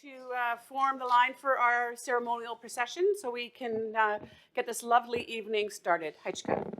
to form the line for our ceremonial procession so we can get this lovely evening started. Heichka.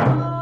Oh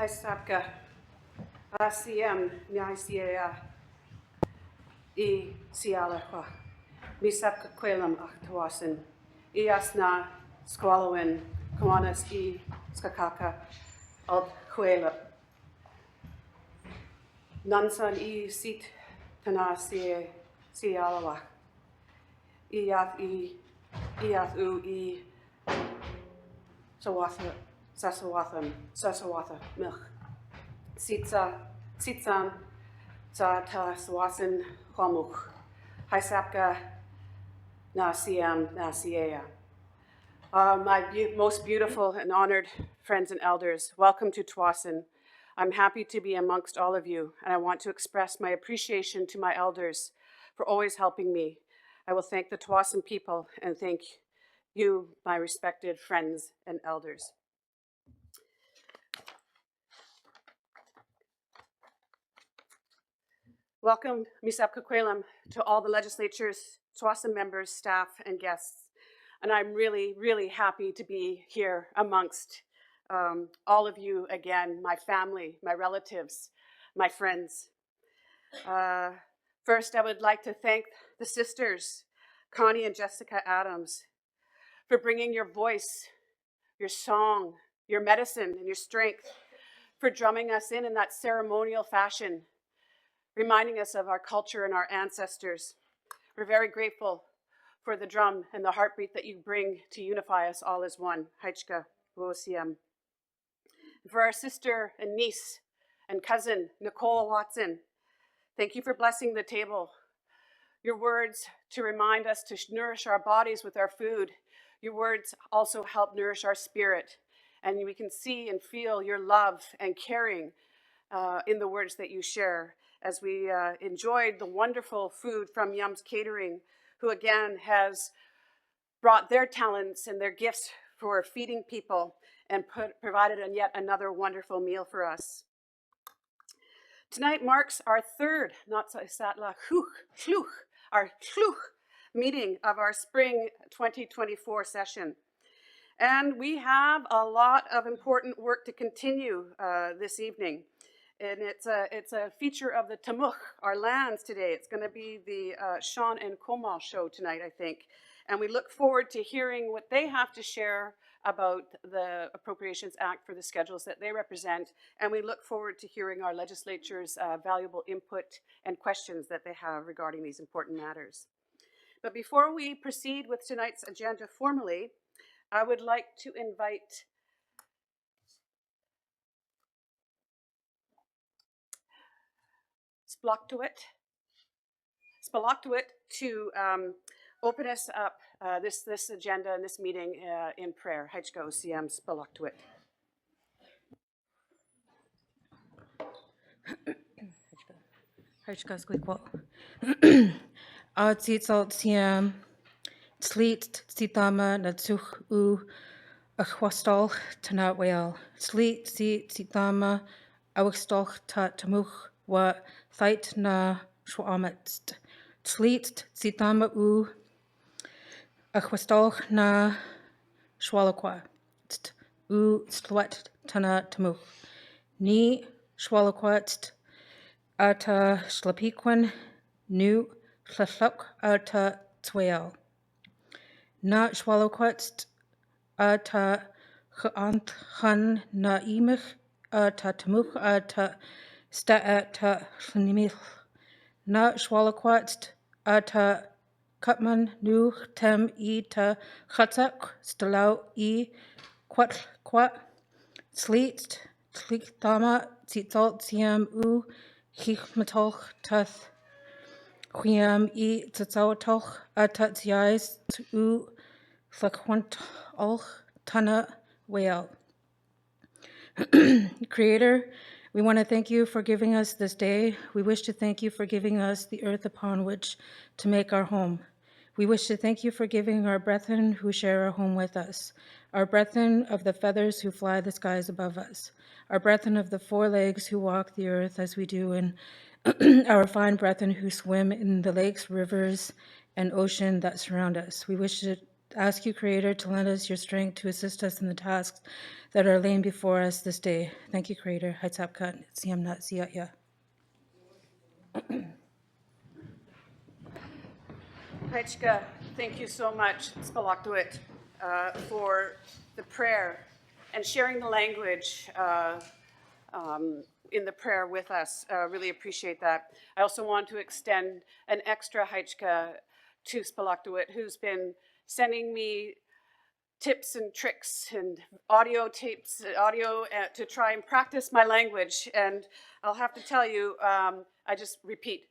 Haisapka ACM Nyaisia I Sialekwa Misapka Quelam Achtawasin Iasna Squalowin Kawanas I Skakaka Alt Quela Nansan I Sit Tana Sialawa Iath U I Sasawatha Milch Sitsan Za Ta Swasin Hwamuch Haisapka Na Siam Na Siea. My most beautiful and honored friends and elders, welcome to Tsawwassen. I'm happy to be amongst all of you, and I want to express my appreciation to my elders for always helping me. I will thank the Tsawwassen people and thank you, my respected friends and elders. Welcome, Misapka Quelam, to all the legislature's Tsawwassen members, staff, and guests. And I'm really, really happy to be here amongst all of you again, my family, my relatives, my friends. First, I would like to thank the sisters, Connie and Jessica Adams, for bringing your voice, your song, your medicine, and your strength, for drumming us in that ceremonial fashion, reminding us of our culture and our ancestors. We're very grateful for the drum and the heartbeat that you bring to unify us all as one. Haichka Wosiam. For our sister and niece and cousin, Nicole Watson, thank you for blessing the table. Your words to remind us to nourish our bodies with our food. Your words also help nourish our spirit. And we can see and feel your love and caring in the words that you share as we enjoyed the wonderful food from Yum's Catering, who again has brought their talents and their gifts for feeding people and provided yet another wonderful meal for us. Tonight marks our third, our meeting of our spring 2024 session. And we have a lot of important work to continue this evening. And it's a feature of the Tamuch, our lands today. It's going to be the Sean and Komal show tonight, I think. And we look forward to hearing what they have to share about the Appropriations Act for the schedules that they represent. And we look forward to hearing our legislature's valuable input and questions that they have regarding these important matters. But before we proceed with tonight's agenda formally, I would like to invite Spalaktuit to open us up this agenda and this meeting in prayer. Haichka OCM Spalaktuit. Haichka Squeakquel. Tzitsalt Siam Sleet Tsitama Natsuch U Achwastal Tanat Whale. Sleet Tsitama Awastal Tamuch Wa Thait Na Schwamet. Sleet Tsitama U Achwastal Na Schwalakwa. U Slwet Tana Tamuch. Ni Schwalakwat Ata Shlapiquan Nu Tlatluk Ata Tweel. Na Schwalakwat Ata Geant Han Na Imich Ata Tamuch Ata Sta Ata Fnimil. Na Schwalakwat Ata Kutman Nu Tem Ita Chatzak Stalau I Quat Quat Sleet Tliktama Tzitsalt Siam U Chichmatoch Tath Quiam I Tzatzawatoch Atatsiais U Thakwant Och Tana Whale. Creator, we want to thank you for giving us this day. We wish to thank you for giving us the earth upon which to make our home. We wish to thank you for giving our brethren who share our home with us, our brethren of the feathers who fly the skies above us, our brethren of the four legs who walk the earth as we do, and our fine brethren who swim in the lakes, rivers, and ocean that surround us. We wish to ask you, Creator, to lend us your strength to assist us in the tasks that are laying before us this day. Thank you, Creator. Hatsapkat, Siamnat Siatya. Haichka, thank you so much, Spalaktuit, for the prayer and sharing the language in the prayer with us. Really appreciate that. I also want to extend an extra Haichka to Spalaktuit, who's been sending me tips and tricks and audio tapes, audio to try and practice my language. And I'll have to tell you, I just repeat.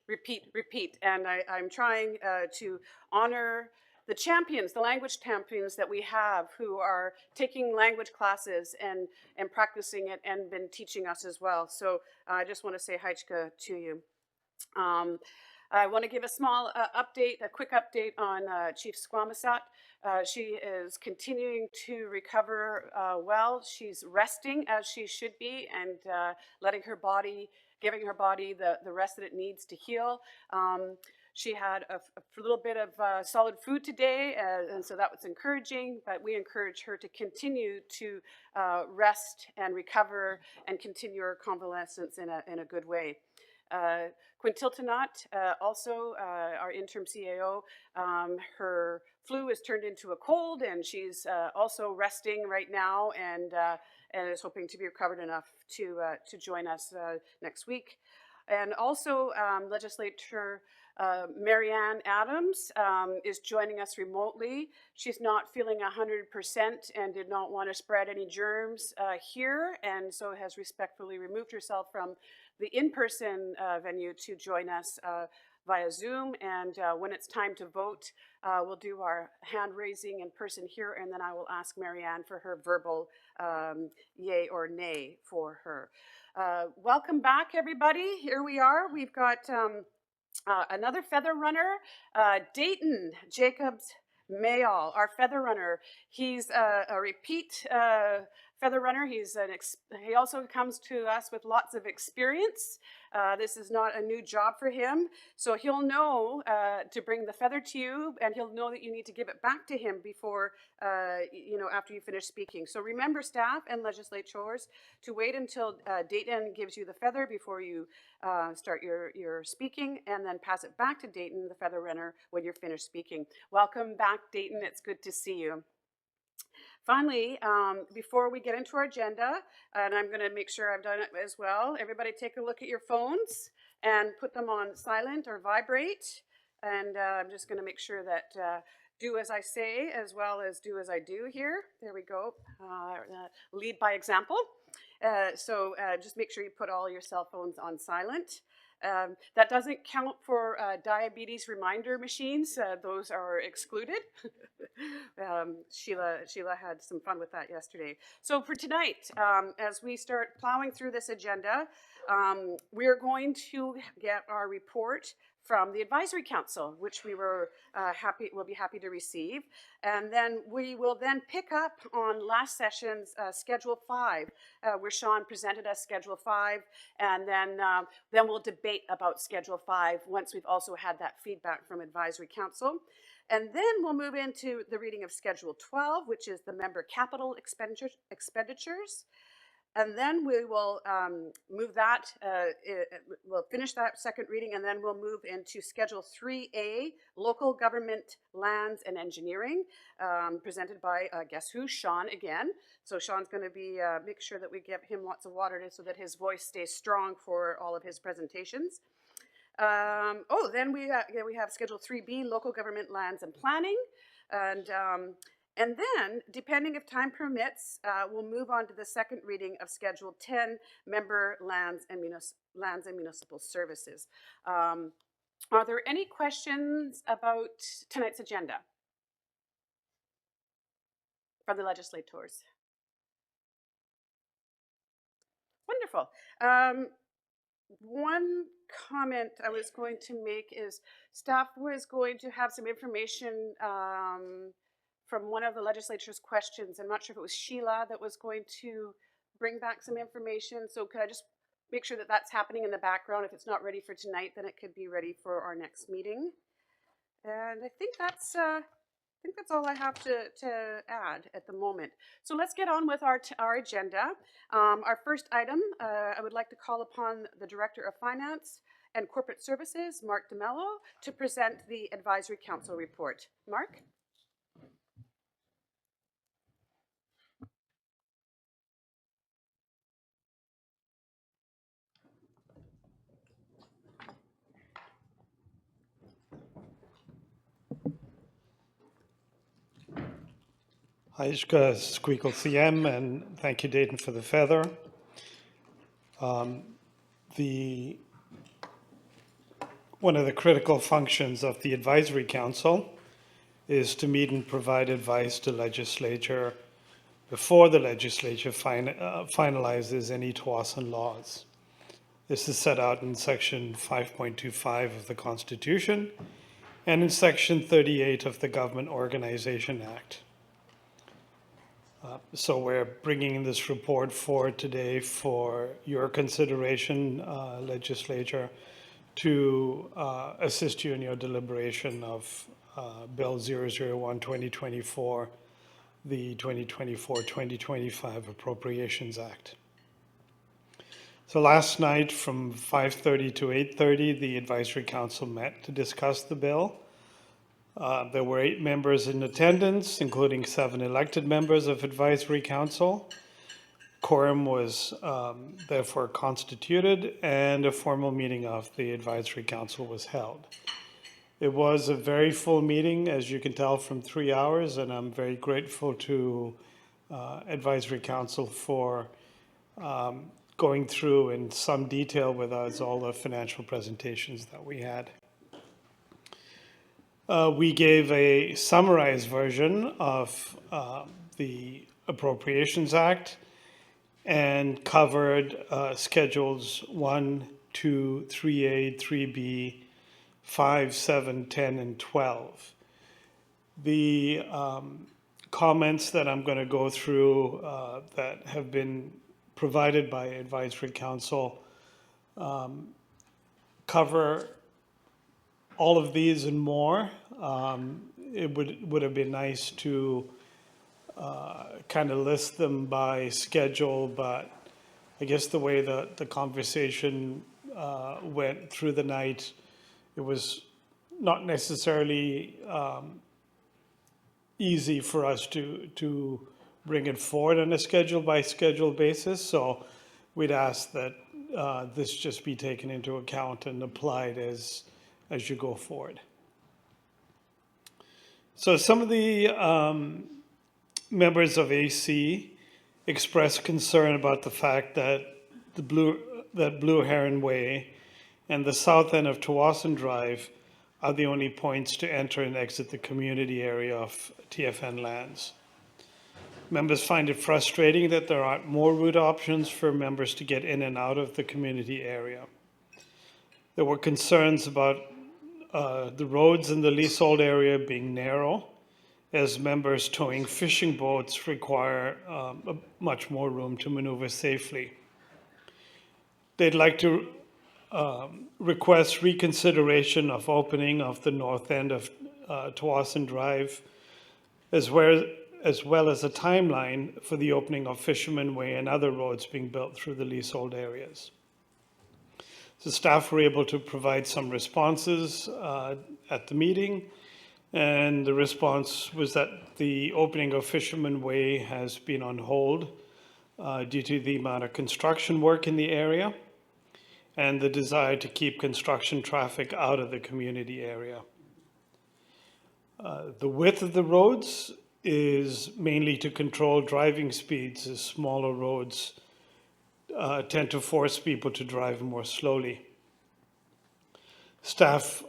And I'm trying to honor the champions, the language champions that we have who are taking language classes and practicing it and been teaching us as well. So I just want to say Haichka to you. I want to give a small update, a quick update on Chief Squamosat. She is continuing to recover well. She's resting as she should be and letting her body, giving her body the rest that it needs to heal. She had a little bit of solid food today, and so that was encouraging, but we encourage her to continue to rest and recover and continue her convalescence in a good way. Quintiltonat, also our interim CAO, her flu has turned into a cold, and she's also resting right now and is hoping to be recovered enough to join us next week. And also Legislator Marianne Adams is joining us remotely. She's not feeling 100% and did not want to spread any germs here, and so has respectfully removed herself from the in-person venue to join us via Zoom. And when it's time to vote, we'll do our hand raising in person here, and then I will ask Marianne for her verbal yay or nay for her. Welcome back, everybody. Here we are. We've got another feather runner, Dayton Jacobs Mayall, our feather runner. He's a repeat feather runner. He also comes to us with lots of experience. This is not a new job for him, so he'll know to bring the feather to you, and he'll know that you need to give it back to him before, after you finish speaking. So remember, staff and legislators, to wait until Dayton gives you the feather before you start your speaking, and then pass it back to Dayton, the feather runner, when you're finished speaking. Welcome back, Dayton. It's good to see you. Finally, before we get into our agenda, and I'm going to make sure I've done it as well, everybody take a look at your phones and put them on silent or vibrate. And I'm just going to make sure that do as I say as well as do as I do here. There we go. Lead by example. So just make sure you put all your cell phones on silent. That doesn't count for diabetes reminder machines. Those are excluded. Sheila had some fun with that yesterday. So for tonight, as we start plowing through this agenda, we're going to get our report from the Advisory Council, which we'll be happy to receive. And then we will then pick up on last session's Schedule 5, where Sean presented us Schedule 5, and then we'll debate about Schedule 5 once we've also had that feedback from Advisory Council. And then we'll move into the reading of Schedule 12, which is the member capital expenditures. And then we will move that, we'll finish that second reading, and then we'll move into Schedule 3A, Local Government, Lands and Engineering, presented by, guess who, Sean again. So Sean's going to be, make sure that we give him lots of water so that his voice stays strong for all of his presentations. Then we have Schedule 3B, Local Government, Lands and Planning. And then, depending if time permits, we'll move on to the second reading of Schedule 10, Member Lands and Municipal Services. Are there any questions about tonight's agenda from the legislators? Wonderful. One comment I was going to make is staff was going to have some information from one of the legislature's questions. I'm not sure if it was Sheila that was going to bring back some information. So could I just make sure that that's happening in the background? If it's not ready for tonight, then it could be ready for our next meeting. And I think that's think that's all I have to add at the moment. So let's get on with our agenda. Our first item, I would like to call upon the Director of Finance and Corporate Services, Mark DeMello, to present the Advisory Council report. Mark? Haishka Squeakle CM, and thank you, Dayton, for the feather. One of the critical functions of the Advisory Council is to meet and provide advice to legislature before the legislature finalizes any Tsawwassen laws. This is set out in section 5.25 of the Constitution and in section 38 of the Government Organization Act. So we're bringing this report forward today for your consideration, legislature, to assist you in your deliberation of Bill 001-2024, the 2024-2025 Appropriations Act. So last night from 5:30 to 8:30, the Advisory Council met to discuss the bill. There were 8 members in attendance, including 7 elected members of Advisory Council. Quorum was therefore constituted, and a formal meeting of the Advisory Council was held. It was a very full meeting, as you can tell from 3 hours, and I'm very grateful to Advisory Council for going through in some detail with us all the financial presentations that we had. We gave a summarized version of the Appropriations Act and covered Schedules 1, 2, 3A, 3B, 5, 7, 10, and 12. The comments that I'm going to go through that have been provided by Advisory Council cover all of these and more. It would have been nice to kind of list them by schedule, but I guess the way the conversation went through the night, it was not necessarily easy for us to bring it forward on a schedule by schedule basis. So we'd ask that this just be taken into account and applied as you go forward. So some of the members of AC expressed concern about the fact that Blue Heron Way and the south end of Tsawwassen Drive are the only points to enter and exit the community area of TFN lands. Members find it frustrating that there aren't more route options for members to get in and out of the community area. There were concerns about the roads in the leasehold area being narrow, as members towing fishing boats require much more room to maneuver safely. They'd like to request reconsideration of opening of the north end of Tsawwassen Drive, as well as a timeline for the opening of Fisherman Way and other roads being built through the leasehold areas. So staff were able to provide some responses at the meeting, and the response was that the opening of Fisherman Way has been on hold due to the amount of construction work in the area and the desire to keep construction traffic out of the community area. The width of the roads is mainly to control driving speeds, as smaller roads tend to force people to drive more slowly. Staff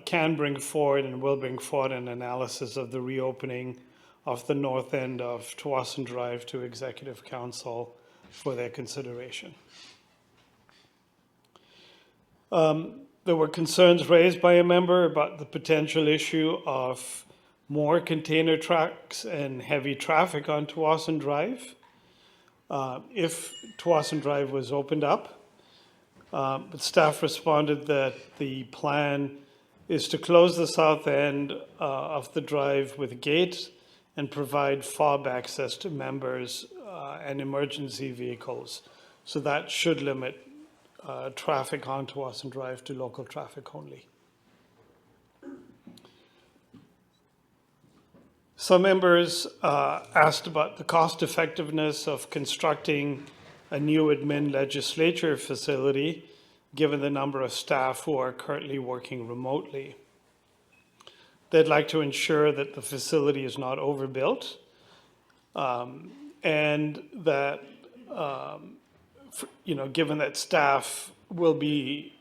can bring forward and will bring forward an analysis of the reopening of the north end of Tsawwassen Drive to Executive Council for their consideration. There were concerns raised by a member about the potential issue of more container trucks and heavy traffic on Tsawwassen Drive if Tsawwassen Drive was opened up. But staff responded that the plan is to close the south end of the drive with a gate and provide fob access to members and emergency vehicles. So that should limit traffic onto Wasson Drive to local traffic only. Some members asked about the cost effectiveness of constructing a new admin legislature facility, given the number of staff who are currently working remotely. They'd like to ensure that the facility is not overbuilt and that, given that staff will be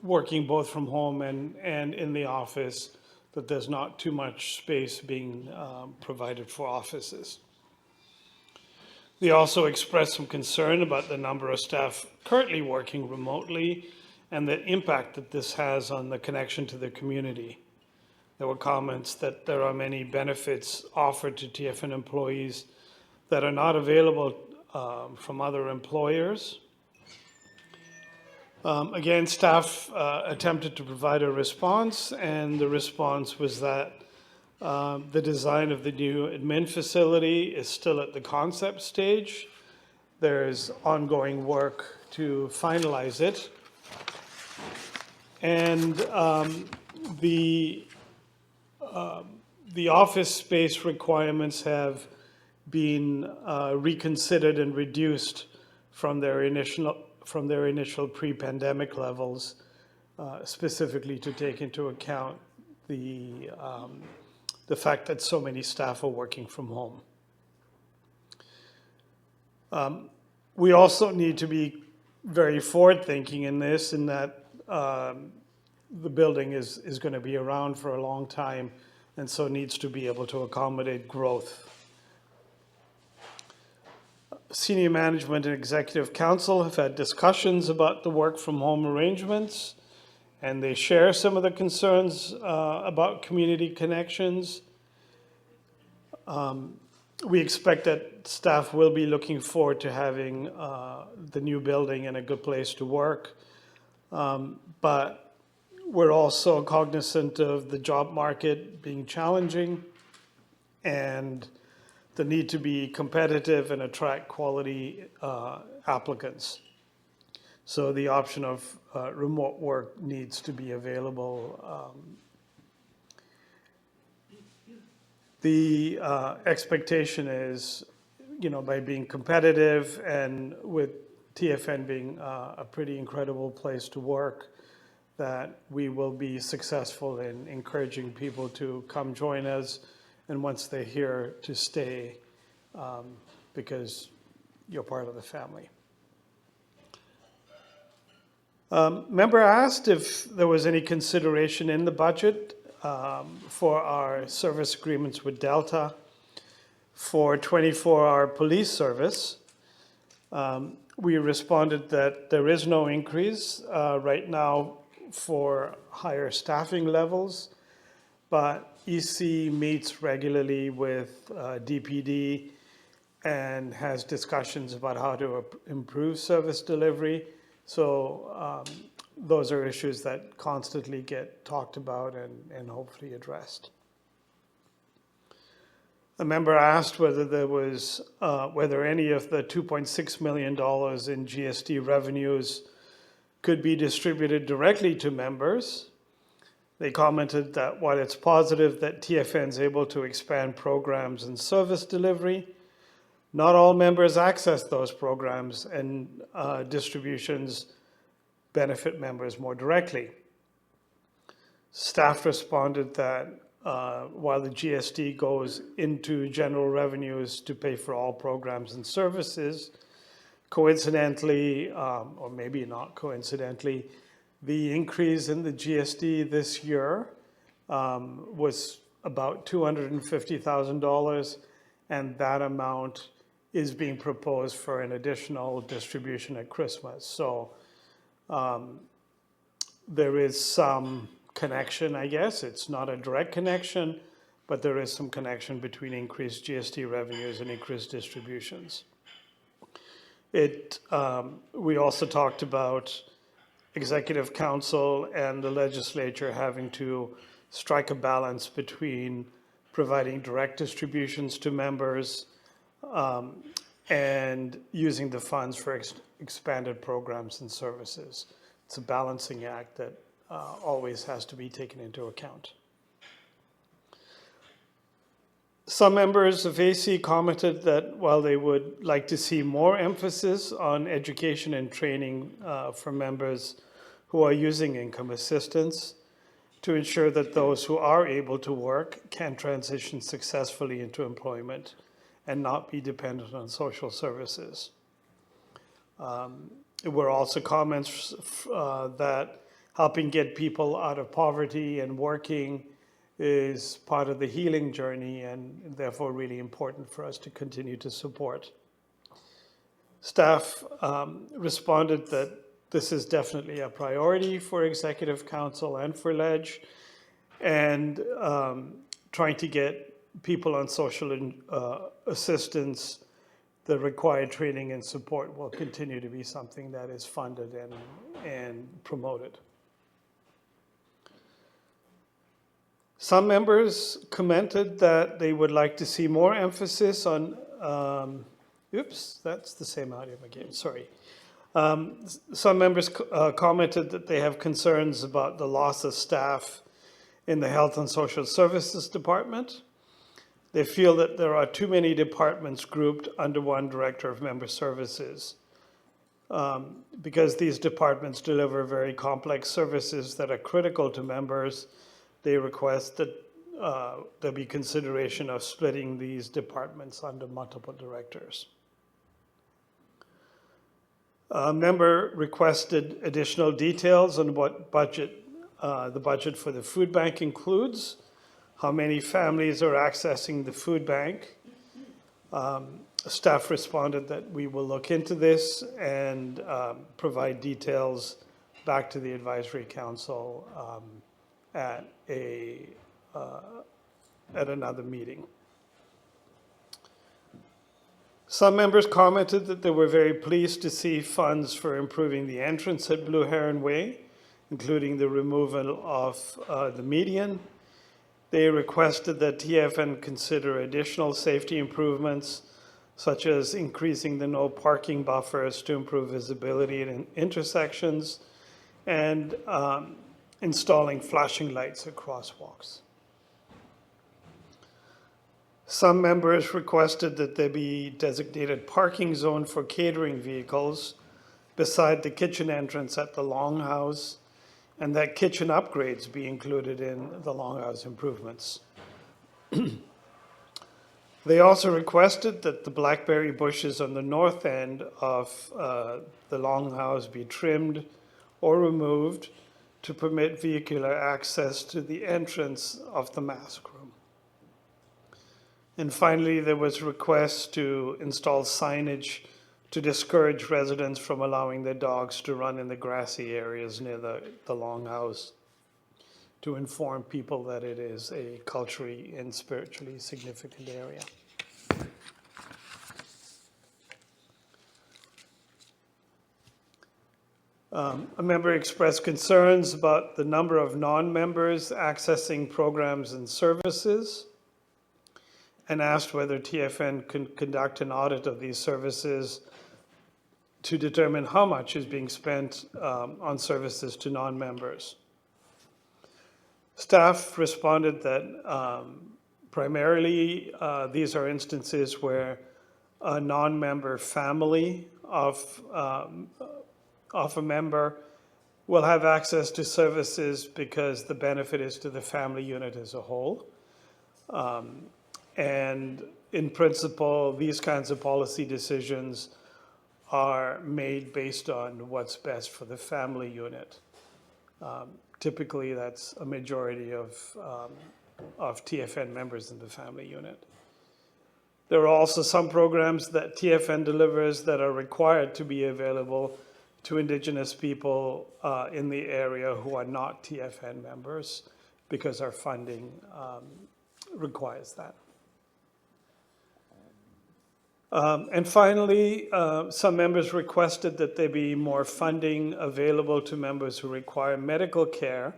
working both from home and in the office, that there's not too much space being provided for offices. They also expressed some concern about the number of staff currently working remotely and the impact that this has on the connection to the community. There were comments that there are many benefits offered to TFN employees that are not available from other employers. Again, staff attempted to provide a response, and the response was that the design of the new admin facility is still at the concept stage. There's ongoing work to finalize it. And the office space requirements have been reconsidered and reduced from their initial pre-pandemic levels, specifically to take into account the fact that so many staff are working from home. We also need to be very forward-thinking in this, in that the building is going to be around for a long time, and so needs to be able to accommodate growth. Senior management and executive council have had discussions about the work from home arrangements, and they share some of the concerns about community connections. We expect that staff will be looking forward to having the new building and a good place to work. But we're also cognizant of the job market being challenging and the need to be competitive and attract quality applicants. So the option of remote work needs to be available. The expectation is, by being competitive and with TFN being a pretty incredible place to work, that we will be successful in encouraging people to come join us, and once they're here, to stay, because you're part of the family. Member asked if there was any consideration in the budget for our service agreements with Delta for 24-hour police service. We responded that there is no increase right now for higher staffing levels, but EC meets regularly with DPD and has discussions about how to improve service delivery. So those are issues that constantly get talked about and hopefully addressed. A member asked whether there was, whether any of the $2.6 million in GST revenues could be distributed directly to members. They commented that while it's positive that TFN is able to expand programs and service delivery, not all members access those programs, and distributions benefit members more directly. Staff responded that while the GST goes into general revenues to pay for all programs and services, coincidentally, or maybe not coincidentally, the increase in the GST this year was about $250,000, and that amount is being proposed for an additional distribution at Christmas. So there is some connection, I guess. It's not a direct connection, but there is some connection between increased GST revenues and increased distributions. We also talked about Executive Council and the legislature having to strike a balance between providing direct distributions to members and using the funds for expanded programs and services. It's a balancing act that always has to be taken into account. Some members of AC commented that while they would like to see more emphasis on education and training for members who are using income assistance to ensure that those who are able to work can transition successfully into employment and not be dependent on social services. There were also comments that helping get people out of poverty and working is part of the healing journey and therefore really important for us to continue to support. Staff responded that this is definitely a priority for Executive Council and for LEG, and trying to get people on social assistance, the required training and support will continue to be something that is funded and promoted. Some members commented that they would like to see more emphasis on, oops, that's the same audio again, sorry. Some members commented that they have concerns about the loss of staff in the Health and Social Services Department. They feel that there are too many departments grouped under one Director of Member Services. Because these departments deliver very complex services that are critical to members, they request that there be consideration of splitting these departments under multiple directors. A member requested additional details on what the budget for the food bank includes, how many families are accessing the food bank. Staff responded that we will look into this and provide details back to the Advisory Council at another meeting. Some members commented that they were very pleased to see funds for improving the entrance at Blue Heron Way, including the removal of the median. They requested that TFN consider additional safety improvements, such as increasing the no parking buffers to improve visibility in intersections, and installing flashing lights at crosswalks. Some members requested that there be designated parking zone for catering vehicles beside the kitchen entrance at the Longhouse, and that kitchen upgrades be included in the Longhouse improvements. They also requested that the blackberry bushes on the north end of the Longhouse be trimmed or removed to permit vehicular access to the entrance of the mask room. And finally, there was a request to install signage to discourage residents from allowing their dogs to run in the grassy areas near the Longhouse, to inform people that it is a culturally and spiritually significant area. A member expressed concerns about the number of non-members accessing programs and services, and asked whether TFN can conduct an audit of these services to determine how much is being spent on services to non-members. Staff responded that primarily these are instances where a non-member family of a member will have access to services because the benefit is to the family unit as a whole. And in principle, these kinds of policy decisions are made based on what's best for the family unit. Typically, that's a majority of TFN members in the family unit. There are also some programs that TFN delivers that are required to be available to Indigenous people in the area who are not TFN members because our funding requires that. And finally, some members requested that there be more funding available to members who require medical care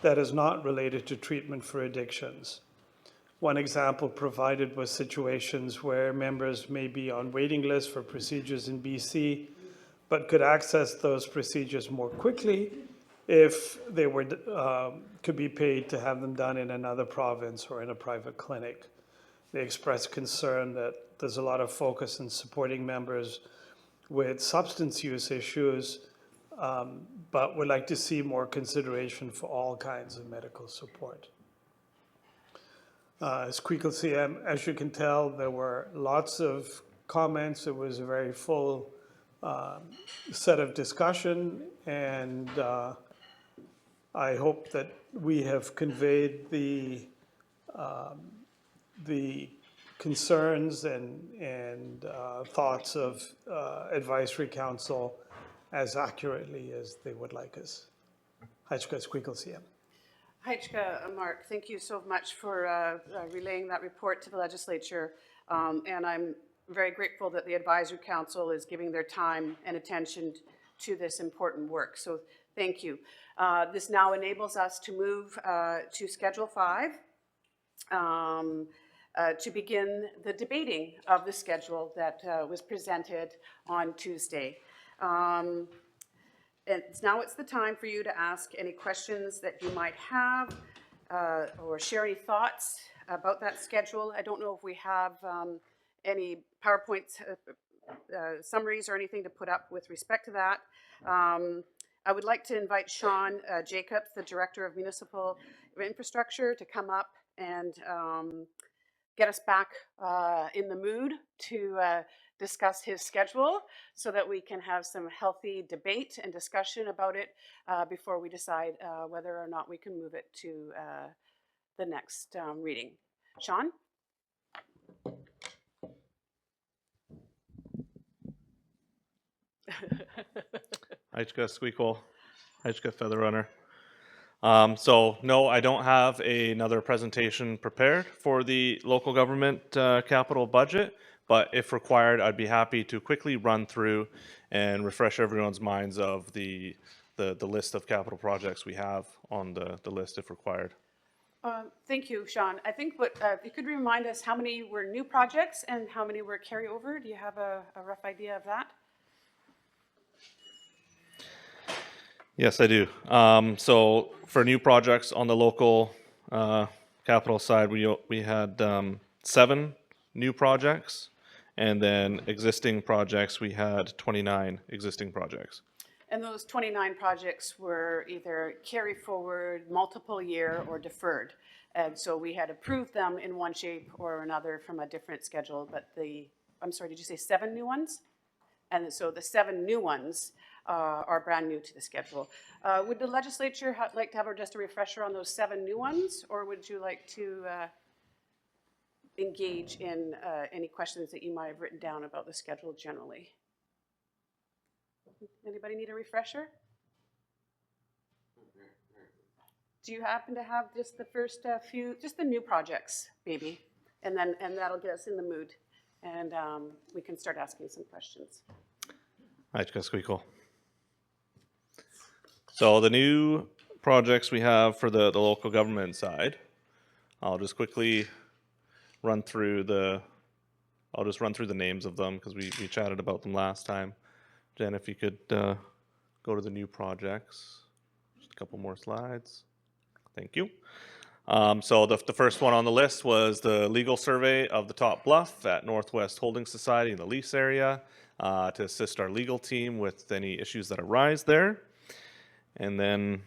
that is not related to treatment for addictions. One example provided was situations where members may be on waiting lists for procedures in BC, but could access those procedures more quickly if they were, could be paid to have them done in another province or in a private clinic. They expressed concern that there's a lot of focus in supporting members with substance use issues, but would like to see more consideration for all kinds of medical support. As CM, as you can tell, there were lots of comments. It was a very full set of discussion, and I hope that we have conveyed the concerns and thoughts of advisory council as accurately as they would like us. Hajka CM. Hajka, Mark, thank you so much for relaying that report to the legislature. And I'm very grateful that the advisory council is giving their time and attention to this important work. So thank you. This now enables us to move to Schedule 5. To begin the debating of the schedule that was presented on Tuesday. And now it's the time for you to ask any questions that you might have or share any thoughts about that schedule. I don't know if we have any PowerPoint summaries or anything to put up with respect to that. I would like to invite Sean Jacobs, the Director of Municipal Infrastructure, to come up and get us back in the mood to discuss his schedule so that we can have some healthy debate and discussion about it before we decide whether or not we can move it to the next reading. Sean? Hajka Squeakle, Hajka Feather Runner. So no, I don't have another presentation prepared for the local government capital budget, but if required, I'd be happy to quickly run through and refresh everyone's minds of the list of capital projects we have on the list if required. Thank you, Sean. I think what if you could remind us how many were new projects and how many were carryover? Do you have a rough idea of that? Yes, I do. So for new projects on the local capital side, we had 7 new projects, and then existing projects, we had 29 existing projects. And those 29 projects were either carry forward, multiple year, or deferred. And so we had approved them in one shape or another from a different schedule, but I'm sorry, did you say 7 new ones? And so the 7 new ones are brand new to the schedule. Would the legislature like to have just a refresher on those 7 new ones, or would you like to engage in any questions that you might have written down about the schedule generally? Anybody need a refresher? Do you happen to have just the first few, just the new projects, maybe, and that'll get us in the mood, and we can start asking some questions. Hajka Squeakle. So the new projects we have for the local government side, I'll just quickly run through the names of them because we chatted about them last time. Jen, if you could go to the new projects. Just a couple more slides. Thank you. So the first one on the list was the legal survey of the top bluff at Northwest Holding Society in the Lease area to assist our legal team with any issues that arise there. And then,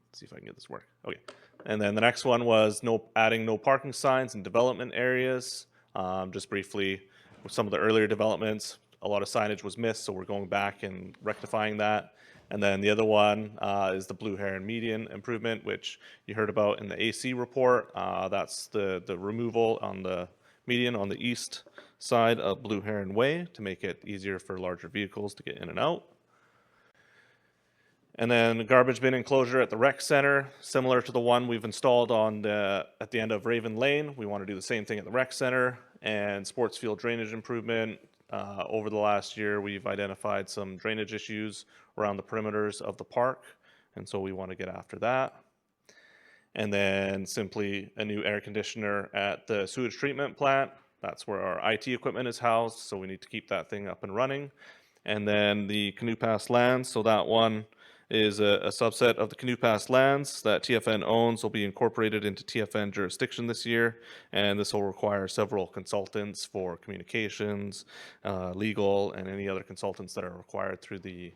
let's see if I can get this to work. Okay. And then the next one was adding no parking signs in development areas. Just briefly, with some of the earlier developments, a lot of signage was missed, so we're going back and rectifying that. And then the other one is the Blue Heron median improvement, which you heard about in the AC report. That's the removal on the median on the east side of Blue Heron Way to make it easier for larger vehicles to get in and out. And then garbage bin enclosure at the rec center, similar to the one we've installed on at the end of Raven Lane. We want to do the same thing at the rec center. And sports field drainage improvement. Over the last year, we've identified some drainage issues around the perimeters of the park. And so we want to get after that. And then simply a new air conditioner at the sewage treatment plant. That's where our IT equipment is housed, so we need to keep that thing up and running. And then the Canoe Pass lands, so that one is a subset of the Canoe Pass lands that TFN owns, will be incorporated into TFN jurisdiction this year. And this will require several consultants for communications, legal, and any other consultants that are required through the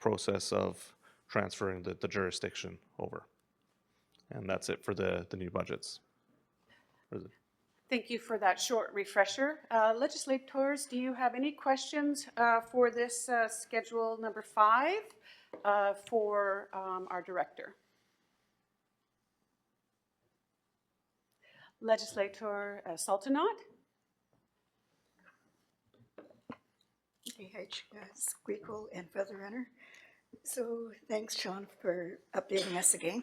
process of transferring the jurisdiction over. And that's it for the new budgets. Thank you for that short refresher. Legislators, do you have any questions for this schedule number 5 for our director? Legislator Sultanat? Squeakle and Feather Runner. So thanks, Sean, for updating us again.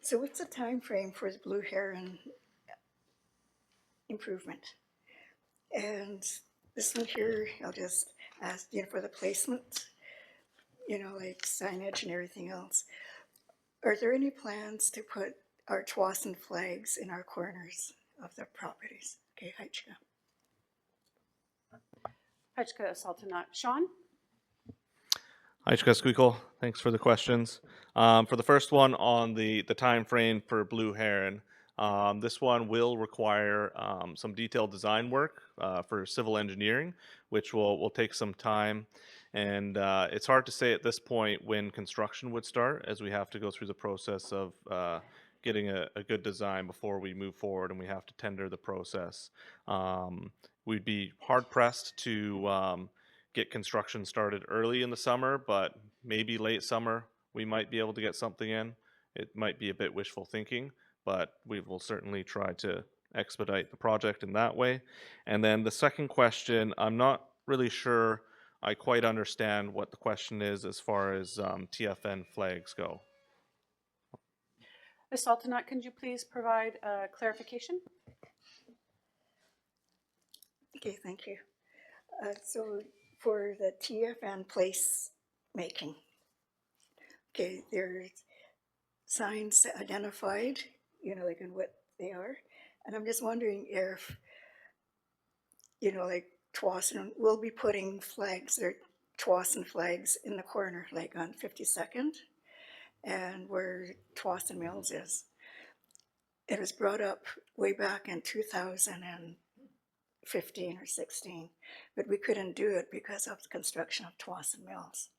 So what's the time frame for the Blue Heron improvement? And this one here, I'll just ask for the placement, like signage and everything else. Are there any plans to put our Tsawwassen flags in our corners of the properties? Okay, Haichka. Haichka Sultanat. Sean? Hi, Squeakle. Thanks for the questions. For the first one on the time frame for Blue Heron, this one will require some detailed design work for civil engineering, which will take some time. And it's hard to say at this point when construction would start, as we have to go through the process of getting a good design before we move forward, and we have to tender the process. We'd be hard pressed to get construction started early in the summer, but maybe late summer we might be able to get something in. It might be a bit wishful thinking, but we will certainly try to expedite the project in that way. And then the second question, I'm not really sure I quite understand what the question is as far as TFN flags go. Ms. Sultanat, can you please provide clarification? Okay, thank you. So for the TFN place making, okay, there's signs identified, like in what they are. And I'm just wondering if, like Tsawwassen will be putting flags, or Tsawwassen flags in the corner, like on 52nd and where Tsawwassen Mills is. It was brought up way back in 2015 or 16, but we couldn't do it because of the construction of Tsawwassen Mills.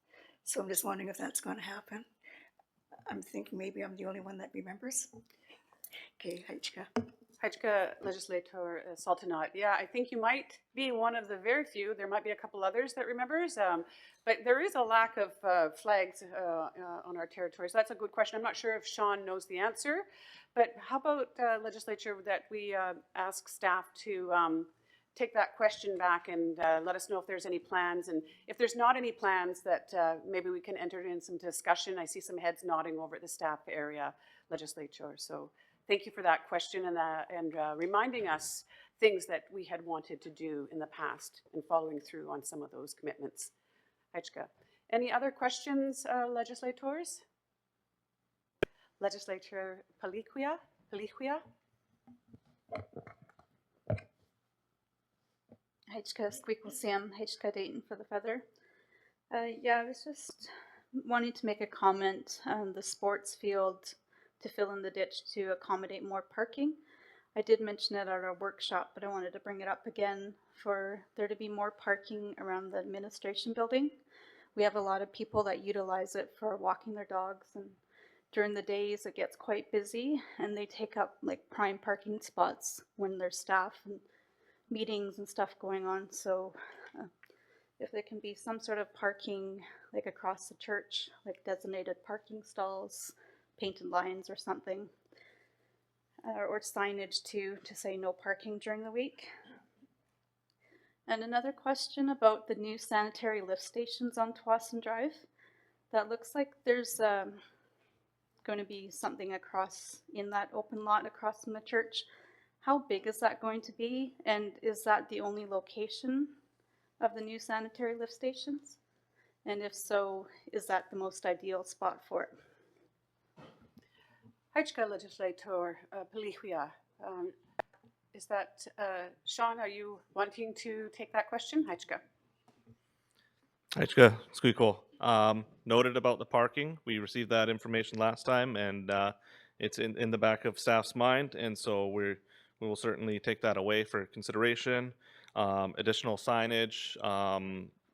So I'm just wondering if that's going to happen. I'm thinking maybe I'm the only one that remembers. Okay, Haichka. Haichka Legislator Sultanat. Yeah, I think you might be one of the very few. There might be a couple others that remembers, but there is a lack of flags on our territory. So that's a good question. I'm not sure if Sean knows the answer, but how about Legislature that we ask staff to take that question back and let us know if there's any plans, and if there's not any plans that maybe we can enter in some discussion. I see some heads nodding over at the staff area, Legislature. So thank you for that question and reminding us things that we had wanted to do in the past and following through on some of those commitments. Haichka. Any other questions, legislators? Legislator Paliquia? Haichka Squeakle Sam, Haichka Dayton for the Feather. Yeah, I was just wanting to make a comment on the sports field to fill in the ditch to accommodate more parking. I did mention it at our workshop, but I wanted to bring it up again for there to be more parking around the administration building. We have a lot of people that utilize it for walking their dogs, and during the days it gets quite busy and they take up like prime parking spots when there's staff and meetings and stuff going on. So if there can be some sort of parking like across the church, like designated parking stalls, painted lines or something, or signage to say no parking during the week. And another question about the new sanitary lift stations on Tsawwassen Drive. That looks like there's going to be something across in that open lot across from the church. How big is that going to be? And is that the only location of the new sanitary lift stations? And if so, is that the most ideal spot for it? Hajka Legislator Pelihua, is that, Sean, are you wanting to take that question? Hajka. Aichka, Squeakle. Noted about the parking. We received that information last time, and it's in the back of staff's mind, and so we will certainly take that away for consideration. Additional signage.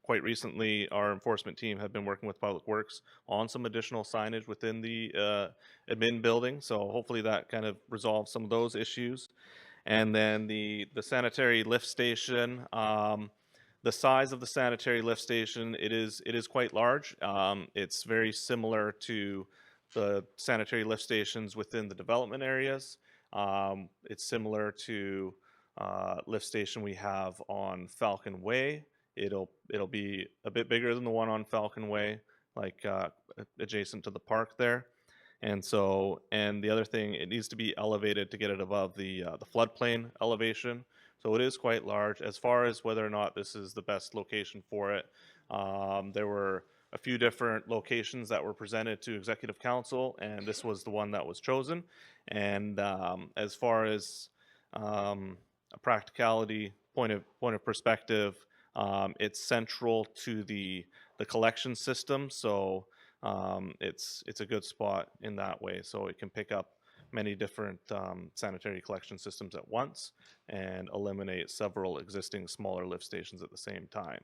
Quite recently, our enforcement team have been working with Public Works on some additional signage within the admin building, so hopefully that kind of resolves some of those issues. And then the sanitary lift station. The size of the sanitary lift station, it is quite large. It's very similar to the sanitary lift stations within the development areas. It's similar to lift station we have on Falcon Way. It'll be a bit bigger than the one on Falcon Way, like adjacent to the park there. And so, and the other thing, it needs to be elevated to get it above the floodplain elevation. So it is quite large. As far as whether or not this is the best location for it, there were a few different locations that were presented to Executive Council, and this was the one that was chosen. And as far as a practicality point of perspective, it's central to the collection system, so it's a good spot in that way. So it can pick up many different sanitary collection systems at once and eliminate several existing smaller lift stations at the same time.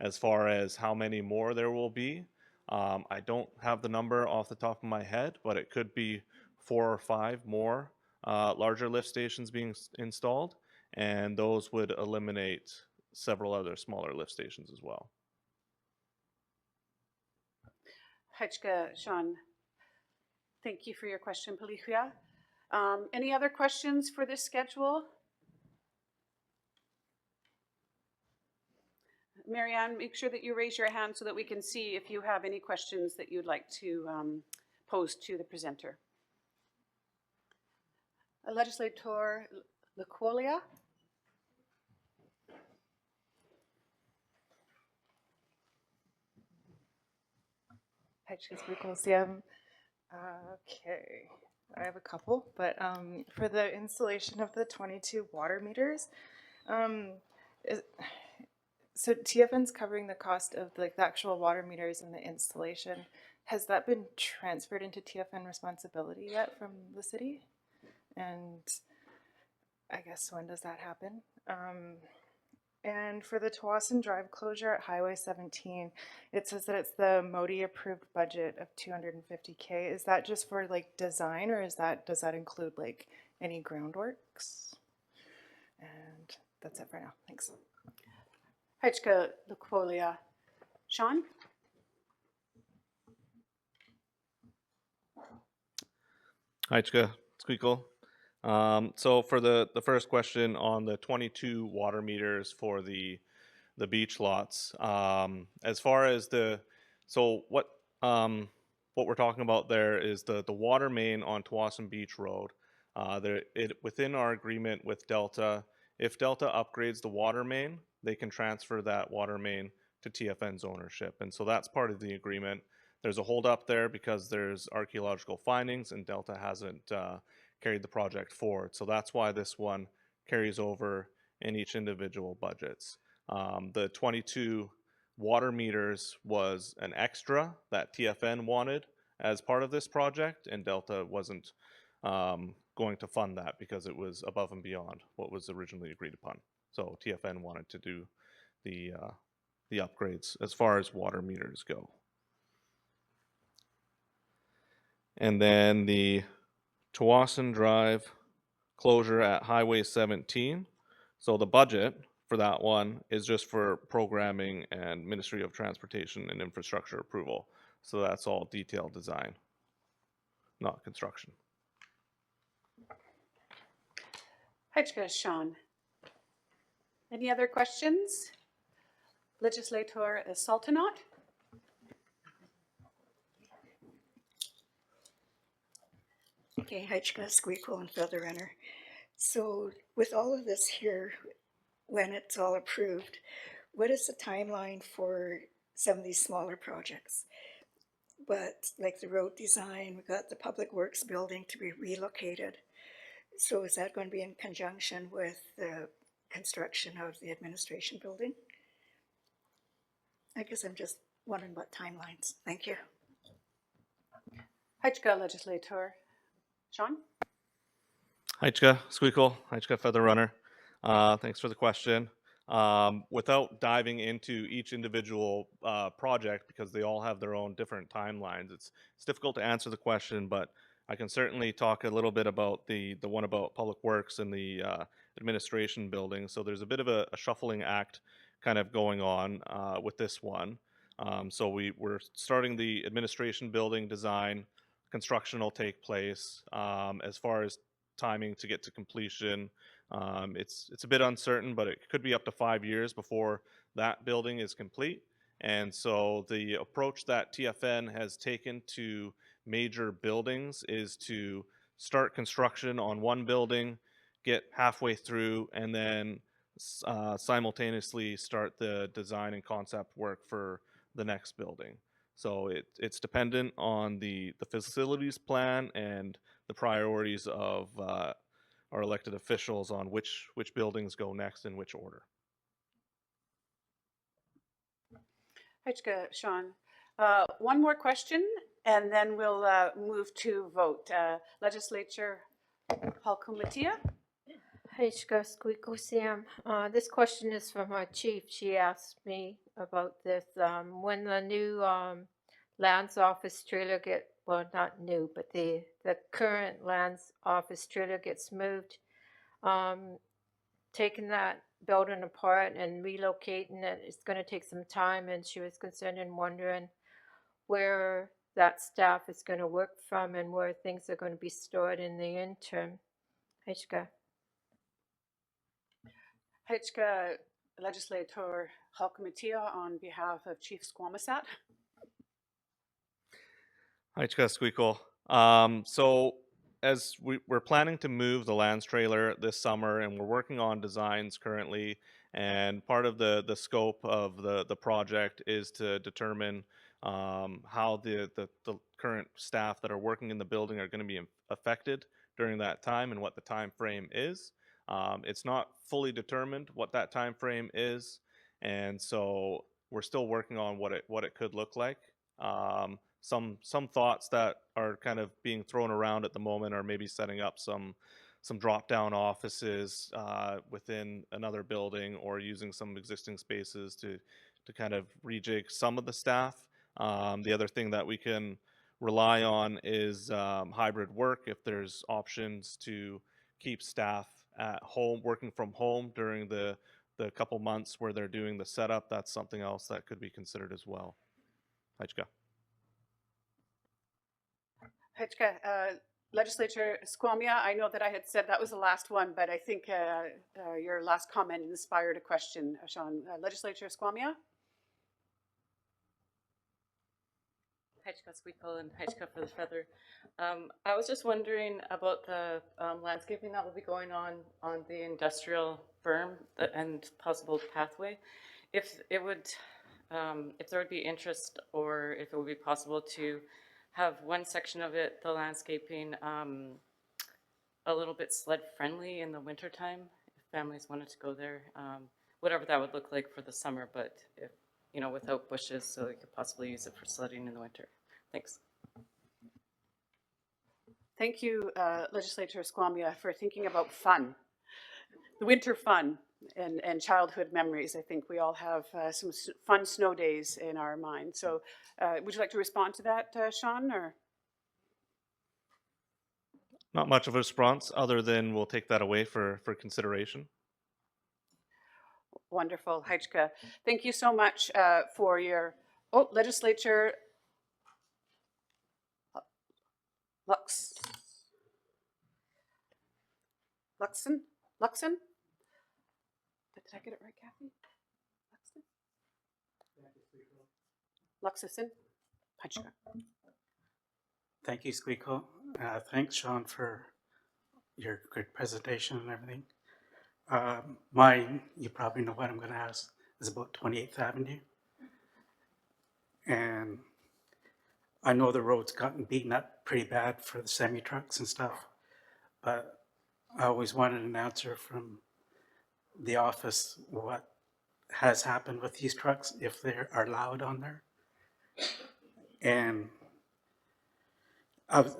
As far as how many more there will be, I don't have the number off the top of my head, but it could be 4 or 5 more larger lift stations being installed, and those would eliminate several other smaller lift stations as well. Hajka, Sean, thank you for your question, Pelihua. Any other questions for this schedule? Marianne, make sure that you raise your hand so that we can see if you have any questions that you'd like to pose to the presenter. Legislator Lequolia. Okay, I have a couple, but for the installation of the 22 water meters, so TFN's covering the cost of like the actual water meters and the installation. Has that been transferred into TFN responsibility yet from the city? And I guess when does that happen? And for the Tawasin Drive closure at Highway 17, it says that it's the MODI approved budget of $250K. Is that just for like design, or does that include like any groundworks? And that's it for now. Thanks. Hajka Lequolia. Sean? Hajka, Squeakle. So for the first question on the 22 water meters for the beach lots, as far as what we're talking about there is the water main on Tawasin Beach Road. Within our agreement with Delta, if Delta upgrades the water main, they can transfer that water main to TFN's ownership, and so that's part of the agreement. There's a hold up there because there's archaeological findings, and Delta hasn't carried the project forward. So that's why this one carries over in each individual budgets. The 22 water meters was an extra that TFN wanted as part of this project, and Delta wasn't going to fund that because it was above and beyond what was originally agreed upon. So TFN wanted to do the upgrades as far as water meters go. And then the Tawasin Drive closure at Highway 17. So the budget for that one is just for programming and Ministry of Transportation and Infrastructure approval. So that's all detailed design, not construction. Hajka, Sean. Any other questions? Legislator Sultanat. Okay, Hitchka, Squeakquel, and Feather Runner. So with all of this here, when it's all approved, what is the timeline for some of these smaller projects? But like the road design, we've got the Public Works building to be relocated. So is that going to be in conjunction with the construction of the administration building? I guess I'm just wondering about timelines. Thank you. Hajka legislator. Sean? Heichka, Squeakle, Heichka Feather Runner. Thanks for the question. Without diving into each individual project, because they all have their own different timelines, it's difficult to answer the question, but I can certainly talk a little bit about the one about Public Works and the administration building. So there's a bit of a shuffling act kind of going on with this one. So we're starting the administration building design. Construction will take place. As far as timing to get to completion, it's a bit uncertain, but it could be up to 5 years before that building is complete. And so the approach that TFN has taken to major buildings is to start construction on one building, get halfway through, and then simultaneously start the design and concept work for the next building. So it's dependent on the facilities plan and the priorities of our elected officials on which buildings go next in which order. Hajka, Sean. One more question, and then we'll move to vote. Legislature Halkumatia. Hajka Squeakle Sam. This question is from our chief. She asked me about this. When the new lands office trailer well, not new, but the current lands office trailer gets moved, taking that building apart and relocating it, it's going to take some time, and she was concerned and wondering where that staff is going to work from and where things are going to be stored in the interim. Hajka. Hajka Legislator Halkumatia on behalf of Chief Squamish. Heichka Squeakle. So as we're planning to move the lands trailer this summer, and we're working on designs currently, and part of the scope of the project is to determine how the current staff that are working in the building are going to be affected during that time and what the time frame is. It's not fully determined what that time frame is, and so we're still working on what it could look like. Some thoughts that are kind of being thrown around at the moment are maybe setting up some drop-down offices within another building, or using some existing spaces to kind of rejig some of the staff. The other thing that we can rely on is hybrid work. If there's options to keep staff at home, working from home during the couple months where they're doing the setup, that's something else that could be considered as well. Hajka. Hajka, Legislature Squamia, I know that I had said that was the last one, but I think your last comment inspired a question, Sean. Legislature Squamia? Hajka Squeakle and Hajka for the Feather. I was just wondering about the landscaping that will be going on the industrial berm and possible pathway. If it would, if there would be interest, or if it would be possible to have one section of it, the landscaping, a little bit sled friendly in the wintertime, if families wanted to go there, whatever that would look like for the summer, but if, you know, without bushes, so you could possibly use it for sledding in the winter. Thanks. Thank you, Legislator Squamia, for thinking about fun, the winter fun and childhood memories. I think we all have some fun snow days in our mind. So would you like to respond to that, Sean? Or? Not much of a response, other than we'll take that away for consideration. Wonderful, Hajka. Thank you so much for your, Legislature Luxon? Did I get it right, Kathy? Luxon? Hajka. Thank you, Squeakle. Thanks, Sean, for your good presentation and everything. Mine, you probably know what I'm going to ask, is about 28th Avenue. And I know the road's gotten beaten up pretty bad for the semi-trucks and stuff, but I always wanted an answer from the office what has happened with these trucks, if they are allowed on there. And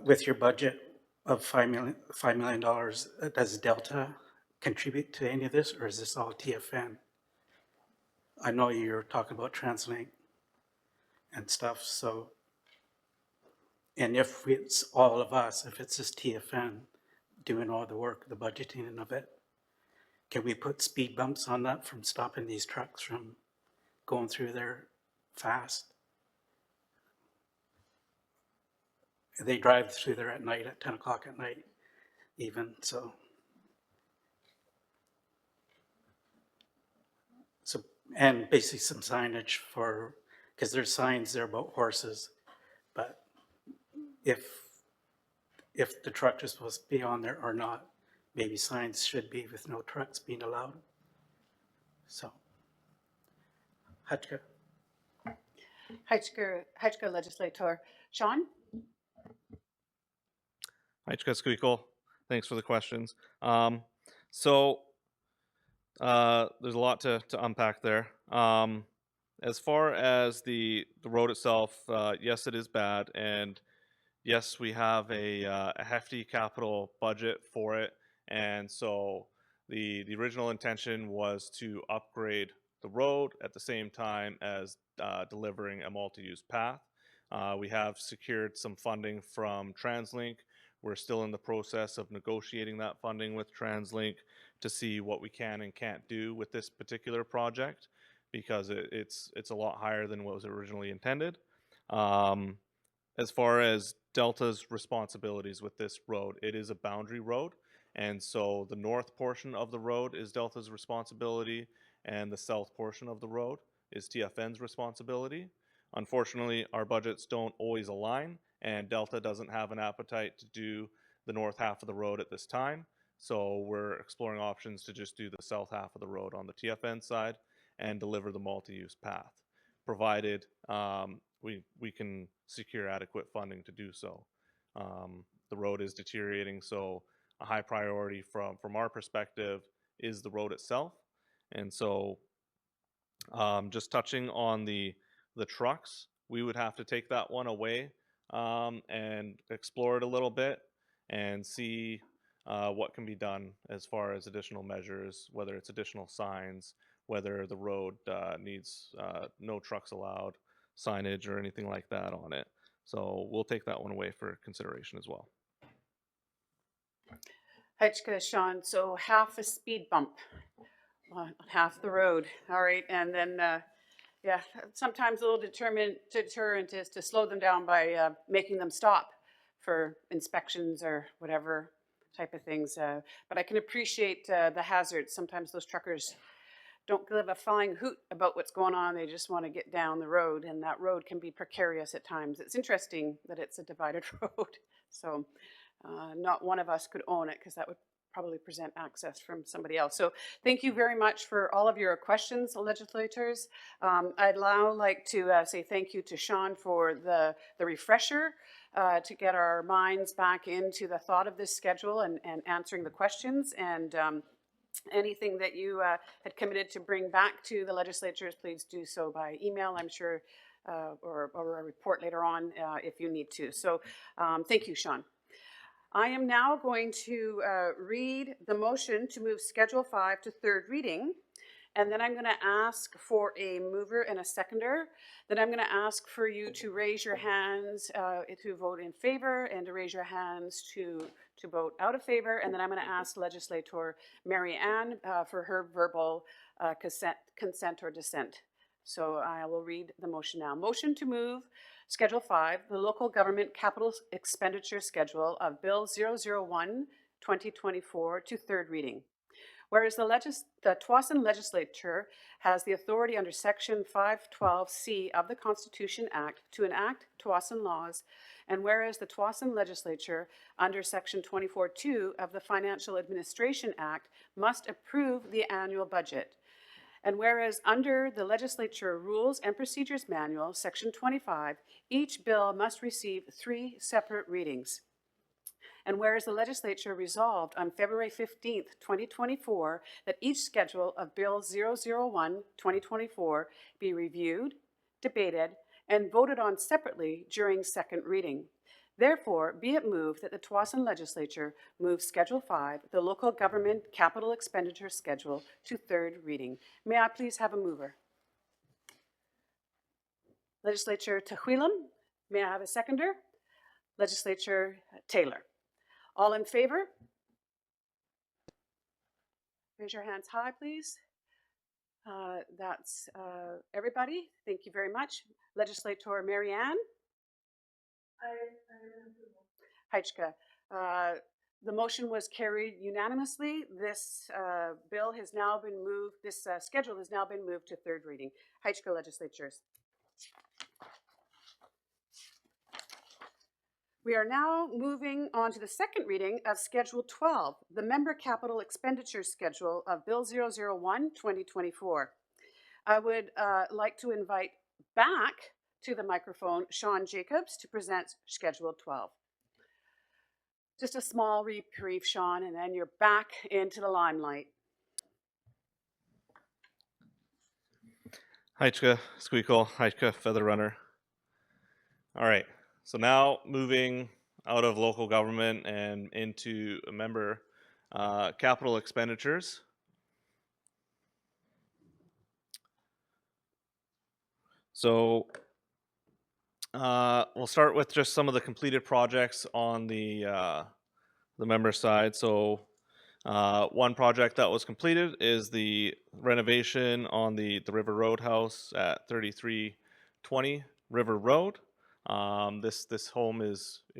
with your budget of $5 million, does Delta contribute to any of this, or is this all TFN? I know you're talking about TransLink and stuff, so, and if it's all of us, if it's just TFN doing all the work, the budgeting of it, can we put speed bumps on that from stopping these trucks from going through there fast? They drive through there at night, at 10 o'clock at night even, so. So, and basically some signage for, because there's signs there about horses, but if the truck is supposed to be on there or not, maybe signs should be with no trucks being allowed. So, Hutchka. Hutchka legislator. Sean? Hi, Squeakle. Thanks for the questions. There's a lot to unpack there. As far as the road itself, yes, it is bad, and yes, we have a hefty capital budget for it, and so the original intention was to upgrade the road at the same time as delivering a multi-use path. We have secured some funding from TransLink. We're still in the process of negotiating that funding with TransLink to see what we can and can't do with this particular project, because it's a lot higher than what was originally intended. As far as Delta's responsibilities with this road, it is a boundary road, and so the north portion of the road is Delta's responsibility, and the south portion of the road is TFN's responsibility. Unfortunately, our budgets don't always align, and Delta doesn't have an appetite to do the north half of the road at this time. So we're exploring options to just do the south half of the road on the TFN side and deliver the multi-use path, provided we can secure adequate funding to do so. The road is deteriorating, so a high priority from our perspective is the road itself. And so just touching on the trucks, we would have to take that one away and explore it a little bit and see what can be done as far as additional measures, whether it's additional signs, whether the road needs no trucks allowed signage or anything like that on it. So we'll take that one away for consideration as well. Hutchka, Sean, so half a speed bump on half the road. All right, and then yeah, sometimes a little deterrent is to slow them down by making them stop for inspections or whatever type of things. But I can appreciate the hazards. Sometimes those truckers don't give a flying hoot about what's going on. They just want to get down the road, and that road can be precarious at times. It's interesting that it's a divided road. So not one of us could own it, because that would probably present access from somebody else. So thank you very much for all of your questions, legislators. I'd now like to say thank you to Sean for the refresher to get our minds back into the thought of this schedule and answering the questions. And anything that you had committed to bring back to the legislatures, please do so by email, I'm sure, or a report later on if you need to. So thank you, Sean. I am now going to read the motion to move Schedule 5 to third reading, and then I'm going to ask for a mover and a seconder. Then I'm going to ask for you to raise your hands to vote in favor, and to raise your hands to vote out of favor, and then I'm going to ask legislator Mary Ann for her verbal consent or dissent. So I will read the motion now. Motion to move Schedule 5, the Local Government Capital Expenditure Schedule of Bill 001, 2024 to third reading. Whereas the Tsawwassen Legislature has the authority under Section 512C of the Constitution Act to enact Tsawwassen laws, and whereas the Tsawwassen Legislature under Section 24(2) of the Financial Administration Act must approve the annual budget. And whereas under the Legislature Rules and Procedures Manual, Section 25, each bill must receive 3 separate readings. And whereas the Legislature resolved on February 15th, 2024, that each schedule of Bill 001, 2024 be reviewed, debated, and voted on separately during second reading. Therefore, be it moved that the Tsawwassen Legislature move Schedule 5, the Local Government Capital Expenditure Schedule, to third reading. May I please have a mover? Legislature Tehuilam. May I have a seconder? Legislature Taylor. All in favor? Raise your hands high, please. That's everybody. Thank you very much. Legislator Marianne? Heichka. The motion was carried unanimously. This bill has now been moved, this schedule has now been moved to third reading. Heichka legislatures. We are now moving on to the second reading of Schedule 12, the Member Capital Expenditure Schedule of Bill 001, 2024. I would like to invite back to the microphone Sean Jacobs to present Schedule 12. Just a small reprieve, Sean, and then you're back into the limelight. Heichka, Squeakle, Heichka, Feather Runner. All right, so now moving out of local government and into a member capital expenditures. So we'll start with just some of the completed projects on the member side. So one project that was completed is the renovation on the River Road house at 3320 River Road. This home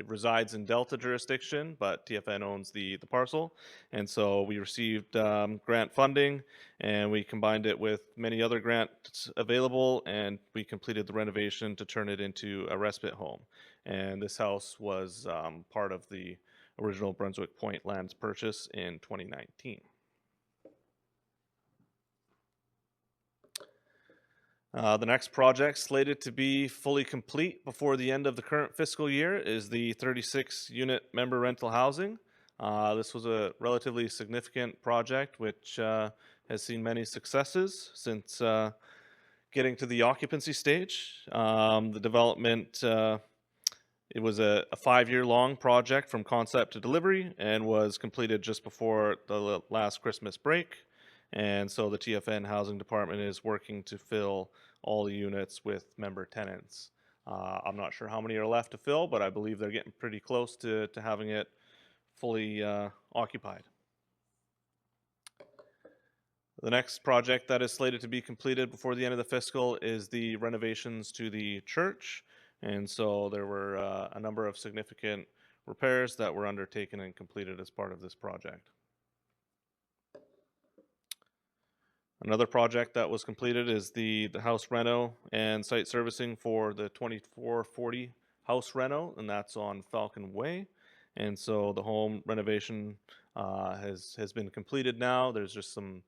resides in Delta jurisdiction, but TFN owns the parcel, and so we received grant funding, and we combined it with many other grants available, and we completed the renovation to turn it into a respite home. And this house was part of the original Brunswick Point lands purchase in 2019. The next project slated to be fully complete before the end of the current fiscal year is the 36-unit member rental housing. This was a relatively significant project which has seen many successes since getting to the occupancy stage. The development, it was a 5-year-long project from concept to delivery and was completed just before the last Christmas break. And so the TFN Housing Department is working to fill all the units with member tenants. I'm not sure how many are left to fill, but I believe they're getting pretty close to having it fully occupied. The next project that is slated to be completed before the end of the fiscal is the renovations to the church. And so there were a number of significant repairs that were undertaken and completed as part of this project. Another project that was completed is the house reno and site servicing for the 2440 house reno, and that's on Falcon Way. And so the home renovation has been completed now. There's just some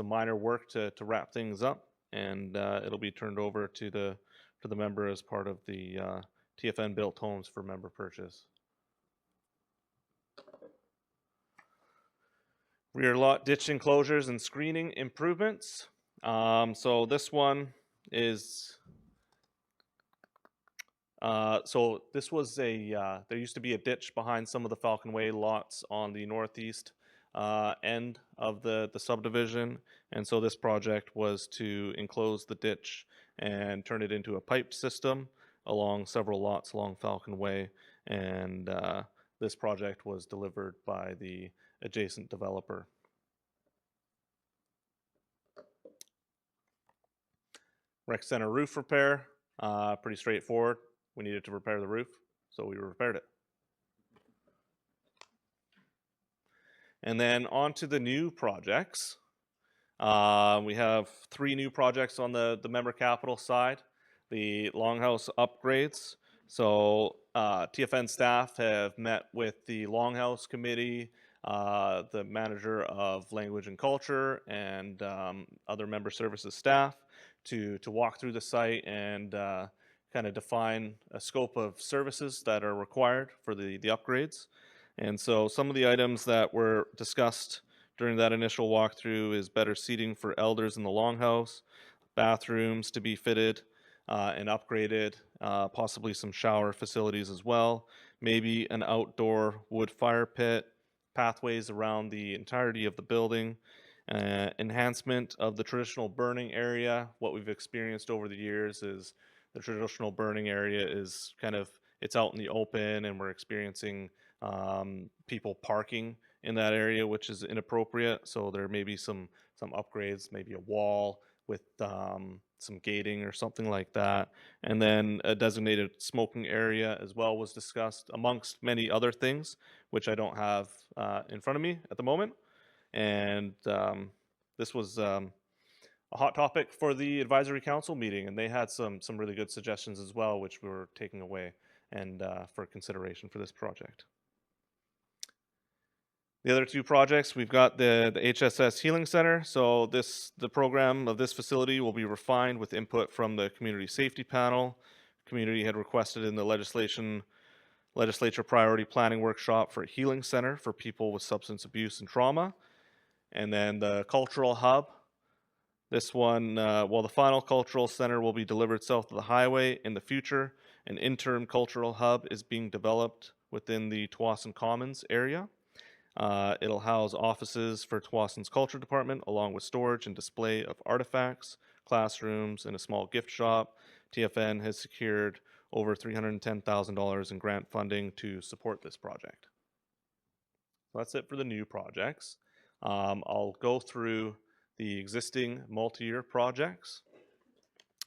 minor work to wrap things up, and it'll be turned over to the member as part of the TFN built homes for member purchase. Rear lot ditch enclosures and screening improvements. So this one is, so this was there used to be a ditch behind some of the Falcon Way lots on the northeast end of the subdivision. And so this project was to enclose the ditch and turn it into a pipe system along several lots along Falcon Way. And this project was delivered by the adjacent developer. Rec Center roof repair, pretty straightforward. We needed to repair the roof, so we repaired it. And then on to the new projects. We have 3 new projects on the member capital side. The Longhouse upgrades. So TFN staff have met with the Longhouse committee, the manager of language and culture, and other member services staff to walk through the site and kind of define a scope of services that are required for the upgrades. And so some of the items that were discussed during that initial walkthrough is better seating for elders in the Longhouse, bathrooms to be fitted and upgraded, possibly some shower facilities as well, maybe an outdoor wood fire pit, pathways around the entirety of the building, enhancement of the traditional burning area. What we've experienced over the years is the traditional burning area is kind of, it's out in the open, and we're experiencing people parking in that area, which is inappropriate. So there may be some upgrades, maybe a wall with some gating or something like that. And then a designated smoking area as well was discussed, amongst many other things, which I don't have in front of me at the moment. And this was a hot topic for the advisory council meeting, and they had some really good suggestions as well, which we were taking away and for consideration for this project. The other 2 projects, we've got the HSS Healing Center. So the program of this facility will be refined with input from the Community Safety Panel. Community had requested in the legislature priority planning workshop for a healing center for people with substance abuse and trauma. And then the cultural hub. This one, the final cultural center will be delivered south of the highway. In the future, an interim cultural hub is being developed within the Tsawwassen Commons area. It'll house offices for Tsawwassen's culture department, along with storage and display of artifacts, classrooms, and a small gift shop. TFN has secured over $310,000 in grant funding to support this project. So that's it for the new projects. I'll go through the existing multi-year projects.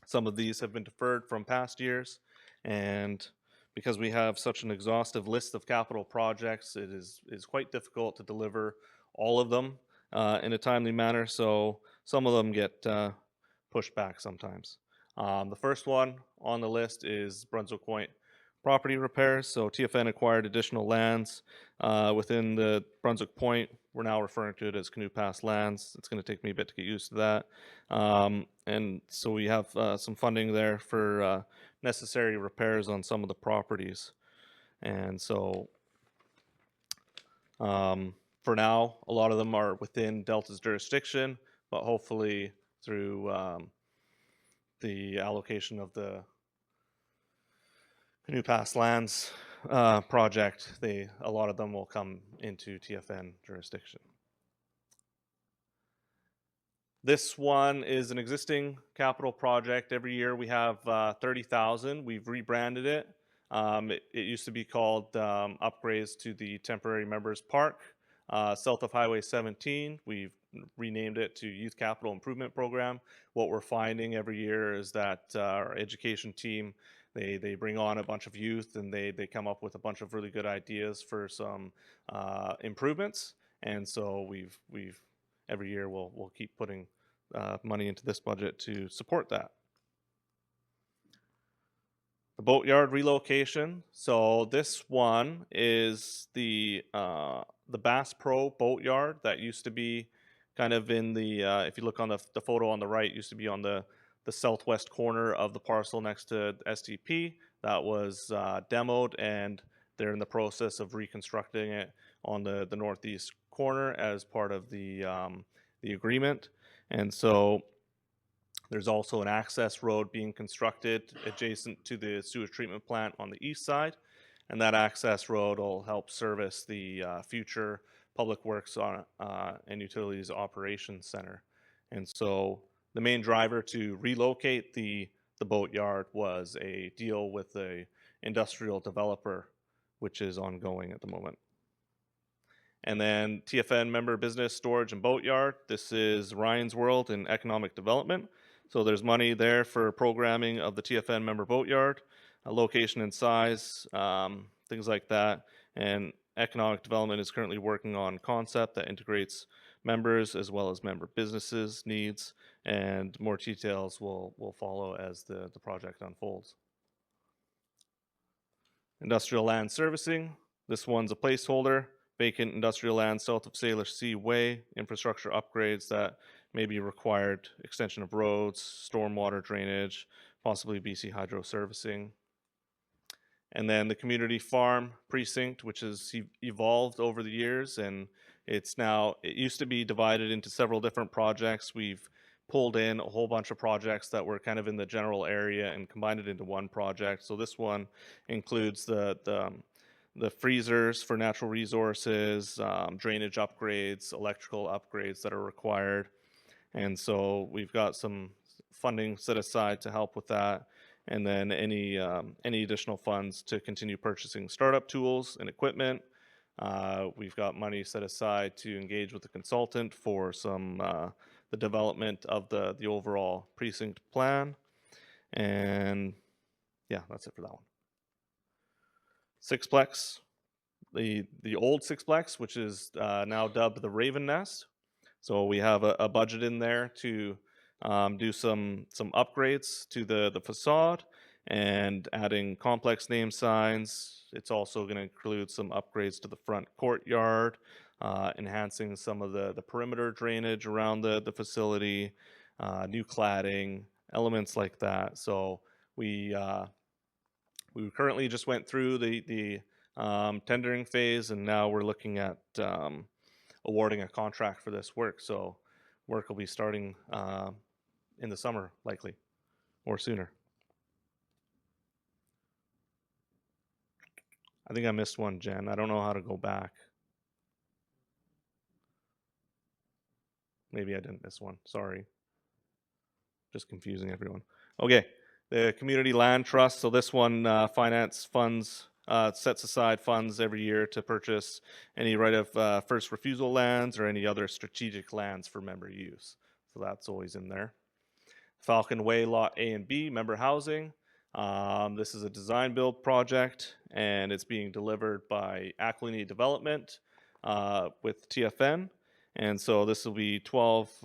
Some of these have been deferred from past years, and because we have such an exhaustive list of capital projects, it is quite difficult to deliver all of them in a timely manner, so some of them get pushed back sometimes. The first one on the list is Brunswick Point property repairs. So TFN acquired additional lands within the Brunswick Point. We're now referring to it as Canoe Pass lands. It's going to take me a bit to get used to that. And so we have some funding there for necessary repairs on some of the properties. And so for now, a lot of them are within Delta's jurisdiction, but hopefully through the allocation of the Canoe Pass lands project, a lot of them will come into TFN jurisdiction. This one is an existing capital project. Every year we have 30,000. We've rebranded it. It used to be called upgrades to the temporary members park south of Highway 17. We've renamed it to Youth Capital Improvement Program. What we're finding every year is that our education team, they bring on a bunch of youth, and they come up with a bunch of really good ideas for some improvements. And so we've every year we'll keep putting money into this budget to support that. The boatyard relocation. So this one is the Bass Pro boatyard that used to be kind of in the, if you look on the photo on the right, used to be on the southwest corner of the parcel next to STP. That was demoed, and they're in the process of reconstructing it on the northeast corner as part of the agreement. And so there's also an access road being constructed adjacent to the sewage treatment plant on the east side. And that access road will help service the future Public Works and Utilities Operations Center. And so the main driver to relocate the boatyard was a deal with the industrial developer, which is ongoing at the moment. And then TFN member business storage and boatyard. This is Ryan's World in economic development. So there's money there for programming of the TFN member boatyard, location and size, things like that. And Economic Development is currently working on concept that integrates members as well as member businesses needs, and more details will follow as the project unfolds. Industrial land servicing. This one's a placeholder. Vacant industrial land south of Sailor Sea Way. Infrastructure upgrades that may be required. Extension of roads, stormwater drainage, possibly BC Hydro servicing. And then the community farm precinct, which has evolved over the years, and it used to be divided into several different projects. We've pulled in a whole bunch of projects that were kind of in the general area and combined it into one project. So this one includes the freezers for natural resources, drainage upgrades, electrical upgrades that are required. And so we've got some funding set aside to help with that. And then any additional funds to continue purchasing startup tools and equipment. We've got money set aside to engage with the consultant for some the development of the overall precinct plan. And yeah, that's it for that one. Sixplex, the old Sixplex, which is now dubbed the Raven Nest. So we have a budget in there to do some upgrades to the facade and adding complex name signs. It's also going to include some upgrades to the front courtyard, enhancing some of the perimeter drainage around the facility, new cladding, elements like that. So we currently just went through the tendering phase, and now we're looking at awarding a contract for this work. So work will be starting in the summer, likely, or sooner. I think I missed one, Jen. I don't know how to go back. Maybe I didn't miss one. Sorry. Just confusing everyone. Okay, the Community Land Trust. So this one finance funds, sets aside funds every year to purchase any right of first refusal lands or any other strategic lands for member use. So that's always in there. Falcon Way Lot A and B, member housing. This is a design build project, and it's being delivered by Aquilini Development with TFN. And so this will be 12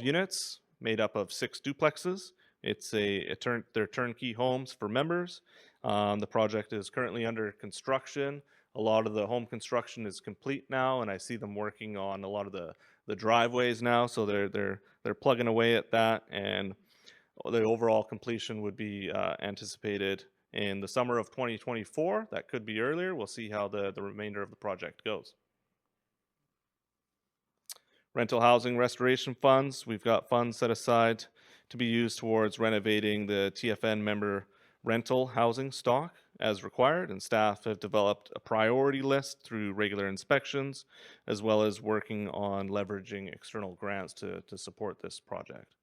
units made up of 6 duplexes. It's they're turnkey homes for members. The project is currently under construction. A lot of the home construction is complete now, and I see them working on a lot of the driveways now. So they're plugging away at that, and the overall completion would be anticipated in the summer of 2024. That could be earlier. We'll see how the remainder of the project goes. Rental housing restoration funds. We've got funds set aside to be used towards renovating the TFN member rental housing stock as required, and staff have developed a priority list through regular inspections, as well as working on leveraging external grants to support this project.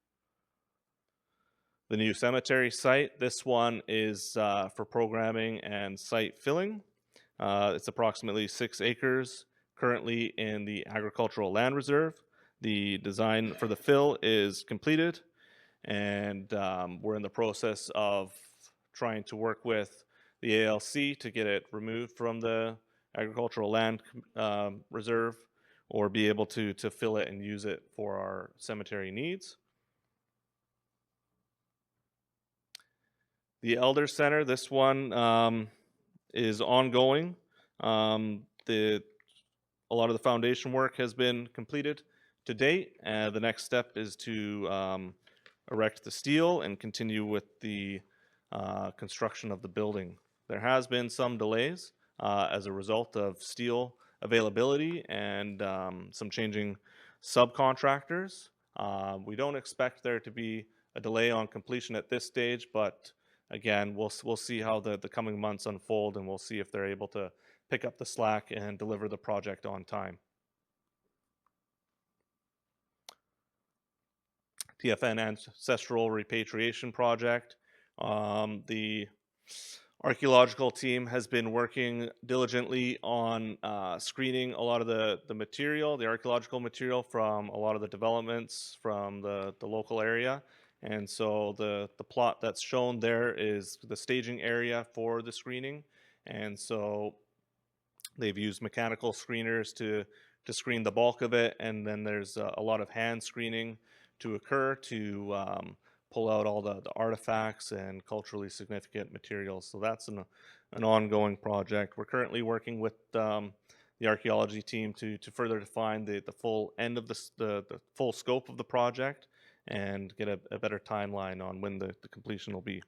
The new cemetery site, this one is for programming and site filling. It's approximately 6 acres, currently in the agricultural land reserve. The design for the fill is completed, and we're in the process of trying to work with the ALC to get it removed from the agricultural land reserve, or be able to fill it and use it for our cemetery needs. The Elder Center, this one is ongoing. A lot of the foundation work has been completed to date. The next step is to erect the steel and continue with the construction of the building. There has been some delays as a result of steel availability and some changing subcontractors. We don't expect there to be a delay on completion at this stage, but again, we'll see how the coming months unfold, and we'll see if they're able to pick up the slack and deliver the project on time. TFN Ancestral Repatriation Project. The archaeological team has been working diligently on screening a lot of the material, the archaeological material from a lot of the developments from the local area. And so the plot that's shown there is the staging area for the screening. And so They've used mechanical screeners to screen the bulk of it, and then there's a lot of hand screening to occur to pull out all the artifacts and culturally significant materials. So that's an ongoing project. We're currently working with the archaeology team to further define the full end of the full scope of the project and get a better timeline on when the completion will be.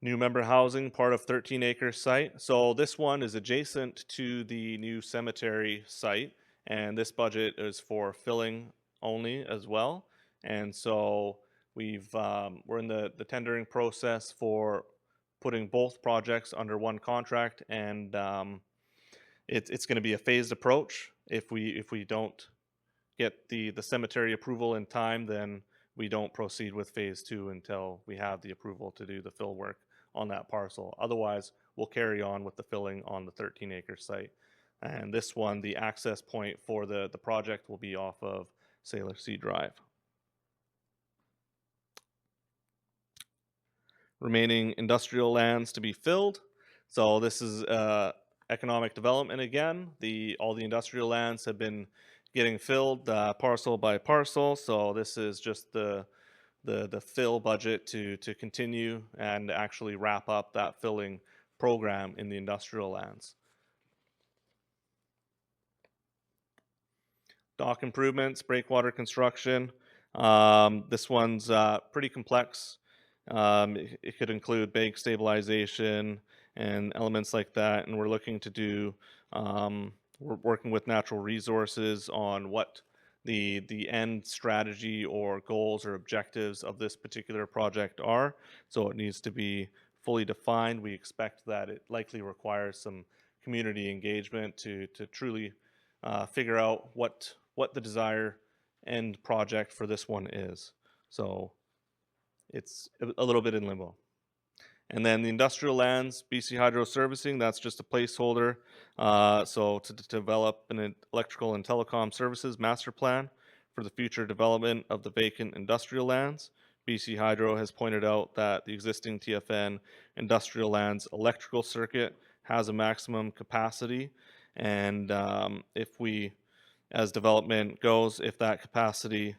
New member housing, part of 13-acre site. So this one is adjacent to the new cemetery site, and this budget is for filling only as well. And so we're in the tendering process for putting both projects under one contract, and it's going to be a phased approach. If we don't get the cemetery approval in time, then we don't proceed with phase 2 until we have the approval to do the fill work on that parcel. Otherwise, we'll carry on with the filling on the 13-acre site. And this one, the access point for the project will be off of Sailor Sea Drive. Remaining industrial lands to be filled. So this is economic development again. All the industrial lands have been getting filled parcel by parcel. So this is just the fill budget to continue and actually wrap up that filling program in the industrial lands. Dock improvements, breakwater construction. This one's pretty complex. It could include bank stabilization and elements like that, and we're looking to do, we're working with natural resources on what the end strategy or goals or objectives of this particular project are. So it needs to be fully defined. We expect that it likely requires some community engagement to truly figure out what the desired end project for this one is. So it's a little bit in limbo. And then the industrial lands, BC Hydro Servicing, that's just a placeholder. So to develop an electrical and telecom services master plan for the future development of the vacant industrial lands. BC Hydro has pointed out that the existing TFN industrial lands electrical circuit has a maximum capacity. And if we, as development goes, if that capacity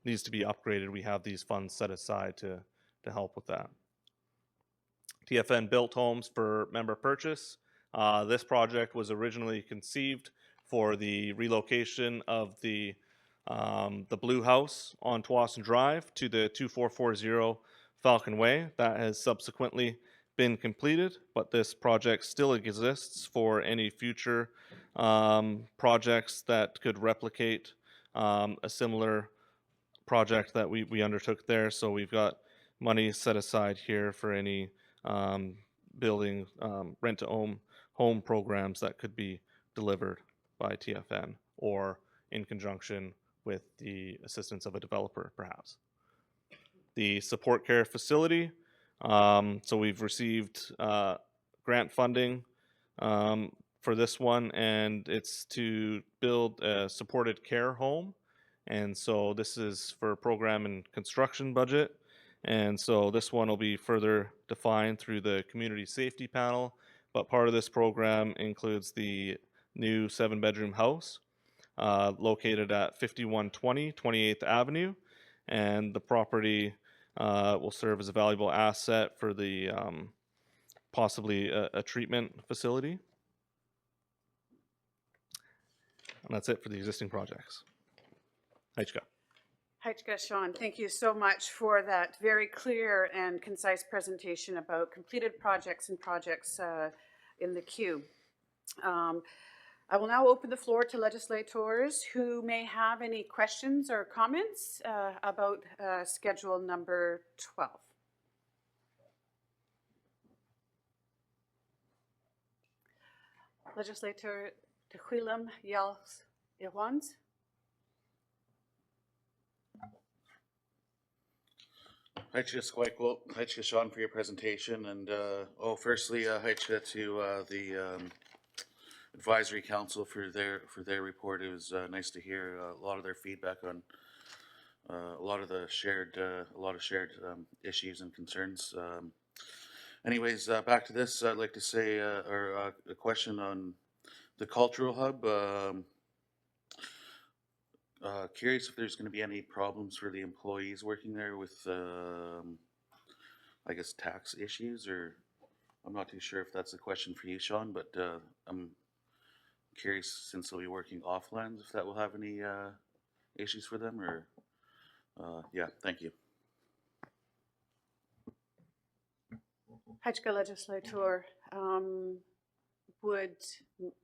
needs to be upgraded, we have these funds set aside to help with that. TFN built homes for member purchase. This project was originally conceived for the relocation of the Blue House on Tsawwassen Drive to the 2440 Falcon Way. That has subsequently been completed, but this project still exists for any future projects that could replicate a similar project that we undertook there. So we've got money set aside here for any building rent-to-own home programs that could be delivered by TFN or in conjunction with the assistance of a developer, perhaps. The support care facility. So we've received grant funding for this one, and it's to build a supported care home. And so this is for program and construction budget. And so this one will be further defined through the community safety panel. But part of this program includes the new 7-bedroom house located at 5120 28th Avenue. And the property will serve as a valuable asset for the possibly a treatment facility. And that's it for the existing projects. Haichka. Haichka, Sean, thank you so much for that very clear and concise presentation about completed projects and projects in the queue. I will now open the floor to legislators who may have any questions or comments about schedule number 12. Legislator Tehuilam Yals Irwans. Haichka Squackle, Haichka Sean for your presentation, and firstly, Haichka to the advisory council for their report. It was nice to hear a lot of their feedback on a lot of shared issues and concerns. Anyways, back to this, I'd like to say, a question on the cultural hub. Curious if there's gonna be any problems for the employees working there with, I guess, tax issues, or I'm not too sure if that's a question for you, Sean, but, I'm curious, since they'll be working offlands, if that will have any, issues for them, or, yeah, thank you. Hechka Legislator,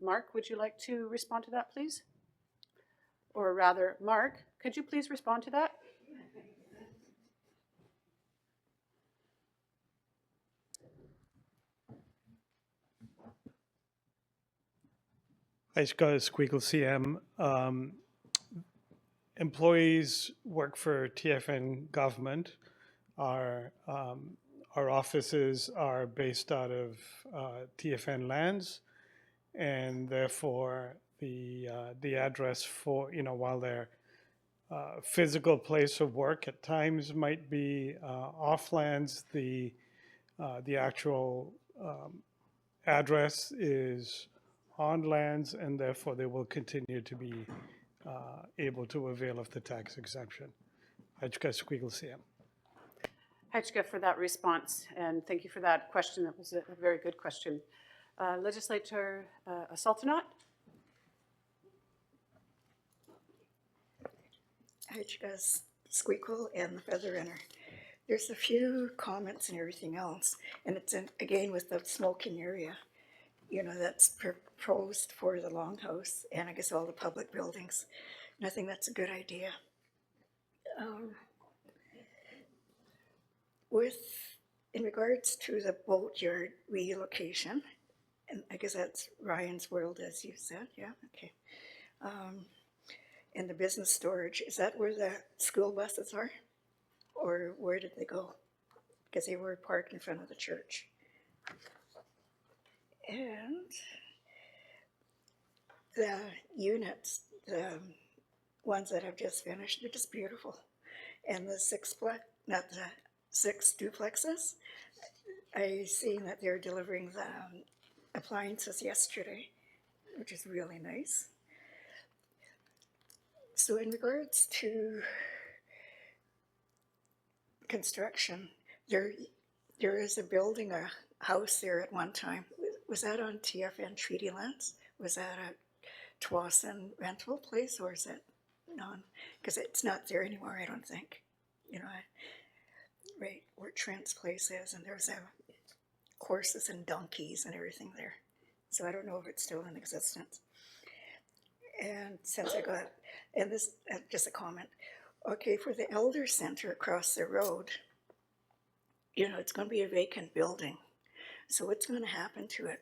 Mark, would you like to respond to that, please? Or rather, Mark, could you please respond to that? Aishka Squeakle CM. Employees work for TFN government. Our offices are based out of TFN lands, and therefore the address for, while their physical place of work at times might be off lands, the actual address is on lands, and therefore they will continue to be able to avail of the tax exemption. Hechka Squeakle CM. Hechka, for that response, and thank you for that question. That was a very good question. Legislator Sultanat? Hechka Squeakle and the Feather Inner. There's a few comments and everything else, and it's again with the smoking area, that's proposed for the Longhouse and I guess all the public buildings. And I think that's a good idea. In regards to the boatyard relocation, and I guess that's Ryan's World, as you said, yeah, okay. And the business storage, is that where the school buses are? Or where did they go? Because they were parked in front of the church. And the units, the ones that I've just finished, they're just beautiful. And the six duplexes, I seen that they're delivering the appliances yesterday, which is really nice. So in regards to construction, there is a building, a house there at one time. Was that on TFN Treaty Lands? Was that a Tsawwassen rental place, or is it non? Because it's not there anymore, I don't think. Right where Trent's place is, and there's horses and donkeys and everything there. So I don't know if it's still in existence. And since and this, just a comment. Okay, for the Elder Center across the road, it's going to be a vacant building. So what's going to happen to it?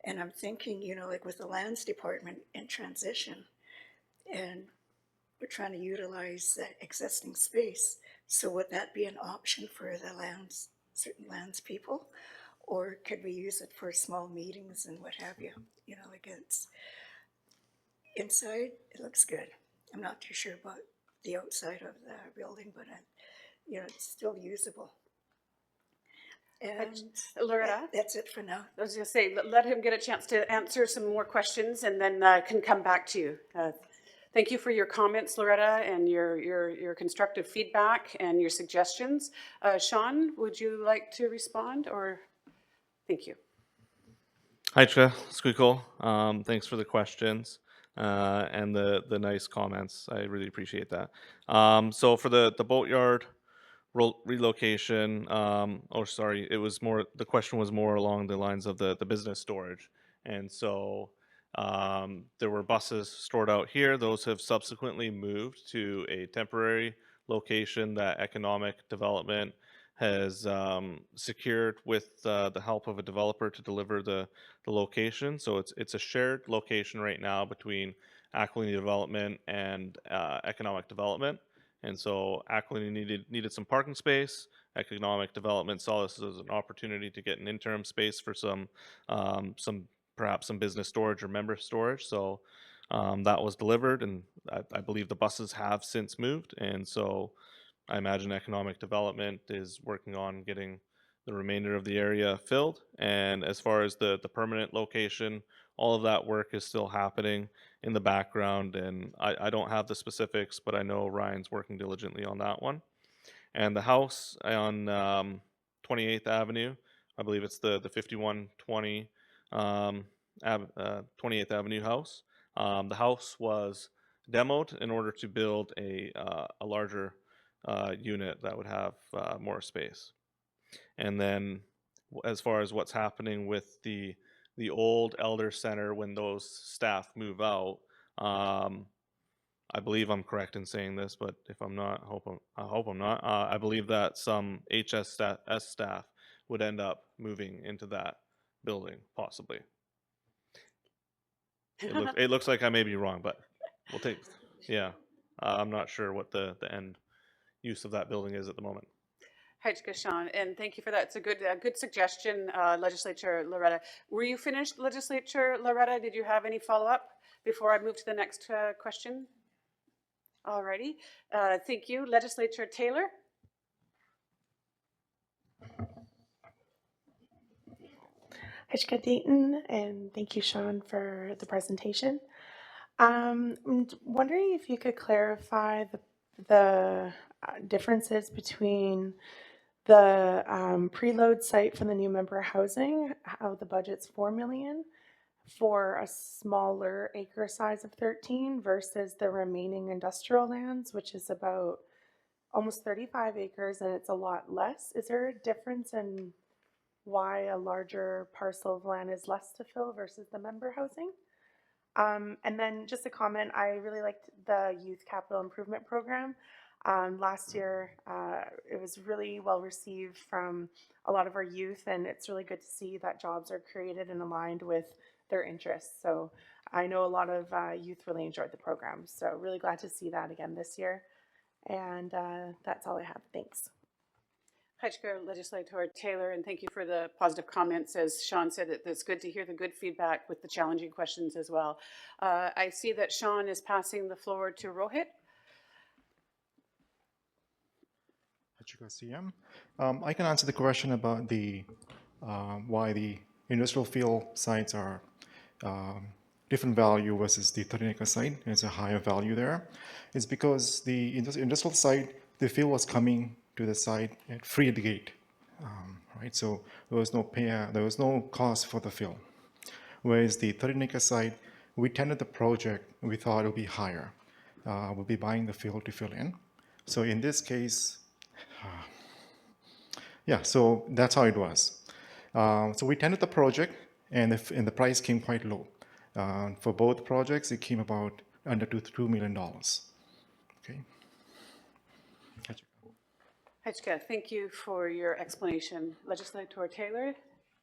And I'm thinking, like with the lands department in transition, and we're trying to utilize that existing space. So would that be an option for the certain lands people? Or could we use it for small meetings and what have you? Like it's inside, it looks good. I'm not too sure about the outside of the building, but it's still usable. And Loretta? That's it for now. I was going to say, let him get a chance to answer some more questions, and then can come back to you. Thank you for your comments, Loretta, and your constructive feedback and your suggestions. Sean, would you like to respond, or? Thank you. Hi, Squeakle. Thanks for the questions and the nice comments. I really appreciate that. So for the boatyard relocation, the question was more along the lines of the business storage. And so there were buses stored out here. Those have subsequently moved to a temporary location that economic development has secured with the help of a developer to deliver the location. So it's a shared location right now between Aquilini Development and Economic Development. And so Aquilini needed some parking space. Economic Development saw this as an opportunity to get an interim space for perhaps some business storage or member storage. So that was delivered, and I believe the buses have since moved. And so I imagine Economic Development is working on getting the remainder of the area filled. And as far as the permanent location, all of that work is still happening in the background. And I don't have the specifics, but I know Ryan's working diligently on that one. And the house on 28th Avenue, I believe it's the 5120 28th Avenue house. The house was demoed in order to build a larger unit that would have more space. And then as far as what's happening with the old elder center when those staff move out, I believe I'm correct in saying this, but if I'm not, I hope I'm not. I believe that some HSS staff would end up moving into that building, possibly. It looks like I may be wrong, but we'll take. Yeah, I'm not sure what the end use of that building is at the moment. Hejka, Sean, and thank you for that. It's a good suggestion, Legislature Loretta. Were you finished, Legislature Loretta? Did you have any follow-up before I move to the next question? Alrighty, thank you. Legislature Taylor. Hejka Dayton, and thank you, Sean, for the presentation. I'm wondering if you could clarify the differences between the preload site for the new member housing, how the budget's 4 million for a smaller acre size of 13 versus the remaining industrial lands, which is about almost 35 acres, and it's a lot less. Is there a difference in why a larger parcel of land is less to fill versus the member housing? And then just a comment, I really liked the Youth Capital Improvement Program. Last year, it was really well received from a lot of our youth, and it's really good to see that jobs are created and aligned with their interests. So I know a lot of youth really enjoyed the program, so really glad to see that again this year. And that's all I have. Thanks. Hejka, Legislator Taylor, and thank you for the positive comments. As Sean said, it's good to hear the good feedback with the challenging questions as well. I see that Sean is passing the floor to Rohit. CM. I can answer the question about the why the industrial field sites are different value versus the 13-acre site. There's a higher value there. It's because the industrial site, the field was coming to the site at free at the gate, right? So there was no there was no cost for the field. Whereas the 13-acre site, we tendered the project, we thought it would be higher. We'll be buying the field to fill in. So in this case, yeah, so that's how it was. So we tendered the project, and the price came quite low. For both projects, it came about under $2 million. Okay. Hejka, thank you for your explanation. Legislator Taylor,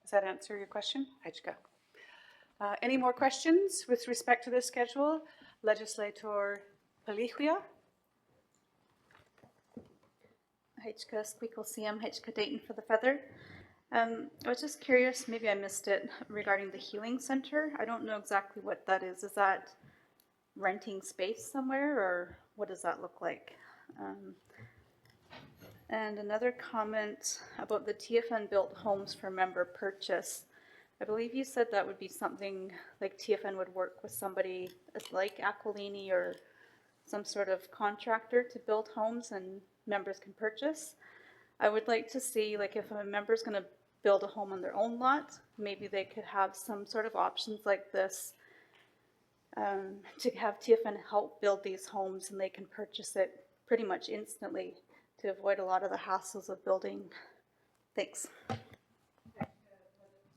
does that answer your question? Hejka. Any more questions with respect to this schedule? Legislator Palichia. Hejka Squeakle CM, Hejka Dayton for the Feather. I was just curious, maybe I missed it, regarding the healing center. I don't know exactly what that is. Is that renting space somewhere, or what does that look like? And another comment about the TFN built homes for member purchase. I believe you said that would be something like TFN would work with somebody like Aquilini or some sort of contractor to build homes and members can purchase. I would like to see, like, if a member's going to build a home on their own lot, maybe they could have some sort of options like this to have TFN help build these homes, and they can purchase it pretty much instantly to avoid a lot of the hassles of building. Thanks.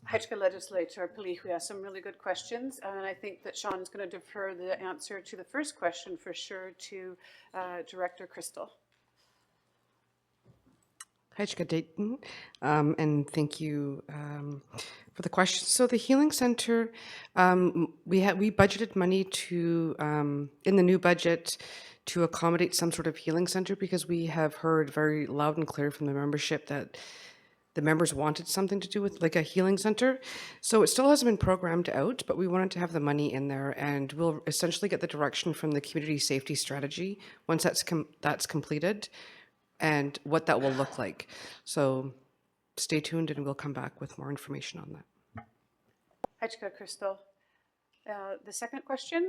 Hejka Legislator Palichia, some really good questions, and I think that Sean is going to defer the answer to the first question for sure to Director Crystal. Hejka Dayton, and thank you for the question. So the Healing Center, we budgeted money to in the new budget to accommodate some sort of healing center, because we have heard very loud and clear from the membership that the members wanted something to do with like a healing center. So it still hasn't been programmed out, but we wanted to have the money in there, and we'll essentially get the direction from the community safety strategy once that's completed, and what that will look like. So stay tuned and we'll come back with more information on that. Hajka Crystal. The second question,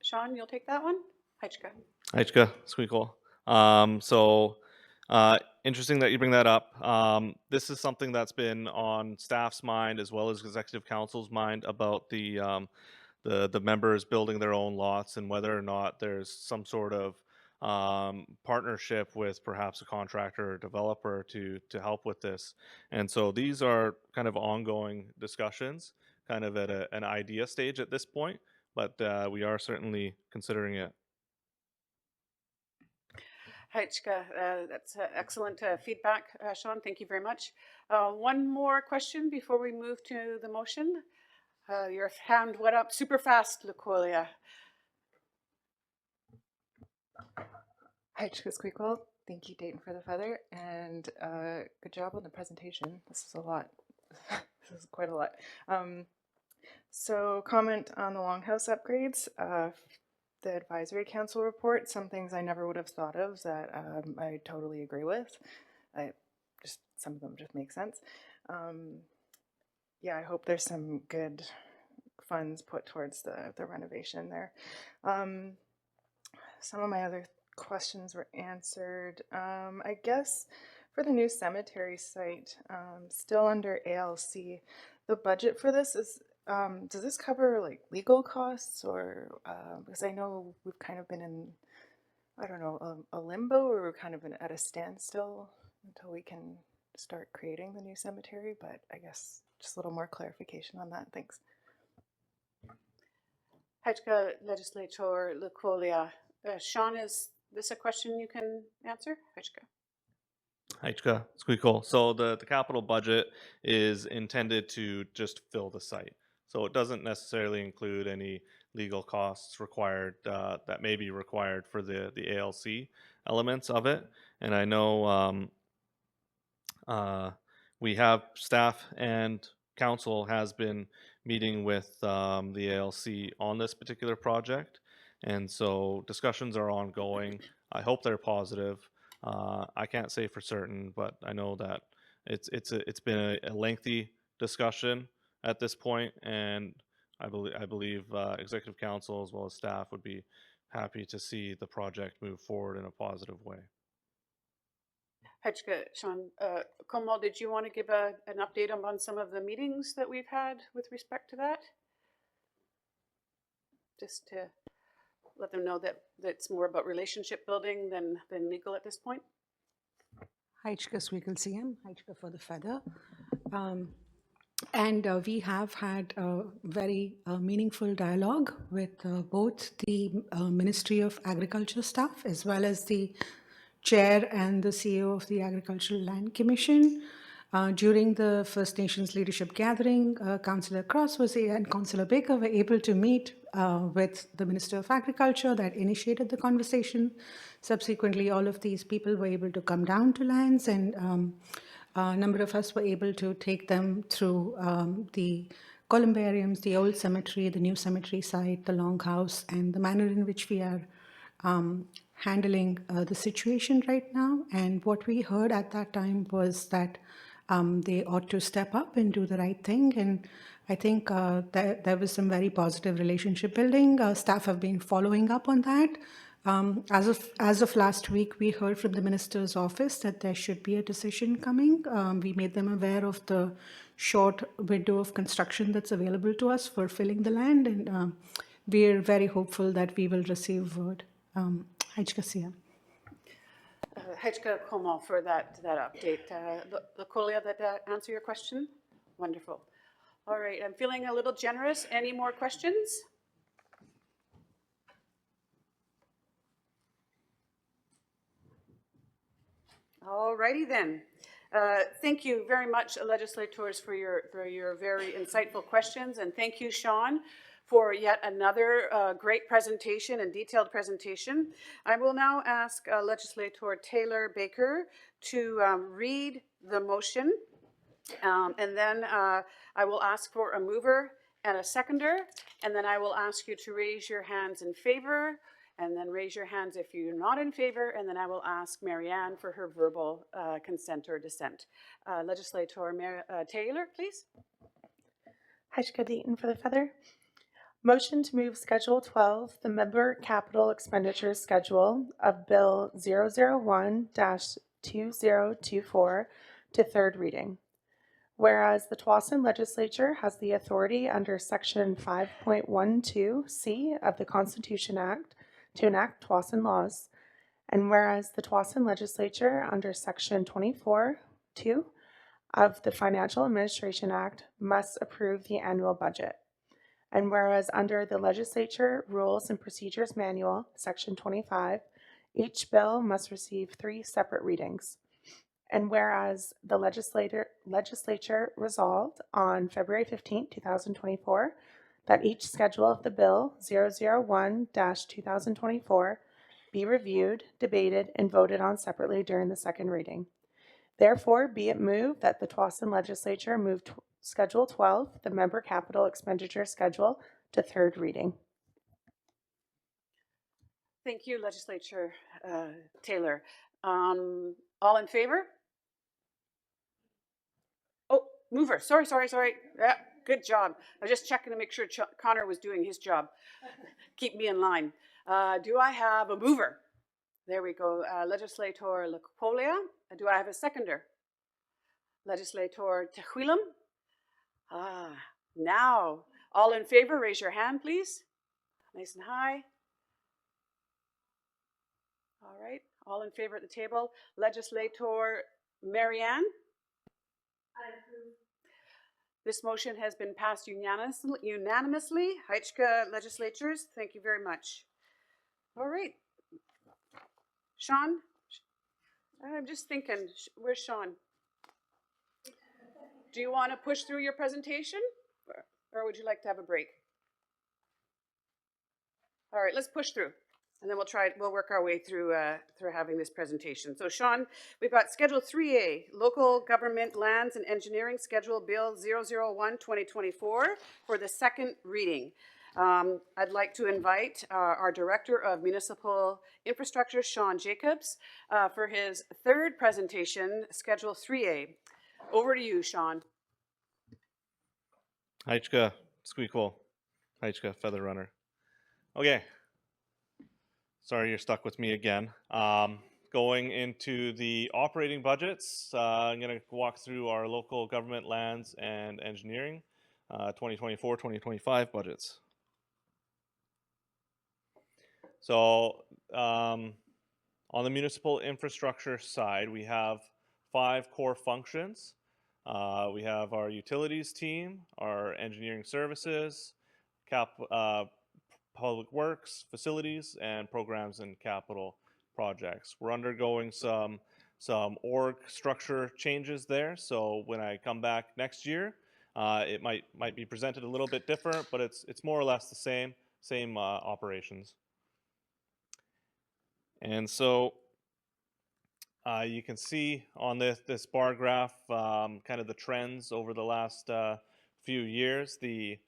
Sean, you'll take that one? Hajka. Aichka, Squeakle. Interesting that you bring that up. This is something that's been on staff's mind as well as executive council's mind about the members building their own lots and whether or not there's some sort of partnership with perhaps a contractor or developer to help with this. And so these are kind of ongoing discussions, kind of at an idea stage at this point, but we are certainly considering it. Hajka, that's excellent feedback, Sean. Thank you very much. One more question before we move to the motion. Your hand went up super fast, Lucolia. Hi, Squeakle. Thank you, Dayton, for the feather, and good job on the presentation. This is a lot. This is quite a lot. So, comment on the Longhouse upgrades. The advisory council report, some things I never would have thought of that I totally agree with. Some of them just make sense. Yeah, I hope there's some good funds put towards the renovation there. Some of my other questions were answered. I guess for the new cemetery site, still under ALC, the budget for this is, does this cover like legal costs or, because I know we've kind of been in, I don't know, a limbo, or we're kind of at a standstill until we can start creating the new cemetery, but I guess just a little more clarification on that. Thanks. Hajka Legislator Lucolia. Sean, is this a question you can answer? Hajka. Aichka, Squeakle. So the capital budget is intended to just fill the site. So it doesn't necessarily include any legal costs required that may be required for the ALC elements of it. And I know we have staff and council has been meeting with the ALC on this particular project. And so discussions are ongoing. I hope they're positive. I can't say for certain, but I know that it's been a lengthy discussion at this point, and I believe executive council as well as staff would be happy to see the project move forward in a positive way. Hajka, Sean, Komal, did you want to give an update on some of the meetings that we've had with respect to that? Just to let them know that it's more about relationship building than legal at this point. Hajka Squeakle CM, Hajka for the feather. And we have had a very meaningful dialogue with both the Ministry of Agriculture staff as well as the chair and the CEO of the Agricultural Land Commission. During the First Nations Leadership Gathering, Councillor Cross and Councillor Baker were able to meet with the Minister of Agriculture that initiated the conversation. Subsequently, all of these people were able to come down to lands, and a number of us were able to take them through the columbariums, the old cemetery, the new cemetery site, the longhouse, and the manner in which we are handling the situation right now. And what we heard at that time was that they ought to step up and do the right thing. And I think there was some very positive relationship building. Staff have been following up on that. As of last week, we heard from the minister's office that there should be a decision coming. We made them aware of the short window of construction that's available to us for filling the land, and we're very hopeful that we will receive word. Hajka Hajka Komal for that update. Lucolia, that answer your question? Wonderful. All right, I'm feeling a little generous. Any more questions? All righty then. Thank you very much, legislators, for your very insightful questions, and thank you, Sean, for yet another great presentation and detailed presentation. I will now ask Legislator Taylor Baker to read the motion, and then I will ask for a mover and a seconder, and then I will ask you to raise your hands in favor And then raise your hands if you're not in favor, and then I will ask Marianne for her verbal consent or dissent. Legislator Taylor, please. Heshka Deaton for the Feather. Motion to move Schedule 12, the member capital expenditures schedule of Bill 001-2024 to third reading. Whereas the Tsawwassen Legislature has the authority under Section 5.12C of the Constitution Act to enact Tsawwassen laws, and whereas the Tsawwassen Legislature under Section 24(2) of the Financial Administration Act must approve the annual budget. And whereas under the Legislature Rules and Procedures Manual, Section 25, each bill must receive 3 separate readings. And whereas the legislature resolved on February 15, 2024, that each schedule of the bill 001-2024 be reviewed, debated, and voted on separately during the second reading. Therefore, be it moved that the Tsawwassen Legislature move Schedule 12, the member capital expenditure schedule, to third reading. Thank you, Legislator Taylor. All in favor? Oh, mover. Sorry. Yeah, good job. I was just checking to make sure Connor was doing his job. Keep me in line. Do I have a mover? There we go. Legislator Lecopolia. Do I have a seconder? Legislator Tehuilam. Now, all in favor, raise your hand, please. Nice and high. All right, all in favor at the table. Legislator Marianne. I approve. This motion has been passed unanimously. Haitchka legislatures, thank you very much. All right. Sean? I'm just thinking, where's Sean? Do you want to push through your presentation? Or would you like to have a break? All right, let's push through. And then we'll work our way through having this presentation. So Sean, we've got Schedule 3A, Local Government Lands and Engineering Schedule Bill 001-2024 for the second reading. I'd like to invite our Director of Municipal Infrastructure, Sean Jacobs, for his third presentation, Schedule 3A. Over to you, Sean. Haitchka, Squeakle, Haitchka, Feather Runner. Okay. Sorry you're stuck with me again. Going into the operating budgets, I'm going to walk through our local government lands and engineering 2024-2025 budgets. So on the municipal infrastructure side, we have 5 core functions. We have our utilities team, our engineering services, public works, facilities, and programs and capital projects. We're undergoing some org structure changes there. So when I come back next year, it might be presented a little bit different, but it's more or less the same operations. And so you can see on this bar graph kind of the trends over the last few years. The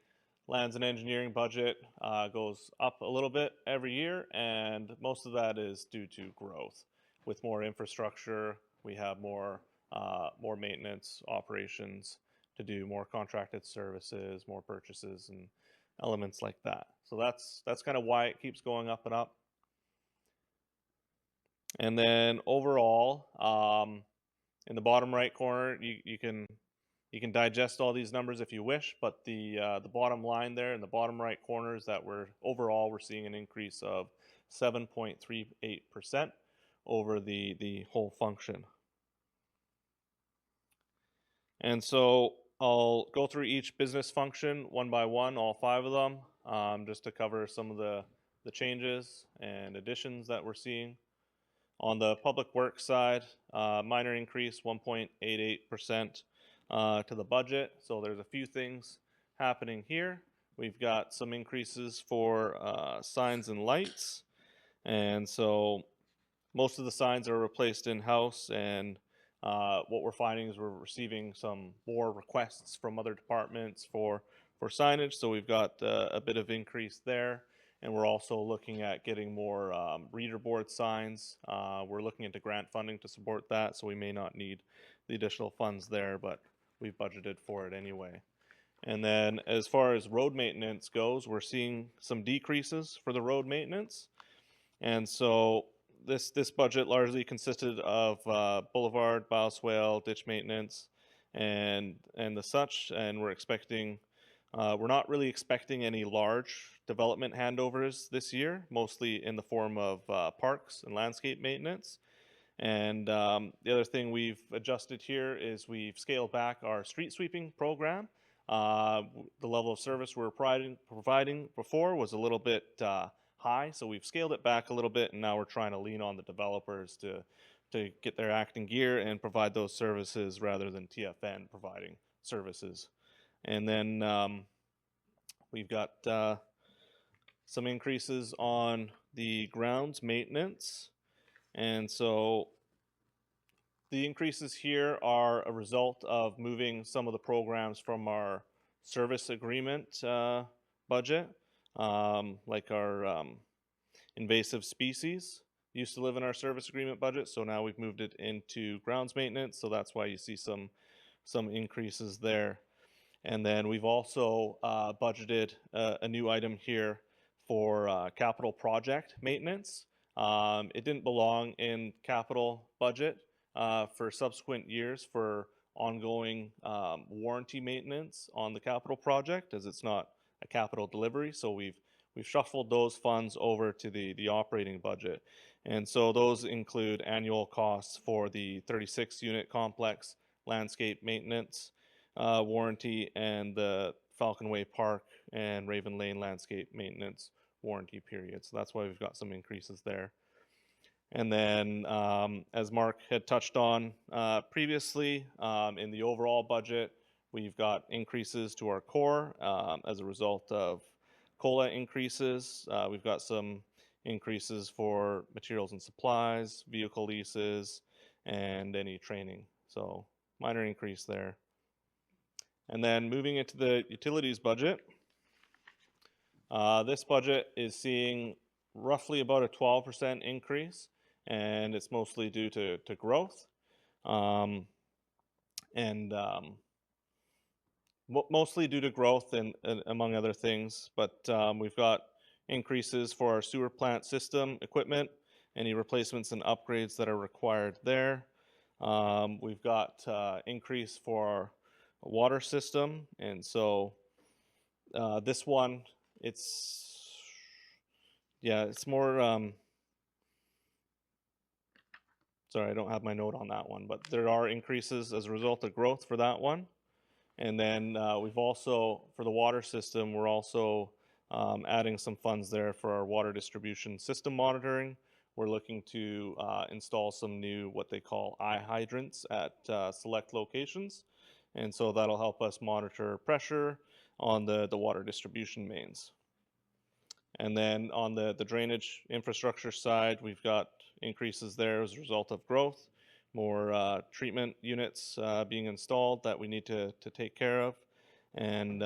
lands and engineering budget goes up a little bit every year, and most of that is due to growth. With more infrastructure, we have more maintenance operations to do, more contracted services, more purchases, and elements like that. So that's kind of why it keeps going up and up. And then overall, in the bottom right corner, you can digest all these numbers if you wish, but the bottom line there in the bottom right corner is that we're seeing an increase of 7.38% over the whole function. And so I'll go through each business function one by one, all 5 of them, just to cover some of the changes and additions that we're seeing. On the public works side, minor increase, 1.88% to the budget. So there's a few things happening here. We've got some increases for signs and lights. And so most of the signs are replaced in-house, and what we're finding is we're receiving some more requests from other departments for signage. So we've got a bit of increase there. and we're also looking at getting more reader board signs. We're looking into grant funding to support that, so we may not need the additional funds there, but we've budgeted for it anyway. And then as far as road maintenance goes, we're seeing some decreases for the road maintenance. And so this budget largely consisted of boulevard, bioswale, ditch maintenance, and the such. And we're expecting, we're not really expecting any large development handovers this year, mostly in the form of parks and landscape maintenance. And the other thing we've adjusted here is we've scaled back our street sweeping program. The level of service we're providing before was a little bit high, so we've scaled it back a little bit, and now we're trying to lean on the developers to get their act in gear and provide those services rather than TFN providing services. And then we've got some increases on the grounds maintenance. And so the increases here are a result of moving some of the programs from our service agreement budget, like our invasive species used to live in our service agreement budget. So now we've moved it into grounds maintenance. So that's why you see some increases there. And then we've also budgeted a new item here for capital project maintenance. It didn't belong in capital budget for subsequent years for ongoing warranty maintenance on the capital project, as it's not a capital delivery. So we've shuffled those funds over to the operating budget. And so those include annual costs for the 36 unit complex landscape maintenance warranty and the Falcon Way Park and Raven Lane landscape maintenance warranty period. So that's why we've got some increases there. And then, as Mark had touched on previously, in the overall budget, we've got increases to our core as a result of COLA increases. We've got some increases for materials and supplies, vehicle leases, and any training. So minor increase there. And then moving into the utilities budget, this budget is seeing roughly about a 12% increase, and it's mostly due to growth, mostly due to growth and among other things. But we've got increases for our sewer plant system equipment, any replacements and upgrades that are required there. We've got increase for our water system, and so this one, it's more sorry, I don't have my note on that one, but there are increases as a result of growth for that one. And then we've also, for the water system, we're also adding some funds there for our water distribution system monitoring. We're looking to install some new, what they call eye hydrants at select locations. And so that'll help us monitor pressure on the water distribution mains. And then on the drainage infrastructure side, we've got increases there as a result of growth, more treatment units being installed that we need to take care of. And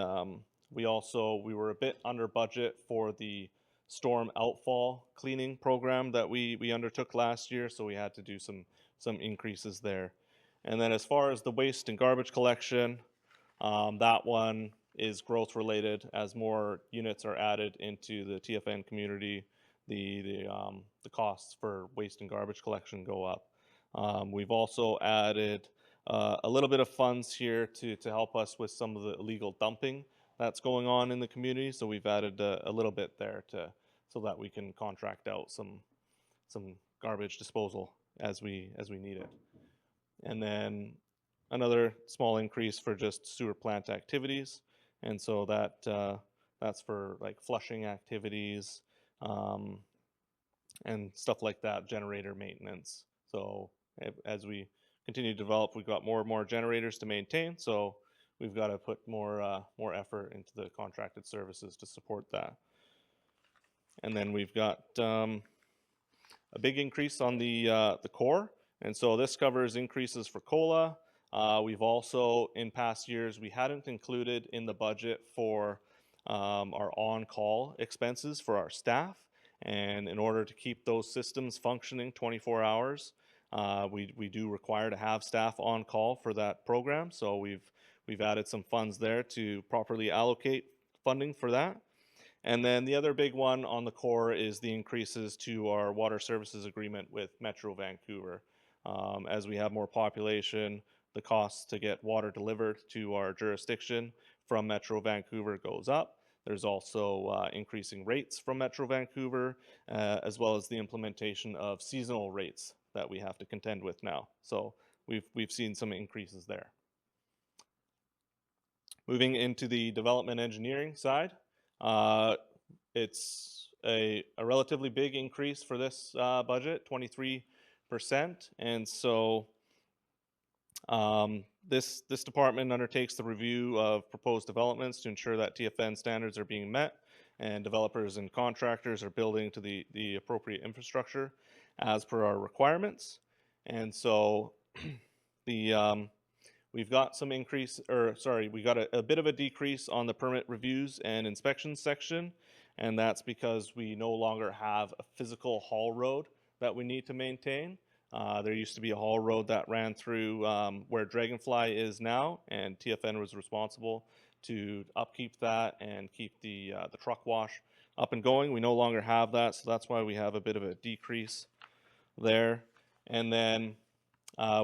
we were a bit under budget for the storm outfall cleaning program that we undertook last year, so we had to do some increases there. And then as far as the waste and garbage collection, that one is growth related. As more units are added into the TFN community, the costs for waste and garbage collection go up. We've also added a little bit of funds here to help us with some of the illegal dumping that's going on in the community. So we've added a little bit there so that we can contract out some garbage disposal as we need it. And then another small increase for just sewer plant activities. And so that's for like flushing activities and stuff like that, generator maintenance. So as we continue to develop, we've got more and more generators to maintain. So we've got to put more effort into the contracted services to support that. And then we've got a big increase on the core. And so this covers increases for COLA. We've also, in past years, we hadn't included in the budget for our on-call expenses for our staff. And in order to keep those systems functioning 24 hours, we do require to have staff on call for that program. So we've added some funds there to properly allocate funding for that. And then the other big one on the core is the increases to our water services agreement with Metro Vancouver. As we have more population, the cost to get water delivered to our jurisdiction from Metro Vancouver goes up. There's also increasing rates from Metro Vancouver, as well as the implementation of seasonal rates that we have to contend with now. So we've seen some increases there. Moving into the development engineering side, it's a relatively big increase for this budget, 23%. And so this department undertakes the review of proposed developments to ensure that TFN standards are being met and developers and contractors are building to the appropriate infrastructure as per our requirements. And so we've got some increase, or sorry, we got a bit of a decrease on the permit reviews and inspections section, and that's because we no longer have a physical haul road that we need to maintain. There used to be a haul road that ran through where Dragonfly is now, and TFN was responsible to upkeep that and keep the truck wash up and going. We no longer have that, so that's why we have a bit of a decrease there. And then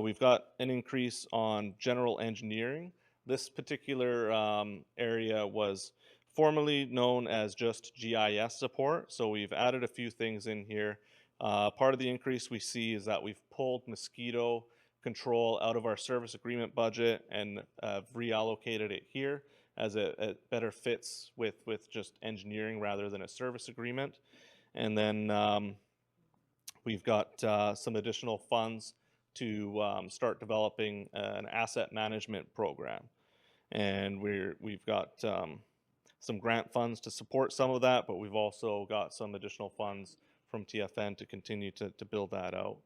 we've got an increase on general engineering. This particular area was formerly known as just GIS support, so we've added a few things in here. Part of the increase we see is that we've pulled mosquito control out of our service agreement budget and reallocated it here as it better fits with just engineering rather than a service agreement. And then we've got some additional funds to start developing an asset management program. And we've got some grant funds to support some of that, but we've also got some additional funds from TFN to continue to build that out.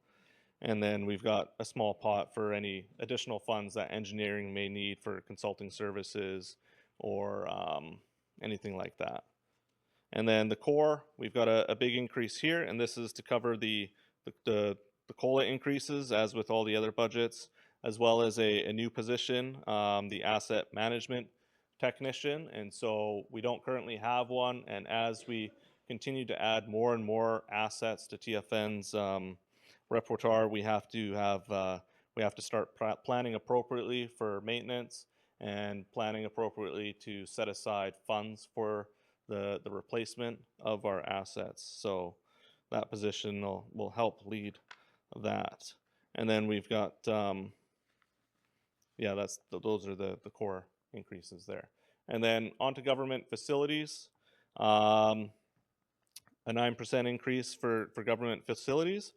And then we've got a small pot for any additional funds that engineering may need for consulting services or anything like that. And then the core, we've got a big increase here, and this is to cover the COLA increases, as with all the other budgets, as well as a new position, the asset management technician. And so we don't currently have one, and as we continue to add more and more assets to TFN's repertoire, we have to start planning appropriately for maintenance and planning appropriately to set aside funds for the replacement of our assets. So that position will help lead that. And then we've got yeah, those are the core increases there. And then onto government facilities. A 9% increase for government facilities.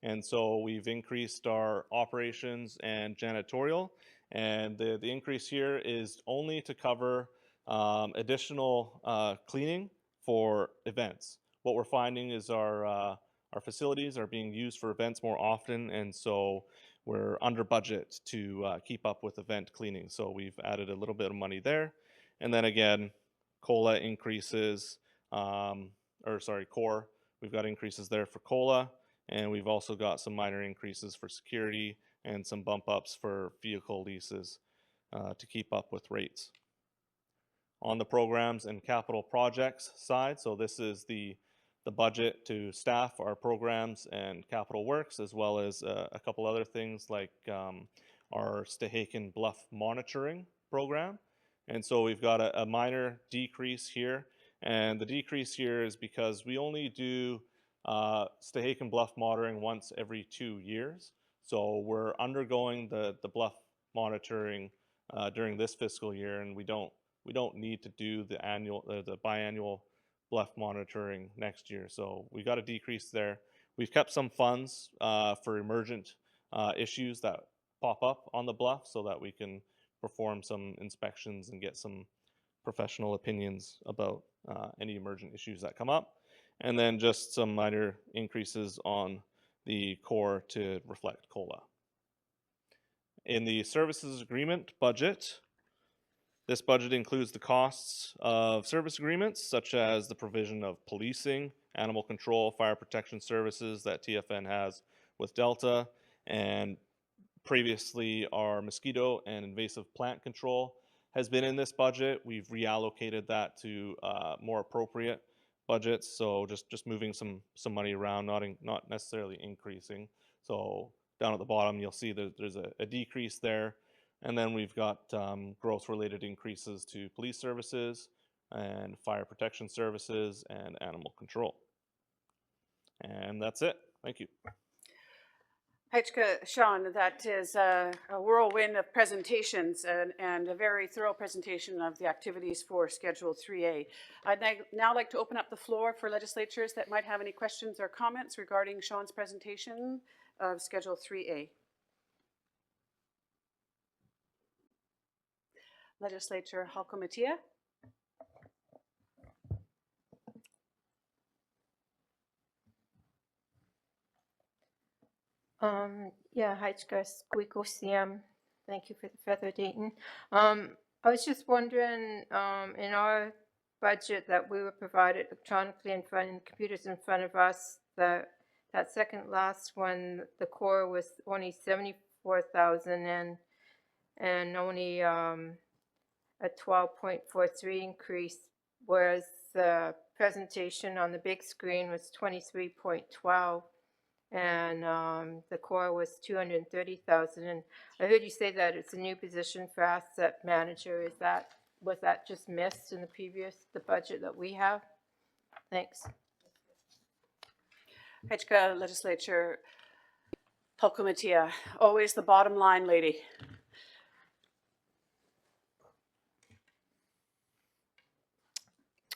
And so we've increased our operations and janitorial. And the increase here is only to cover additional cleaning for events. What we're finding is our facilities are being used for events more often, and so we're under budget to keep up with event cleaning. So we've added a little bit of money there. And then again, COLA increases, core, we've got increases there for COLA, and we've also got some minor increases for security and some bump ups for vehicle leases to keep up with rates. On the programs and capital projects side, so this is the budget to staff our programs and capital works, as well as a couple other things like our Stehaken Bluff monitoring program. And so we've got a minor decrease here. And the decrease here is because we only do Stehaken Bluff monitoring once every 2 years. So we're undergoing the bluff monitoring during this fiscal year, and we don't need to do the biannual bluff monitoring next year. So we got a decrease there. We've kept some funds for emergent issues that pop up on the bluff so that we can perform some inspections and get some professional opinions about any emergent issues that come up. And then just some minor increases on the core to reflect COLA. In the services agreement budget, This budget includes the costs of service agreements, such as the provision of policing, animal control, fire protection services that TFN has with Delta, and previously our mosquito and invasive plant control has been in this budget. We've reallocated that to more appropriate budgets, so just moving some money around, not necessarily increasing. So down at the bottom, you'll see that there's a decrease there. And then we've got growth-related increases to police services and fire protection services and animal control. And that's it. Thank you. Heichka, Sean, that is a whirlwind of presentations and a very thorough presentation of the activities for Schedule 3A. I'd now like to open up the floor for legislatures that might have any questions or comments regarding Sean's presentation of Schedule 3A. Legislature Halkomatia. Yeah, Heichka Squeakle thank you for the feather, Dayton. I was just wondering, in our budget that we were provided electronically in front and computers in front of us, that second last one, the core was only 74,000 and only a 12.43 increase, whereas the presentation on the big screen was 23.12. And the core was 230,000. And I heard you say that it's a new position for asset manager. Was that just missed in the budget that we have? Thanks. Heichka Legislature Halkomatia, always the bottom line lady.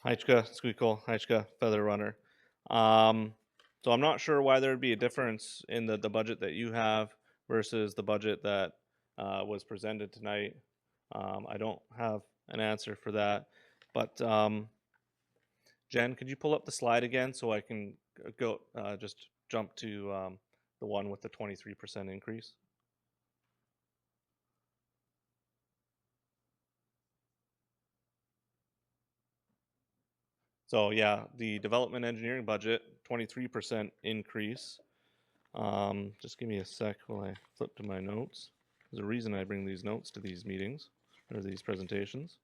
Heichka Squeakle, Heichka Feather Runner. So I'm not sure why there would be a difference in the budget that you have versus the budget that was presented tonight. I don't have an answer for that, but Jen, could you pull up the slide again so I can go just jump to the one with the 23% increase? So yeah, the development engineering budget, 23% increase. Just give me a sec while I flip to my notes. There's a reason I bring these notes to these meetings or these presentations.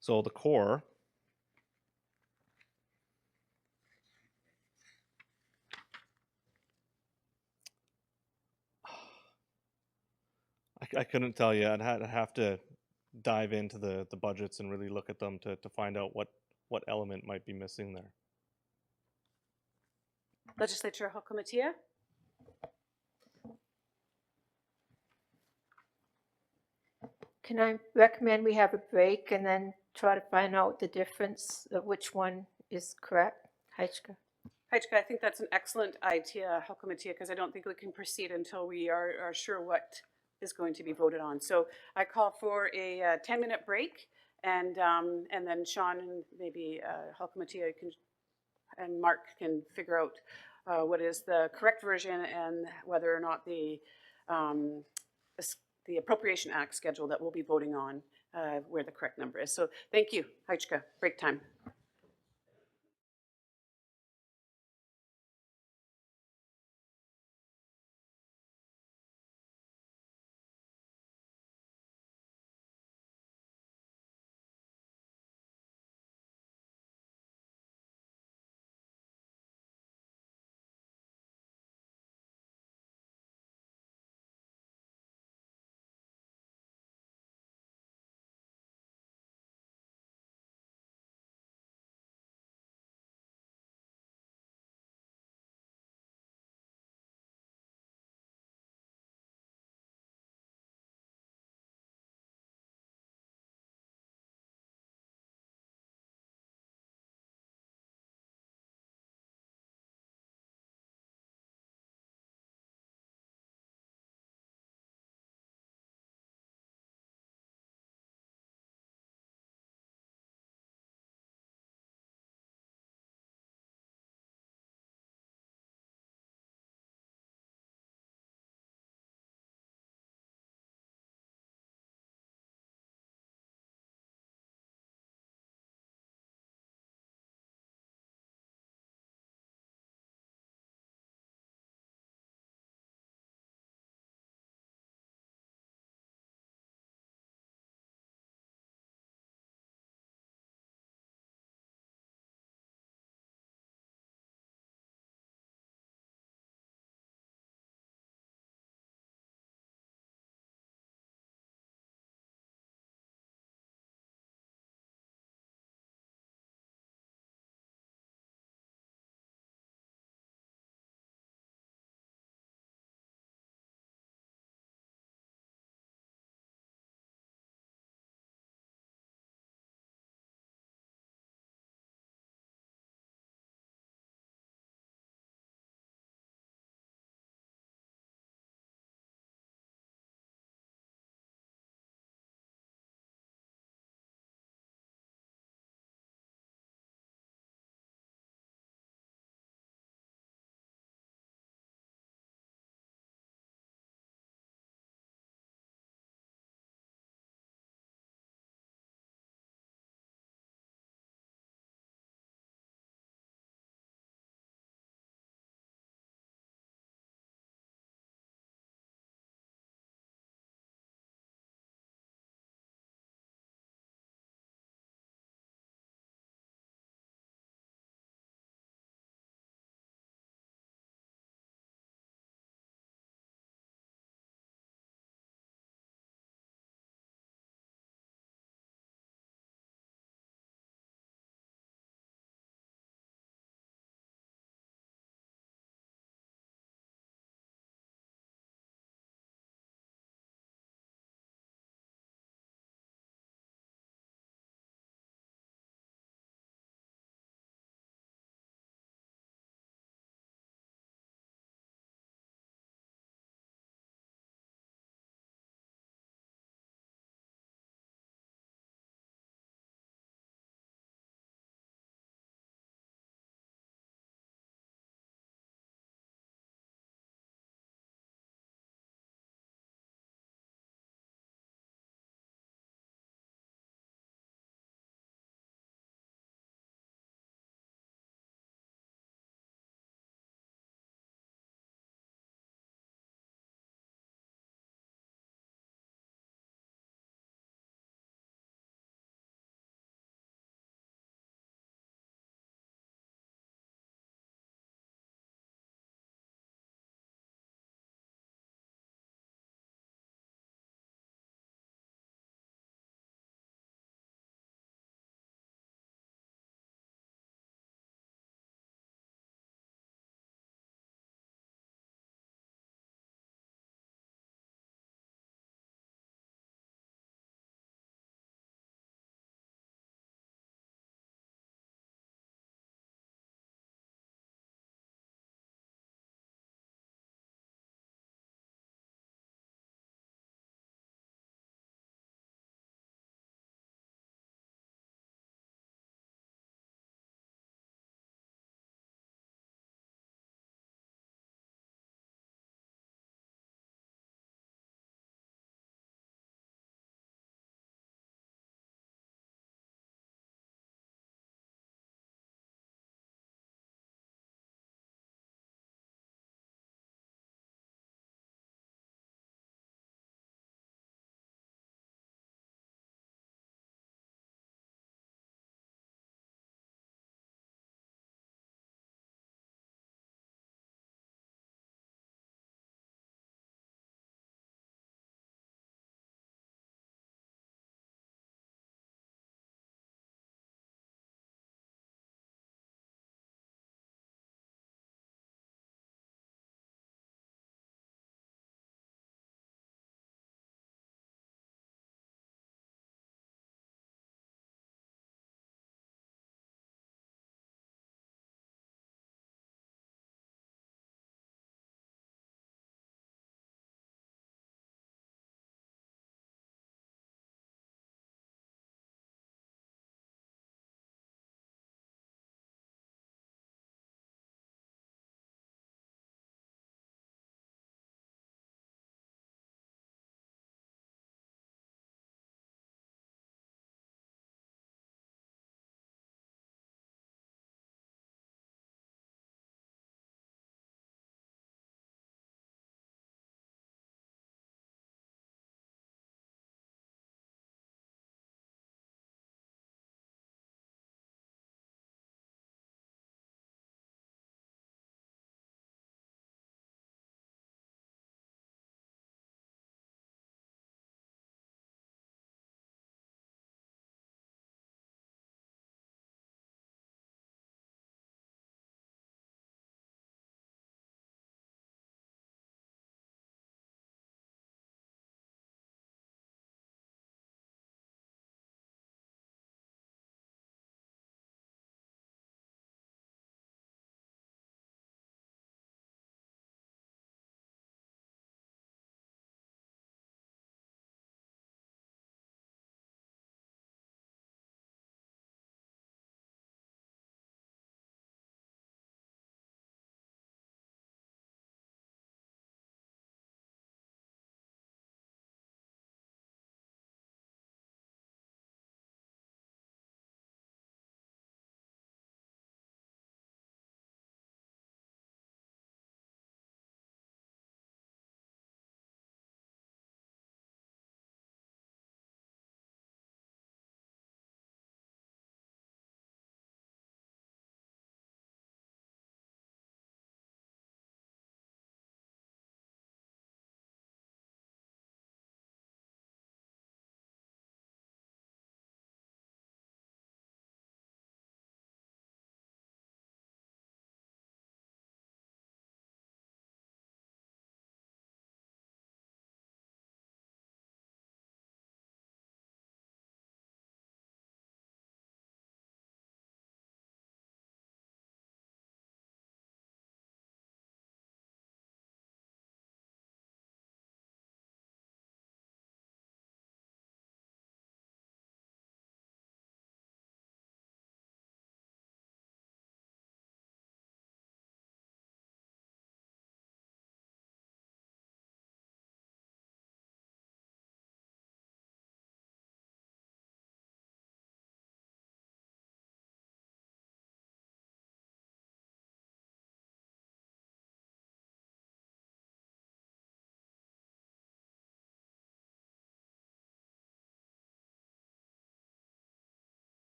So the core, I couldn't tell you. I'd have to dive into the budgets and really look at them to find out what element might be missing there. Legislature Halkomatia. Can I recommend we have a break and then try to find out the difference of which one is correct? Heichka. Heichka, I think that's an excellent idea, Halkomatia, because I don't think we can proceed until we are sure what is going to be voted on. So I call for a 10-minute break, and then Sean and maybe Halkomatia and Mark can figure out what is the correct version and whether or not the Appropriation Act schedule that we'll be voting on where the correct number is. So thank you, Heichka. Break time.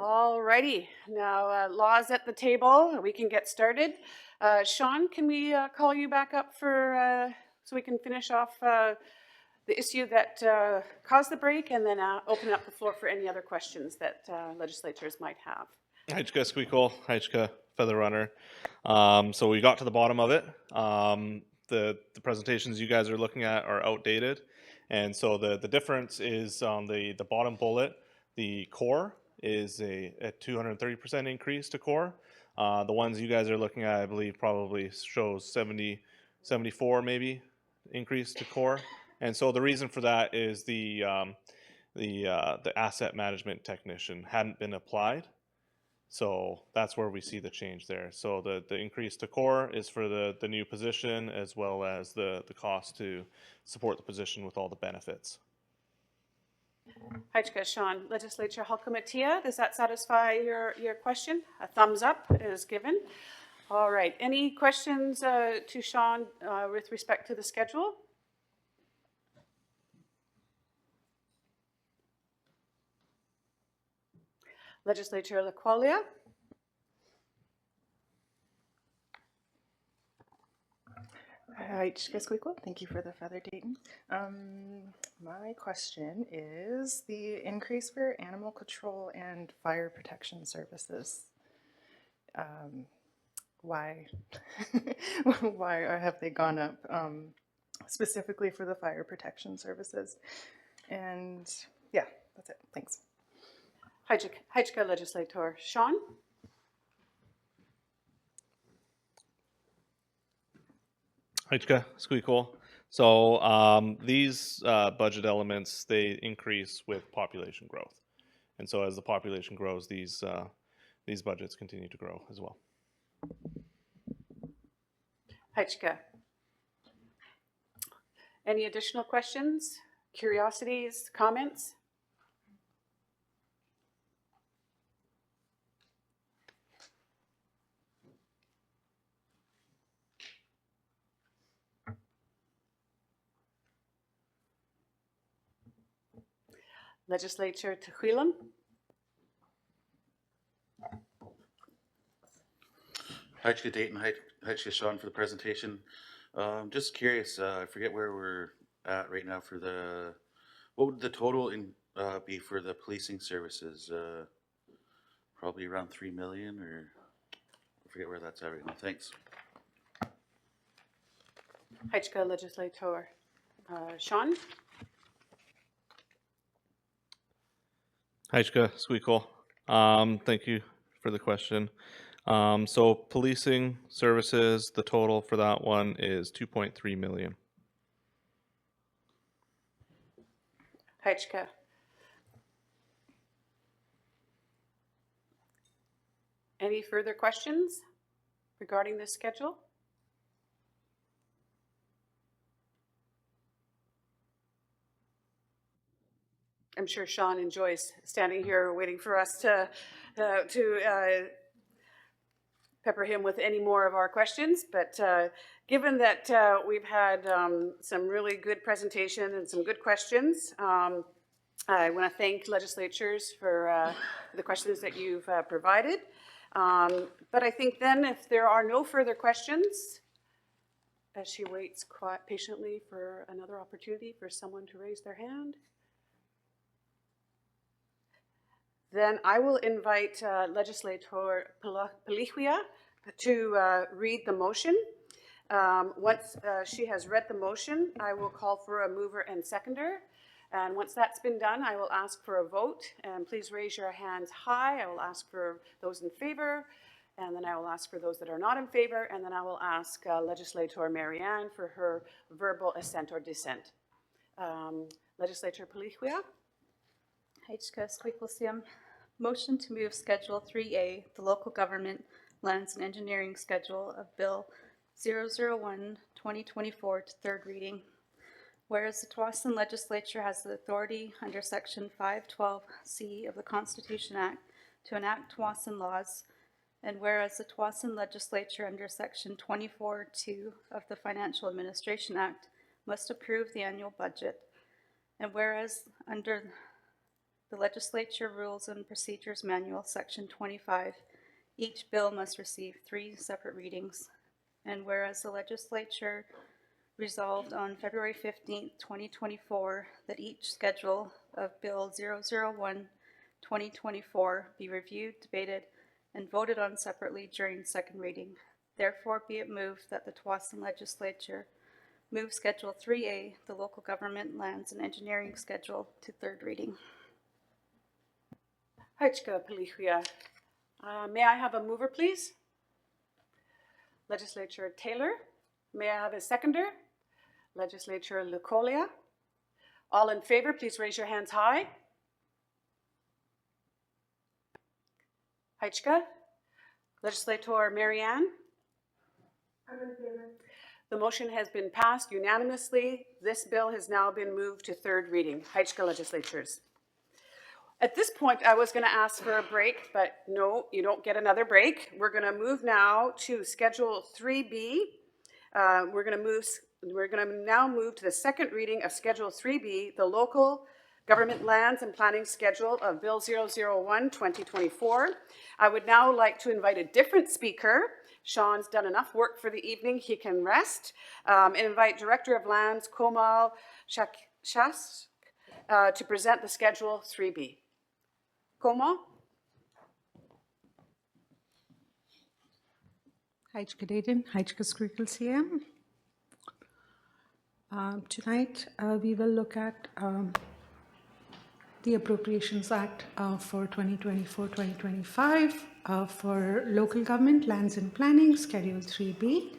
All righty, now laws at the table, we can get started. Sean, can we call you back up for, so we can finish off the issue that caused the break, and then open up the floor for any other questions that legislators might have. Heichka Squeakle, Heichka Feather Runner. So we got to the bottom of it. The presentations you guys are looking at are outdated. And so the difference is on the bottom bullet, the core is a 230% increase to core. The ones you guys are looking at, I believe, probably shows 74 maybe increase to core. And so the reason for that is the asset management technician hadn't been applied. So that's where we see the change there. So the increase to core is for the new position, as well as the cost to support the position with all the benefits. Heichka, Sean, Legislature Halkamatia, does that satisfy your question? A thumbs up is given. All right, any questions to Sean with respect to the schedule? Legislature Laqualia. Hi, Squeakle. Thank you for the feather, Dayton. My question is the increase for animal control and fire protection services. Why? Why have they gone up specifically for the fire protection services? And yeah, that's it. Thanks. Heichka Legislator Sean. Heichka Squeakle. So these budget elements, they increase with population growth. And so as the population grows, these budgets continue to grow as well. Heichka. Any additional questions, curiosities, comments? Legislature Tehuilam. Heichka Dayton, Heichka Sean for the presentation. Just curious, I forget where we're at right now for what would the total be for the policing services? Probably around 3 million, or I forget where that's at right now. Thanks. Heichka Legislator Sean. Heichka Squeakle. Thank you for the question. So policing services, the total for that one is 2.3 million. Heichka. Any further questions regarding this schedule? I'm sure Sean enjoys standing here waiting for us to pepper him with any more of our questions, but given that we've had some really good presentation and some good questions, I want to thank legislatures for the questions that you've provided. But I think then if there are no further questions, as she waits patiently for another opportunity for someone to raise their hand, then I will invite Legislator Pelihuia to read the motion. Once she has read the motion, I will call for a mover and seconder. And once that's been done, I will ask for a vote. And please raise your hands high. I will ask for those in favor. And then I will ask for those that are not in favor. And then I will ask Legislator Marianne for her verbal assent or dissent. Legislator Pelihuia. Heichka Squeakle. Motion to move Schedule 3A, the Local Government Lands and Engineering Schedule of Bill 001-2024 to third reading. Whereas the Tsawwassen Legislature has the authority under Section 512C of the Constitution Act to enact Tsawwassen laws, and whereas the Tsawwassen Legislature under Section 24(2) of the Financial Administration Act must approve the annual budget, and whereas under the Legislature Rules and Procedures Manual, Section 25, each bill must receive 3 separate readings. And whereas the Legislature resolved on February 15th, 2024, that each schedule of Bill 001, 2024 be reviewed, debated, and voted on separately during second reading. Therefore, be it moved that the Tsawwassen Legislature move Schedule 3A, the Local Government, Lands, and Engineering Schedule, to third reading. Hajka Palihuya. May I have a mover, please? Legislature Taylor. May I have a seconder? Legislature Lucolia. All in favor, please raise your hands high. Hajka. Legislator Marianne. I'm in favor. The motion has been passed unanimously. This bill has now been moved to third reading. Hajka legislatures. At this point, I was going to ask for a break, but no, you don't get another break. We're going to move now to Schedule 3B. We're going to now move to the second reading of Schedule 3B, the Local Government Lands and Planning Schedule of Bill 001, 2024. I would now like to invite a different speaker. Sean's done enough work for the evening, he can rest. And invite Director of Lands, Komal Shask, to present the Schedule 3B. Komal? Hajka Dayton, Hajka Squeakle CM. Tonight, we will look at the Appropriations Act for 2024-2025 for Local Government, Lands and Planning, Schedule 3B.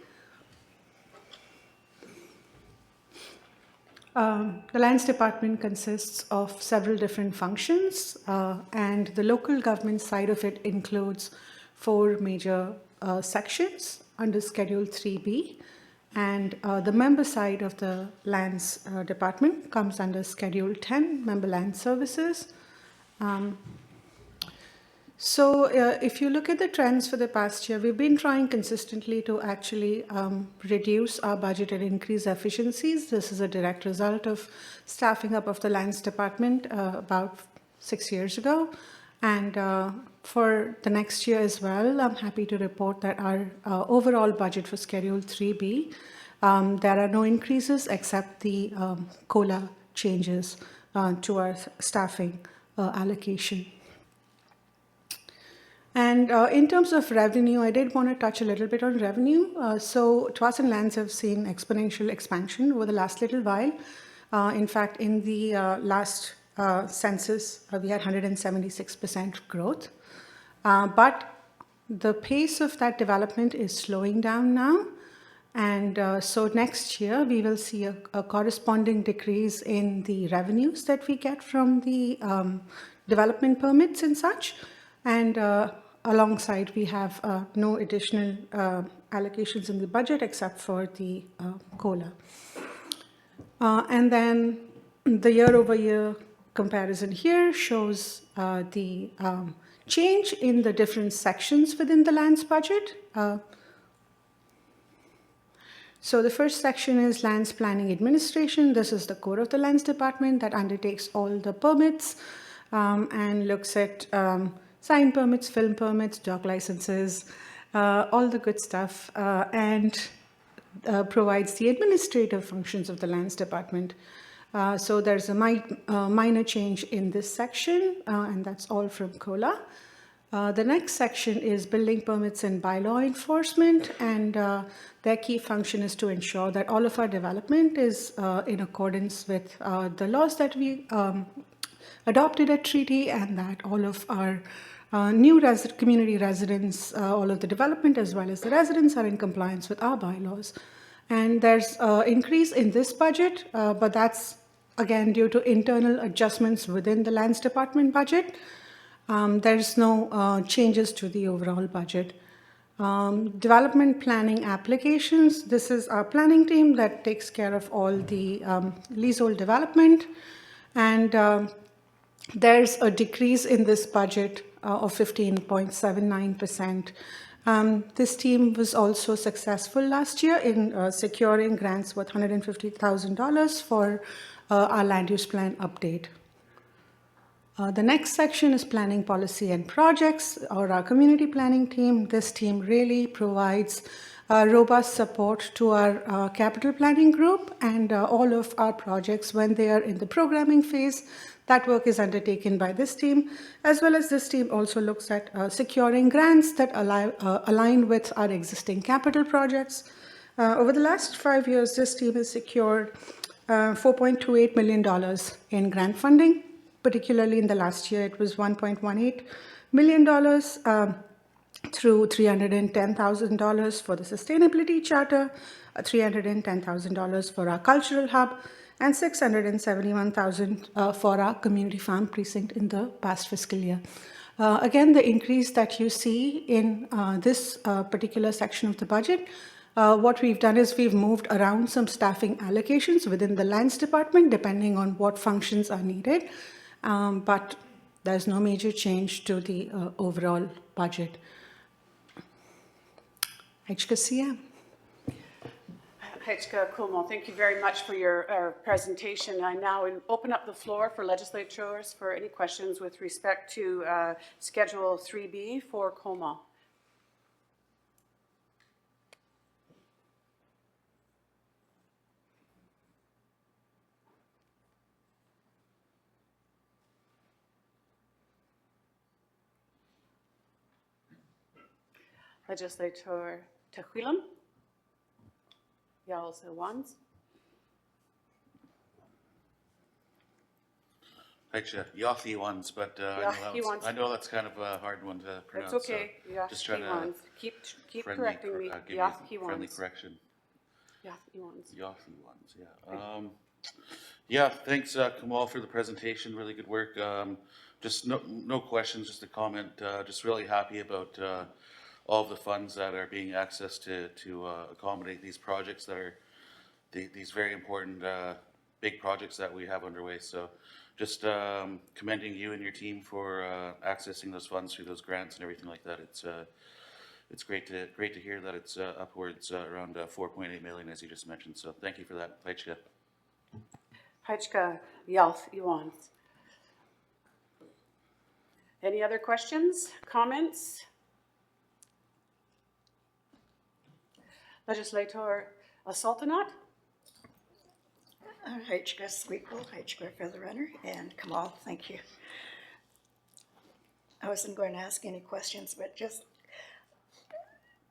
The Lands Department consists of several different functions, and the local government side of it includes 4 major sections under Schedule 3B, and the member side of the Lands Department comes under Schedule 10, Member Land Services. So if you look at the trends for the past year, we've been trying consistently to actually reduce our budget and increase efficiencies. This is a direct result of staffing up of the Lands Department about 6 years ago. And for the next year as well, I'm happy to report that our overall budget for Schedule 3B, there are no increases except the COLA changes to our staffing allocation. And in terms of revenue, I did want to touch a little bit on revenue. So Tsawwassen Lands have seen exponential expansion over the last little while. In fact, in the last census, we had 176% growth. But the pace of that development is slowing down now. And so next year, we will see a corresponding decrease in the revenues that we get from the development permits and such. And alongside, we have no additional allocations in the budget except for the COLA. And then the year-over-year comparison here shows the change in the different sections within the lands budget. So the first section is Lands Planning Administration. This is the core of the Lands Department that undertakes all the permits and looks at sign permits, film permits, dog licenses, all the good stuff, and provides the administrative functions of the Lands Department. So there's a minor change in this section, and that's all from COLA. The next section is building permits and bylaw enforcement, and their key function is to ensure that all of our development is in accordance with the laws that we adopted at treaty, and that all of our new community residents, all of the development as well as the residents are in compliance with our bylaws. And there's an increase in this budget, but that's again due to internal adjustments within the Lands Department budget. There's no changes to the overall budget. Development planning applications. This is our planning team that takes care of all the leasehold development. And there's a decrease in this budget of 15.79%. This team was also successful last year in securing grants worth $150,000 for our land use plan update. The next section is planning policy and projects, or our community planning team. This team really provides robust support to our capital planning group and all of our projects when they are in the programming phase. That work is undertaken by this team, as well as this team also looks at securing grants that align with our existing capital projects. Over the last 5 years, this team has secured $4.28 million in grant funding. Particularly in the last year, it was $1.18 million through $310,000 for the Sustainability Charter, $310,000 for our Cultural Hub, and $671,000 for our Community Farm Precinct in the past fiscal year. Again, the increase that you see in this particular section of the budget, what we've done is we've moved around some staffing allocations within the Lands Department, depending on what functions are needed. But there's no major change to the overall budget. HKCM. Hechka Kulmo, thank you very much for your presentation. I now open up the floor for legislators for any questions with respect to Schedule 3B for Kulmo. Legislator Tehuilam. Y'all the ones. Actually, Yothi ones, but I know that's kind of a hard one to pronounce. It's okay. So just trying to ones. Keep correcting me. Yothi ones. Friendly correction. Yothi ones. Yothi ones. Yeah. Yeah. Thanks, Kamal, for the presentation. Really good work. Just no questions. Just a comment. Just really happy about all of the funds that are being accessed to accommodate these projects that are these very important big projects that we have underway. So just commending you and your team for accessing those funds through those grants and everything like that. It's great to hear that it's upwards around 4.8 million, as you just mentioned. So thank you for that, Hechka. Hechka Yuan. Any other questions, comments? Legislator Sultanat. Hechka Squeakle, Hechka Featherrunner, and Kamal, thank you. I wasn't going to ask any questions, but just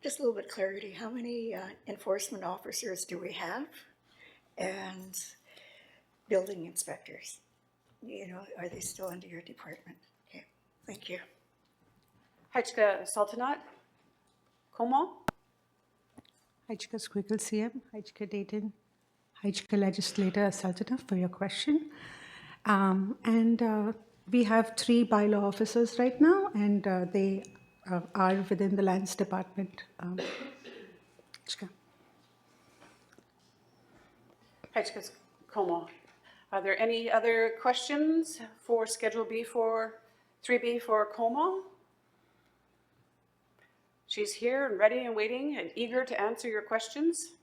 a little bit of clarity. How many enforcement officers do we have? And building inspectors? You know, are they still under your department? Okay, thank you. Hechka Sultanat. Komal. Hechka Squeakle CM, Hechka Dayton, Hechka Legislator Sultanat for your question. We have 3 bylaw officers right now, and they are within the Lands Department. Hechka Komal. Are there any other questions for Schedule B for 3B for Komal? She's here and ready and waiting and eager to answer your questions.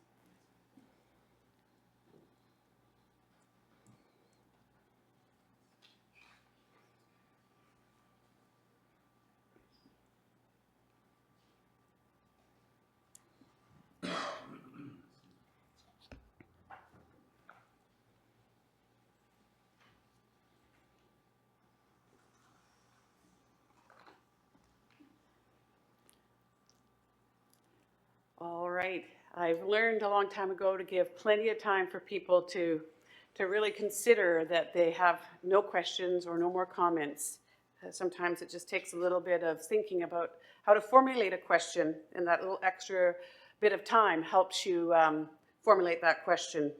All right, I've learned a long time ago to give plenty of time for people to really consider that they have no questions or no more comments. Sometimes it just takes a little bit of thinking about how to formulate a question, and that little extra bit of time helps you formulate that question.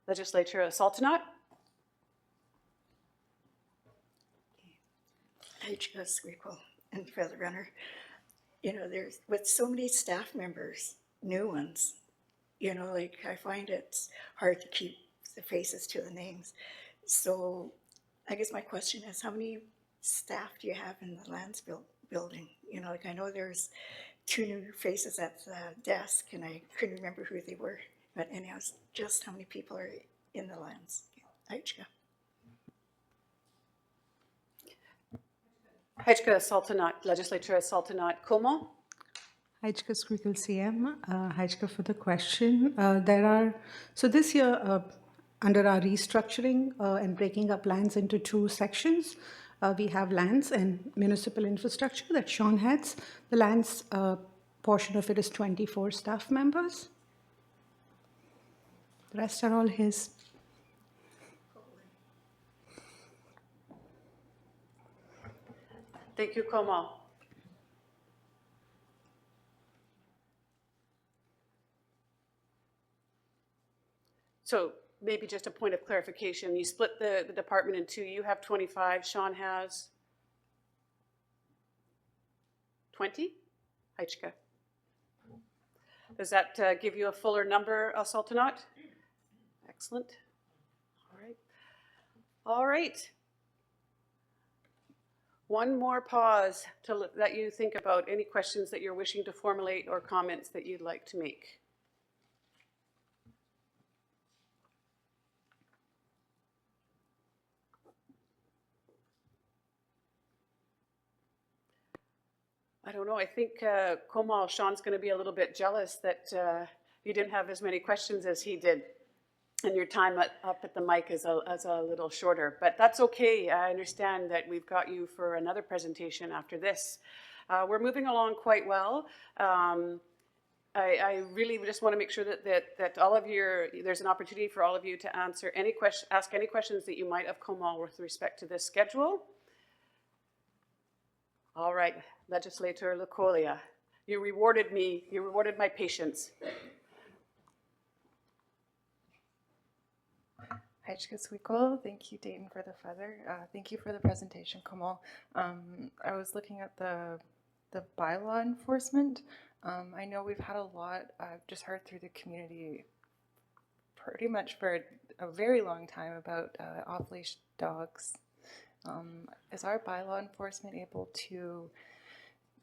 Legislature Sultanat. Hechka Squeakle and Featherrunner. You know, there's with so many staff members, new ones, you know, like I find it's hard to keep the faces to the names. So I guess my question is, how many staff do you have in the lands building? You know, like I know there's 2 new faces at the desk and I couldn't remember who they were. But anyhow, just how many people are in the lands? Aichka. Hajka Sultanat, Legislature Sultanat Como. Hajka Squeakle CM, Hajka for the question. So this year, under our restructuring and breaking up lands into two sections, we have lands and municipal infrastructure that Sean heads. The lands portion of it is 24 staff members. The rest are all his. Thank you, Como. So maybe just a point of clarification. You split the department in two. You have 25. Sean has 20? Hajka. Does that give you a fuller number, Sultanat? Excellent. All right. All right. One more pause to let you think about any questions that you're wishing to formulate or comments that you'd like to make. I don't know. I think Komal, Sean's going to be a little bit jealous that you didn't have as many questions as he did, and your time up at the mic is a little shorter. But that's okay. I understand that we've got you for another presentation after this. We're moving along quite well. I really just want to make sure that all of there's an opportunity for all of you to ask any questions that you might have, Komal, with respect to this schedule. All right, Legislator Lecolia, you rewarded me. You rewarded my patience. Hajka Squeakle, thank you, Dayton, for the feather. Thank you for the presentation, Kamal. I was looking at the bylaw enforcement. I know we've had a lot, I've just heard through the community pretty much for a very long time about off-leash dogs. Is our bylaw enforcement able to,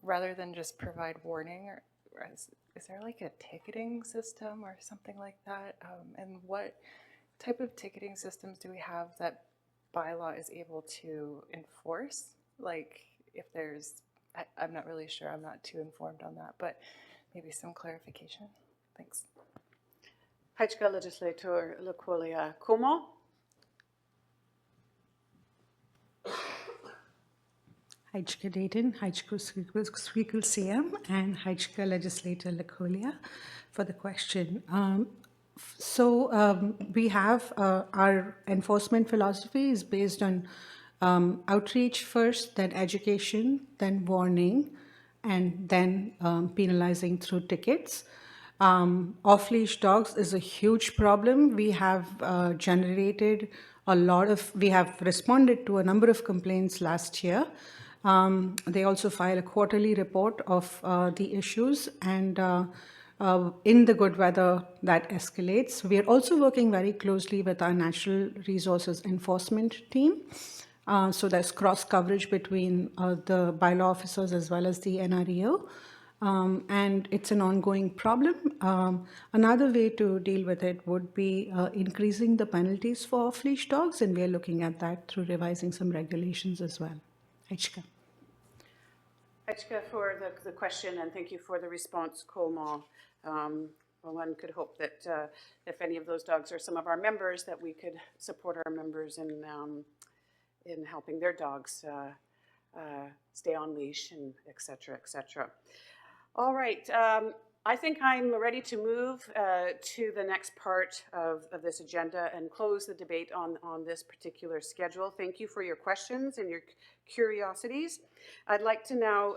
rather than just provide warning, or is there like a ticketing system or something like that? And what type of ticketing systems do we have that bylaw is able to enforce? Like if there's, I'm not really sure, I'm not too informed on that, but maybe some clarification. Thanks. Hajka Legislator Lecolia, Como? Hajka Dayton, Hajka Squeakle CM, and Hajka Legislator Lecolia for the question. We have our enforcement philosophy is based on outreach first, then education, then warning, and then penalizing through tickets. Off-leash dogs is a huge problem. We have generated we have responded to a number of complaints last year. They also file a quarterly report of the issues, and in the good weather that escalates. We are also working very closely with our Natural Resources Enforcement team. So there's cross coverage between the bylaw officers as well as the NREO. And it's an ongoing problem. Another way to deal with it would be increasing the penalties for off-leash dogs, and we are looking at that through revising some regulations as well. Hajka. Hajka for the question, and thank you for the response, Komal. Well, one could hope that if any of those dogs are some of our members, that we could support our members in helping their dogs stay on leash, and et cetera, et cetera. All right, I think I'm ready to move to the next part of this agenda and close the debate on this particular schedule. Thank you for your questions and your curiosities. I'd like to now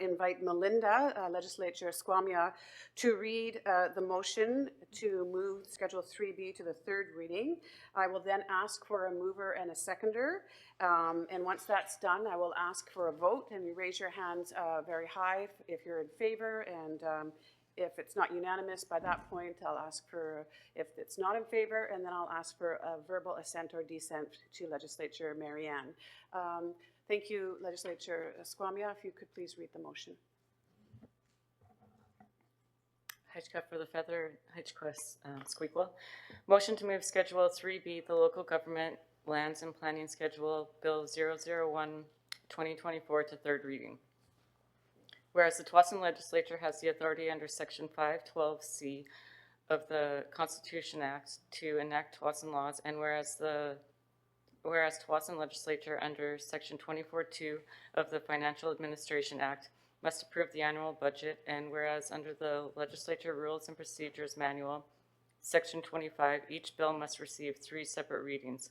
invite Melinda, Legislature Squamiah, to read the motion to move Schedule 3B to the third reading. I will then ask for a mover and a seconder. And once that's done, I will ask for a vote, and you raise your hands very high if you're in favor, and if it's not unanimous by that point, I'll ask for, if it's not in favor, and then I'll ask for a verbal assent or dissent to Legislature Marianne. Thank you, Legislature Squamiah. If you could please read the motion. Hitchcock for the Feather, Hitchcock Squeakle. Motion to move Schedule 3B, the Local Government Lands and Planning Schedule, Bill 001, 2024 to third reading. Whereas the Tsawwassen Legislature has the authority under Section 512C of the Constitution Act to enact Tsawwassen laws, and whereas Tsawwassen Legislature under Section 24.2 of the Financial Administration Act must approve the annual budget, and whereas under the Legislature Rules and Procedures Manual, Section 25, each bill must receive 3 separate readings.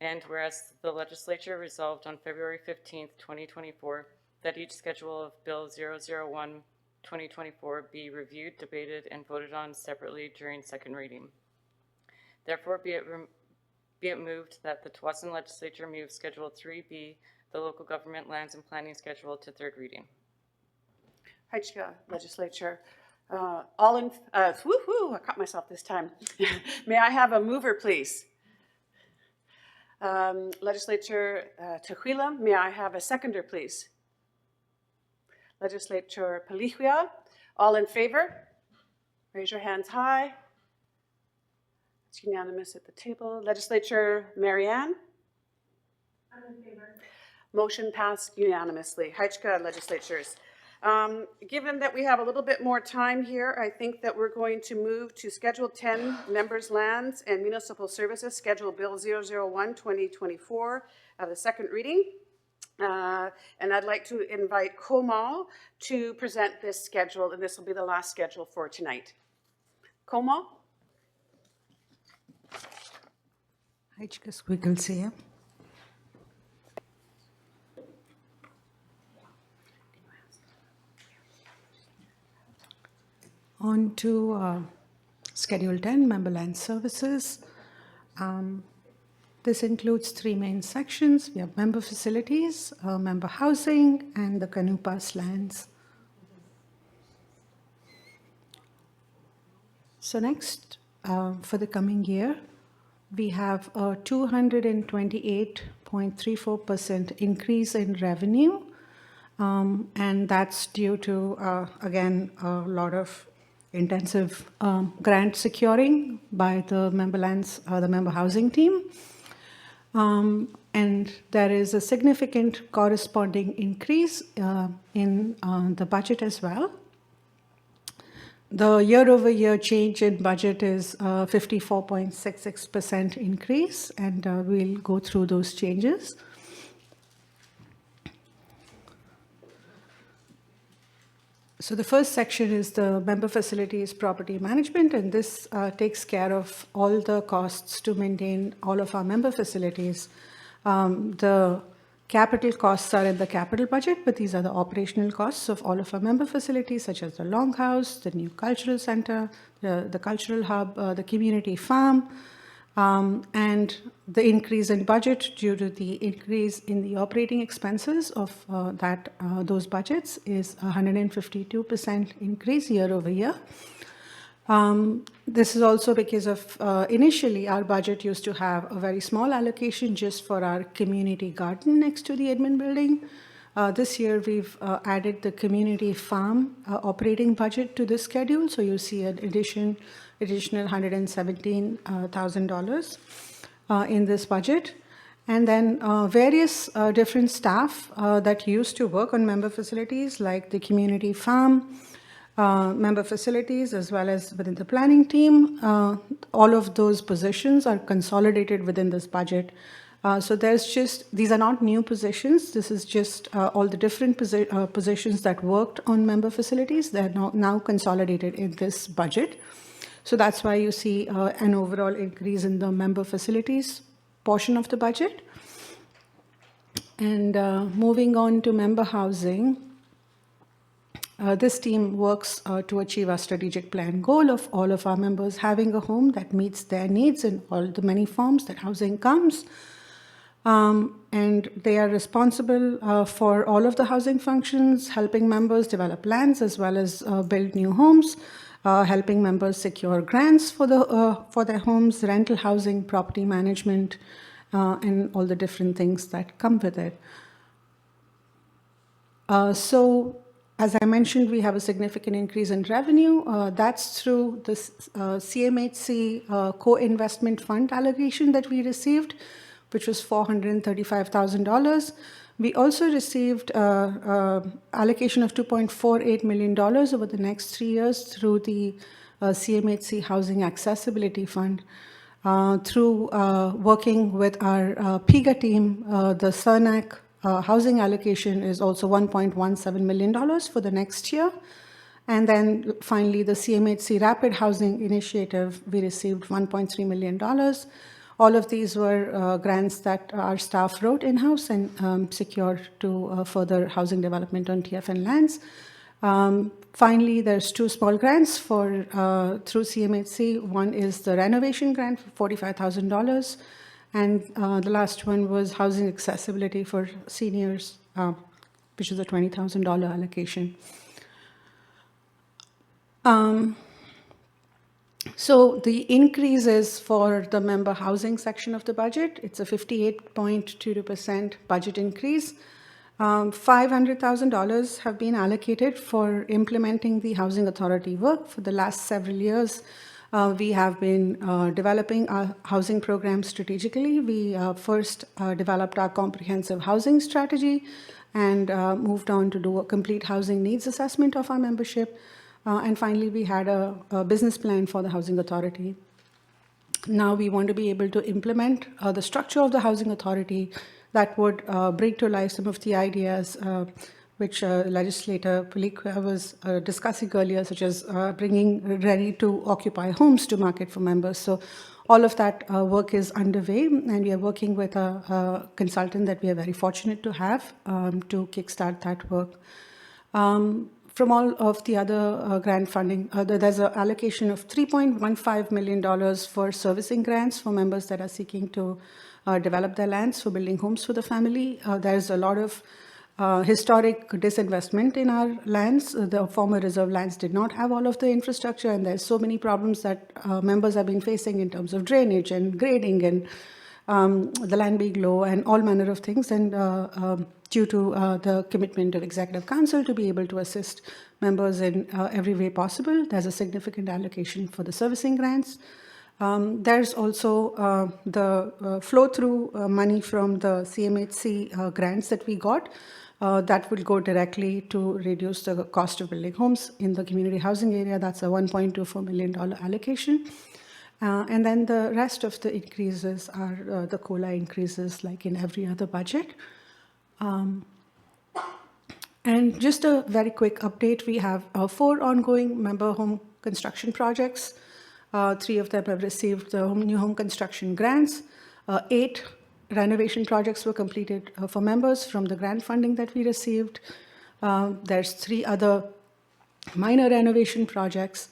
And whereas the Legislature resolved on February 15th, 2024, that each schedule of Bill 001, 2024 be reviewed, debated, and voted on separately during second reading. Therefore, be it moved that the Tsawwassen Legislature move Schedule 3B, the Local Government Lands and Planning Schedule, to third reading. Hitchcock Legislature. All in, woohoo, I caught myself this time. May I have a mover, please? Legislature Tequila, may I have a seconder, please? Legislature Palihuia, all in favor? Raise your hands high. It's unanimous at the table. Legislature Marianne? I'm in favor. Motion passed unanimously. Hitchcock Legislatures. Given that we have a little bit more time here, I think that we're going to move to Schedule 10, Members' Lands and Municipal Services, Schedule Bill 001, 2024, the second reading. And I'd like to invite Komal to present this schedule, and this will be the last schedule for tonight. Komal? Hitchcock Squeakle Sam. On to Schedule 10, Member Land Services. This includes 3 main sections. We have member facilities, member housing, and the canoe pass lands. So next, for the coming year, we have a 228.34% increase in revenue, and that's due to, again, a lot of intensive grant securing by the member lands, the member housing team. And there is a significant corresponding increase in the budget as well. The year-over-year change in budget is 54.66% increase, and we'll go through those changes. So the first section is the member facilities property management, and this takes care of all the costs to maintain all of our member facilities. The capital costs are in the capital budget, but these are the operational costs of all of our member facilities, such as the Longhouse, the new cultural center, the cultural hub, the community farm, and the increase in budget due to the increase in the operating expenses of those budgets is 152% increase year over year. This is also because of initially our budget used to have a very small allocation just for our community garden next to the admin building. This year we've added the community farm operating budget to this schedule, so you see an additional $117,000 in this budget. And then various different staff that used to work on member facilities, like the community farm, member facilities, as well as within the planning team, all of those positions are consolidated within this budget. So there's just, these are not new positions, this is just all the different positions that worked on member facilities, they're now consolidated in this budget. So that's why you see an overall increase in the member facilities portion of the budget. And moving on to member housing, this team works to achieve our strategic plan goal of all of our members having a home that meets their needs in all the many forms that housing comes. And they are responsible for all of the housing functions, helping members develop lands as well as build new homes, helping members secure grants for their homes, rental housing, property management, and all the different things that come with it. So As I mentioned, we have a significant increase in revenue. That's through the CMHC co-investment fund allocation that we received, which was $435,000. We also received allocation of $2.48 million over the next 3 years through the CMHC Housing Accessibility Fund. Through working with our PIGA team, the CERNAC housing allocation is also $1.17 million for the next year. And then finally, the CMHC Rapid Housing Initiative, we received $1.3 million. All of these were grants that our staff wrote in-house and secured to further housing development on TFN lands. Finally, there's 2 small grants for through CMHC. One is the renovation grant for $45,000, and the last one was housing accessibility for seniors, which is a $20,000 allocation. So the increases for the member housing section of the budget, it's a 58.22% budget increase. $500,000 have been allocated for implementing the Housing Authority work. For the last several years, we have been developing our housing program strategically. We first developed our comprehensive housing strategy and moved on to do a complete housing needs assessment of our membership. And finally, we had a business plan for the Housing Authority. Now we want to be able to implement the structure of the Housing Authority that would bring to life some of the ideas which legislator Palikwa was discussing earlier, such as bringing ready-to-occupy homes to market for members. So all of that work is underway, and we are working with a consultant that we are very fortunate to have to kickstart that work. From all of the other grant funding, there's an allocation of $3.15 million for servicing grants for members that are seeking to develop their lands for building homes for the family. There's a lot of historic disinvestment in our lands. The former reserve lands did not have all of the infrastructure, and there's so many problems that members have been facing in terms of drainage and grading and the land being low and all manner of things. And due to the commitment of Executive Council to be able to assist members in every way possible, there's a significant allocation for the servicing grants. There's also the flow-through money from the CMHC grants that we got that will go directly to reduce the cost of building homes in the community housing area. That's a $1.24 million allocation. And then the rest of the increases are the COLA increases like in every other budget. And just a very quick update, we have 4 ongoing member home construction projects. 3 of them have received the new home construction grants. 8 renovation projects were completed for members from the grant funding that we received. There's 3 other minor renovation projects,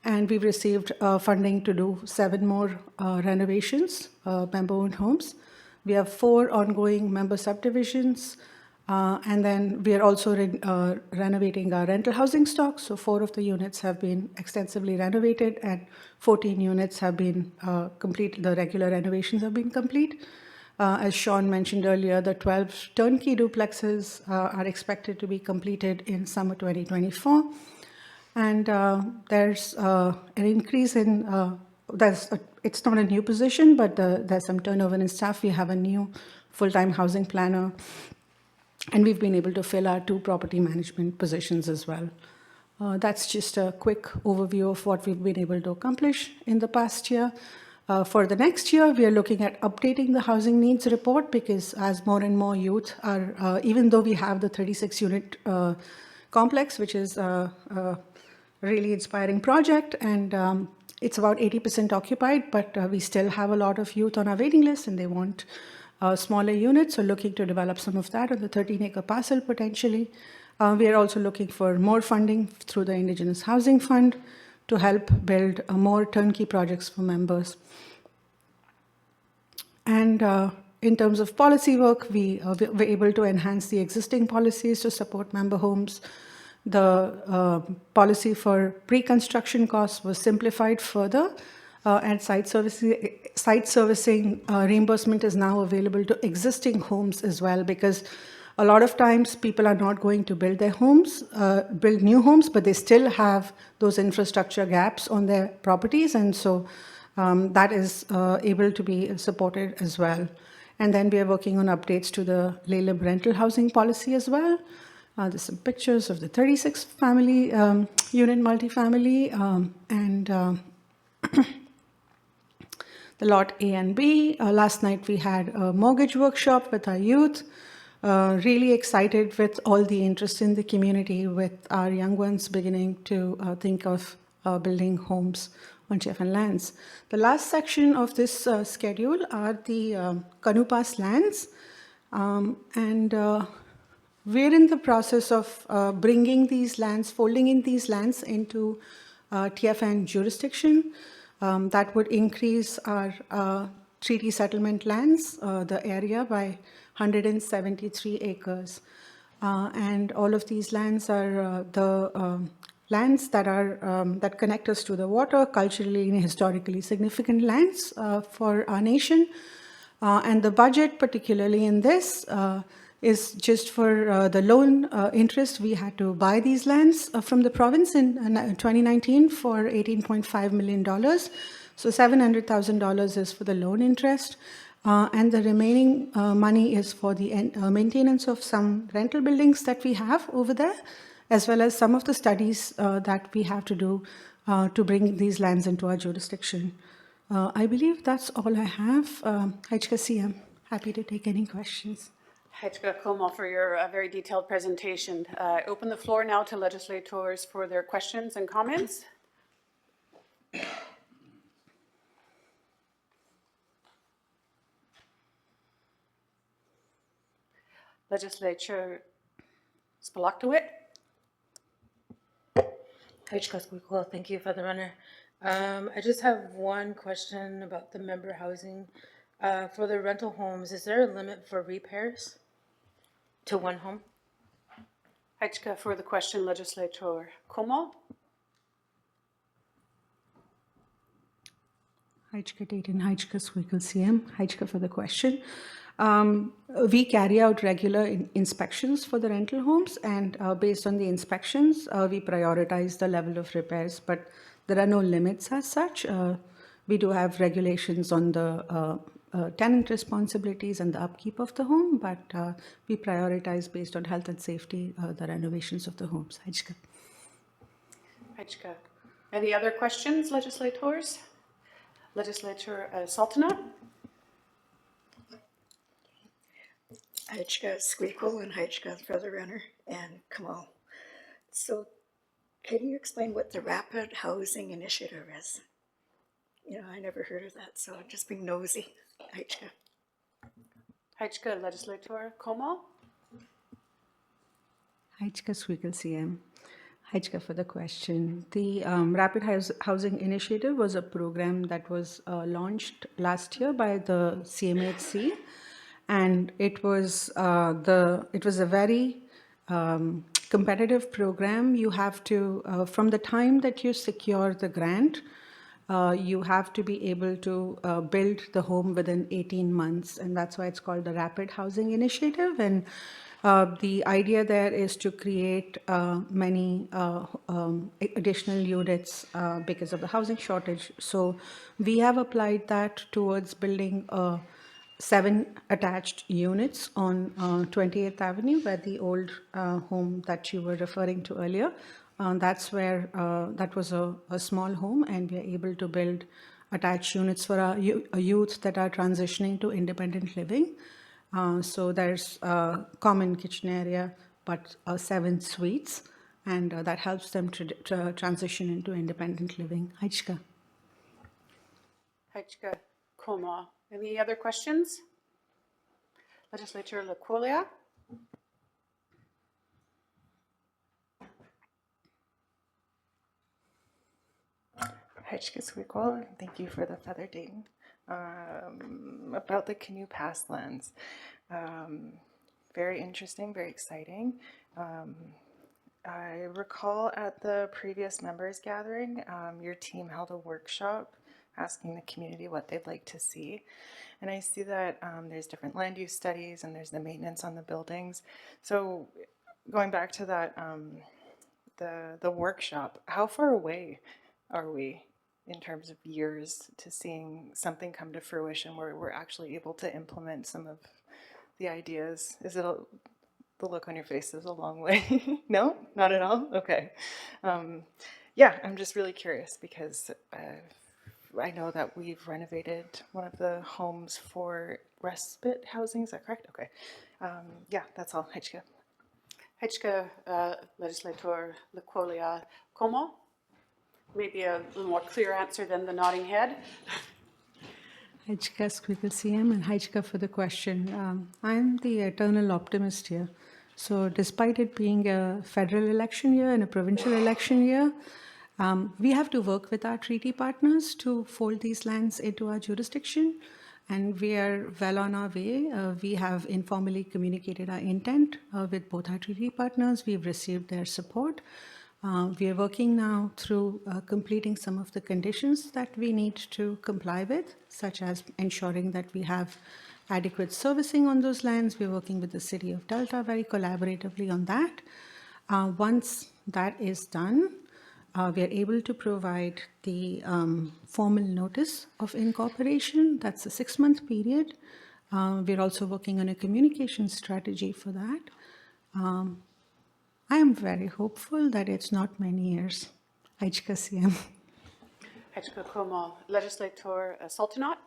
and we've received funding to do 7 more renovations, member-owned homes. We have 4 ongoing member subdivisions, and then we are also renovating our rental housing stock. So 4 of the units have been extensively renovated, and 14 units have been complete. The regular renovations have been complete. As Sean mentioned earlier, the 12 turnkey duplexes are expected to be completed in summer 2024. And there's an increase in, it's not a new position, but there's some turnover in staff. We have a new full-time housing planner, and we've been able to fill our 2 property management positions as well. That's just a quick overview of what we've been able to accomplish in the past year. For the next year, we are looking at updating the housing needs report, because as more and more youth are, even though we have the 36-unit complex, which is a really inspiring project, and it's about 80% occupied, but we still have a lot of youth on our waiting list, and they want smaller units, so looking to develop some of that on the 13-acre parcel potentially. We are also looking for more funding through the Indigenous Housing Fund to help build more turnkey projects for members. And in terms of policy work, we were able to enhance the existing policies to support member homes. The policy for pre-construction costs was simplified further, and site servicing reimbursement is now available to existing homes as well, because a lot of times people are not going to build their homes, build new homes, but they still have those infrastructure gaps on their properties, and so that is able to be supported as well. And then we are working on updates to the LALIB rental housing policy as well. There's some pictures of the 36 family unit multifamily and the lot A and B. Last night we had a mortgage workshop with our youth. Really excited with all the interest in the community, with our young ones beginning to think of building homes on TFN lands. The last section of this schedule are the Kanupas lands. We're in the process of bringing these lands, folding in these lands into TFN jurisdiction. That would increase our treaty settlement lands, the area, by 173 acres. And all of these lands are the lands that are that connect us to the water, culturally and historically significant lands for our nation. And the budget, particularly in this, is just for the loan interest. We had to buy these lands from the province in 2019 for $18.5 million. So $700,000 is for the loan interest. And the remaining money is for the maintenance of some rental buildings that we have over there, as well as some of the studies that we have to do to bring these lands into our jurisdiction. I believe that's all I have. Hajka CM, happy to take any questions. Hajka Komal for your very detailed presentation. I open the floor now to legislators for their questions and comments. Legislature Spalaktowit. Thank you for the runner. I just have one question about the member housing. For the rental homes, is there a limit for repairs to one home? Hajka for the question, Legislator Komal. Hajka Dayton, Hajka Squeakle CM, Hajka for the question. We carry out regular inspections for the rental homes, and based on the inspections, we prioritize the level of repairs, but there are no limits as such. We do have regulations on the tenant responsibilities and the upkeep of the home, but we prioritize based on health and safety the renovations of the homes. Hajka. Hajka. Any other questions, legislators? Legislator Sultanat. Hajka Squeakle and Hajka Feather Runner and Kamal. So can you explain what the Rapid Housing Initiative is? You know, I never heard of that, so I'm just being nosy. Hajka. Hajka, Legislator Komal. Hajka Squeakle CM. Hajka for the question. The Rapid Housing Initiative was a program that was launched last year by the CMHC, and it was a very competitive program. You have to, from the time that you secure the grant, you have to be able to build the home within 18 months, and that's why it's called the Rapid Housing Initiative. And the idea there is to create many additional units because of the housing shortage. So we have applied that towards building 7 attached units on 28th Avenue, where the old home that you were referring to earlier. That's where that was a small home, and we are able to build attached units for our youth that are transitioning to independent living. So there's a common kitchen area, but 7 suites, and that helps them to transition into independent living. Hajka. Hajka Komal. Any other questions? Legislator Laquolia. Hajka Squeakle, thank you for the feather ding. About the Canoe Pass lands. Very interesting, very exciting. I recall at the previous members gathering, your team held a workshop asking the community what they'd like to see. And I see that there's different land use studies and there's the maintenance on the buildings. So going back to that, the workshop, how far away are we in terms of years to seeing something come to fruition where we're actually able to implement some of the ideas? Is it the look on your face is a long way? No, not at all. Okay. Yeah, I'm just really curious because I know that we've renovated one of the homes for respite housing. Is that correct? Okay. Yeah, that's all. Hechka. Hechka, Legislator Lequolia, como? Maybe a little more clear answer than the nodding head. Hechka Squeakle CM and Hechka for the question. I'm the eternal optimist here. So despite it being a federal election year and a provincial election year, we have to work with our treaty partners to fold these lands into our jurisdiction. And we are well on our way. We have informally communicated our intent with both our treaty partners. We've received their support. We are working now through completing some of the conditions that we need to comply with, such as ensuring that we have adequate servicing on those lands. We're working with the City of Delta very collaboratively on that. Once that is done, we are able to provide the formal notice of incorporation. That's a 6-month period. We're also working on a communication strategy for that. I am very hopeful that it's not many years. Hechka CM. Hechka como. Legislator Sultanat.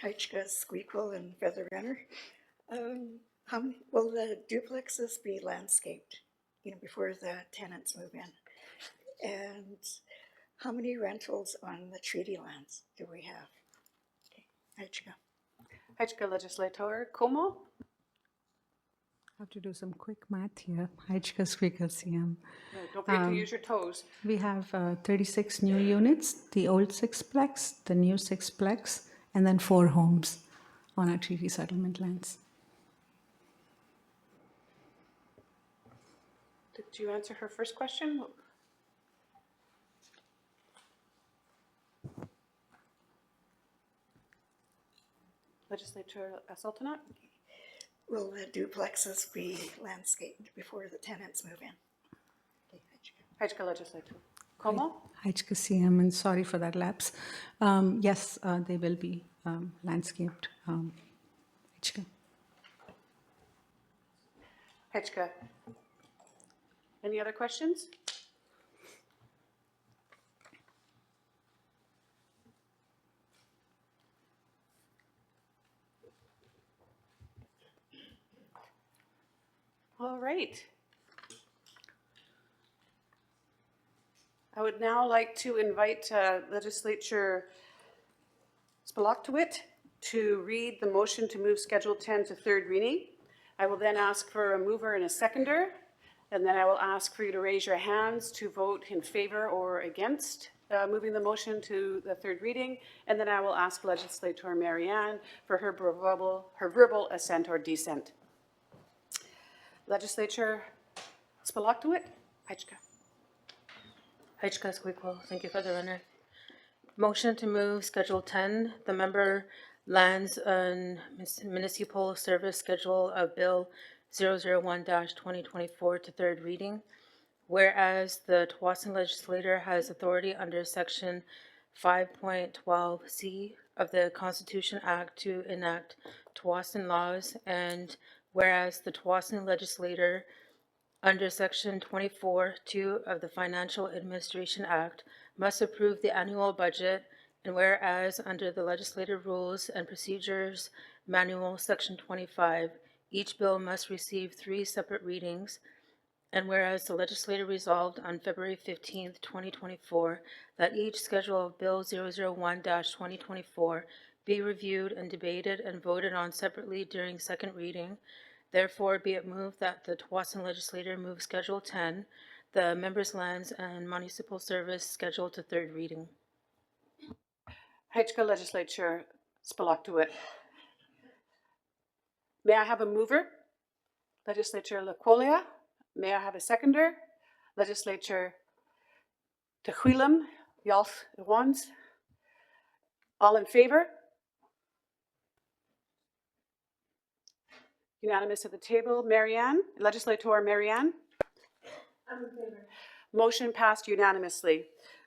Hechka Squeakle and Feather Runner. How will the duplexes be landscaped, before the tenants move in? And how many rentals on the treaty lands do we have? Okay, Hechka. Hechka Legislator como. I have to do some quick math here. Hechka Squeakle CM. Don't forget to use your toes. We have 36 new units, the old sixplex, the new sixplex, and then 4 homes on our treaty settlement lands. Did you answer her first question? Legislator Sultanat? Will the duplexes be landscaped before the tenants move in? Okay, Hechka Legislator. Como? Hechka CM, and sorry for that lapse. Yes, they will be landscaped. Hechka. Hechka. Any other questions? All right. I would now like to invite Legislature Spalaktowit to read the motion to move Schedule 10 to third reading. I will then ask for a mover and a seconder, and then I will ask for you to raise your hands to vote in favor or against moving the motion to the third reading, and then I will ask Legislator Marianne for her verbal assent or dissent. Legislature Spalaktowit, Hechka. Hechka Squeakle, thank you for the runner. Motion to move Schedule 10, the member lands and municipal service schedule of Bill 001-2024 to third reading. Whereas the Tsawwassen legislator has authority under Section 5.12C of the Constitution Act to enact Tsawwassen laws, and whereas the Tsawwassen legislator under Section 24(2) of the Financial Administration Act must approve the annual budget, and whereas under the Legislative Rules and Procedures Manual, Section 25, each bill must receive 3 separate readings, and whereas the legislature resolved on February 15, 2024, that each schedule of Bill 001-2024 be reviewed and debated and voted on separately during second reading, therefore be it moved that the Tsawwassen legislature move Schedule 10, the members' lands and municipal service schedule to third reading. Hechka Legislature Spalaktowit. May I have a mover? Legislature Lequolia. May I have a seconder? Legislature Tequilum, Yalth Wans. All in favor? Unanimous at the table. Marianne, Legislator Marianne? I'm in favor. Motion passed unanimously.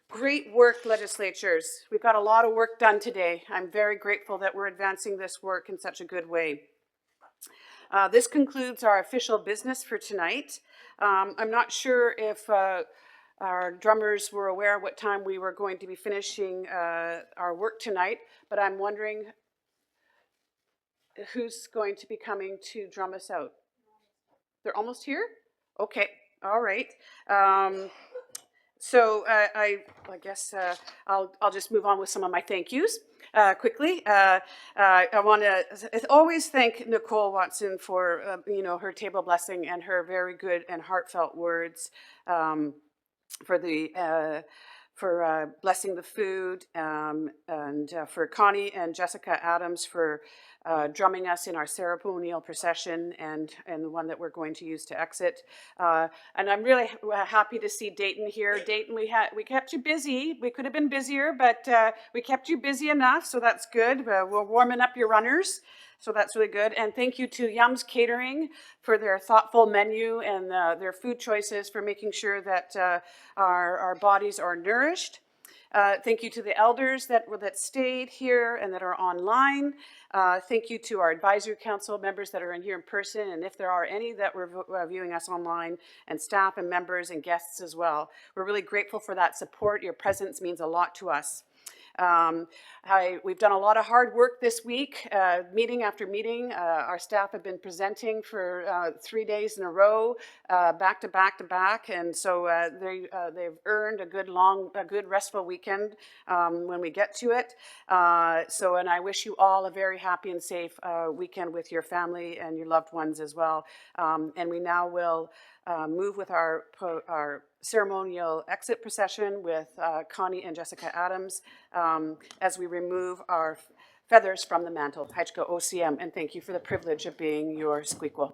Great work, legislatures. We've got a lot of work done today. I'm very grateful that we're advancing this work in such a good way. This concludes our official business for tonight. I'm not sure if our drummers were aware what time we were going to be finishing our work tonight, but I'm wondering who's going to be coming to drum us out. They're almost here? Okay, all right. So I guess I'll just move on with some of my thank yous quickly. I want to always thank Nicole Watson for her table blessing and her very good and heartfelt words for blessing the food, and for Connie and Jessica Adams for drumming us in our ceremonial procession and the one that we're going to use to exit. And I'm really happy to see Dayton here. Dayton, we kept you busy. We could have been busier, but we kept you busy enough, so that's good. We're warming up your runners, so that's really good. And thank you to Yums Catering for their thoughtful menu and their food choices, for making sure that our bodies are nourished. Thank you to the elders that stayed here and that are online. Thank you to our advisory council members that are in here in person, and if there are any that were viewing us online, and staff and members and guests as well. We're really grateful for that support. Your presence means a lot to us. We've done a lot of hard work this week, meeting after meeting. Our staff have been presenting for 3 days in a row, back to back to back, and so they've earned a good restful weekend when we get to it. And I wish you all a very happy and safe weekend with your family and your loved ones as well. And we now will move with our ceremonial exit procession with Connie and Jessica Adams as we remove our feathers from the mantle. Haichka OCM, and thank you for the privilege of being your Squeakquel.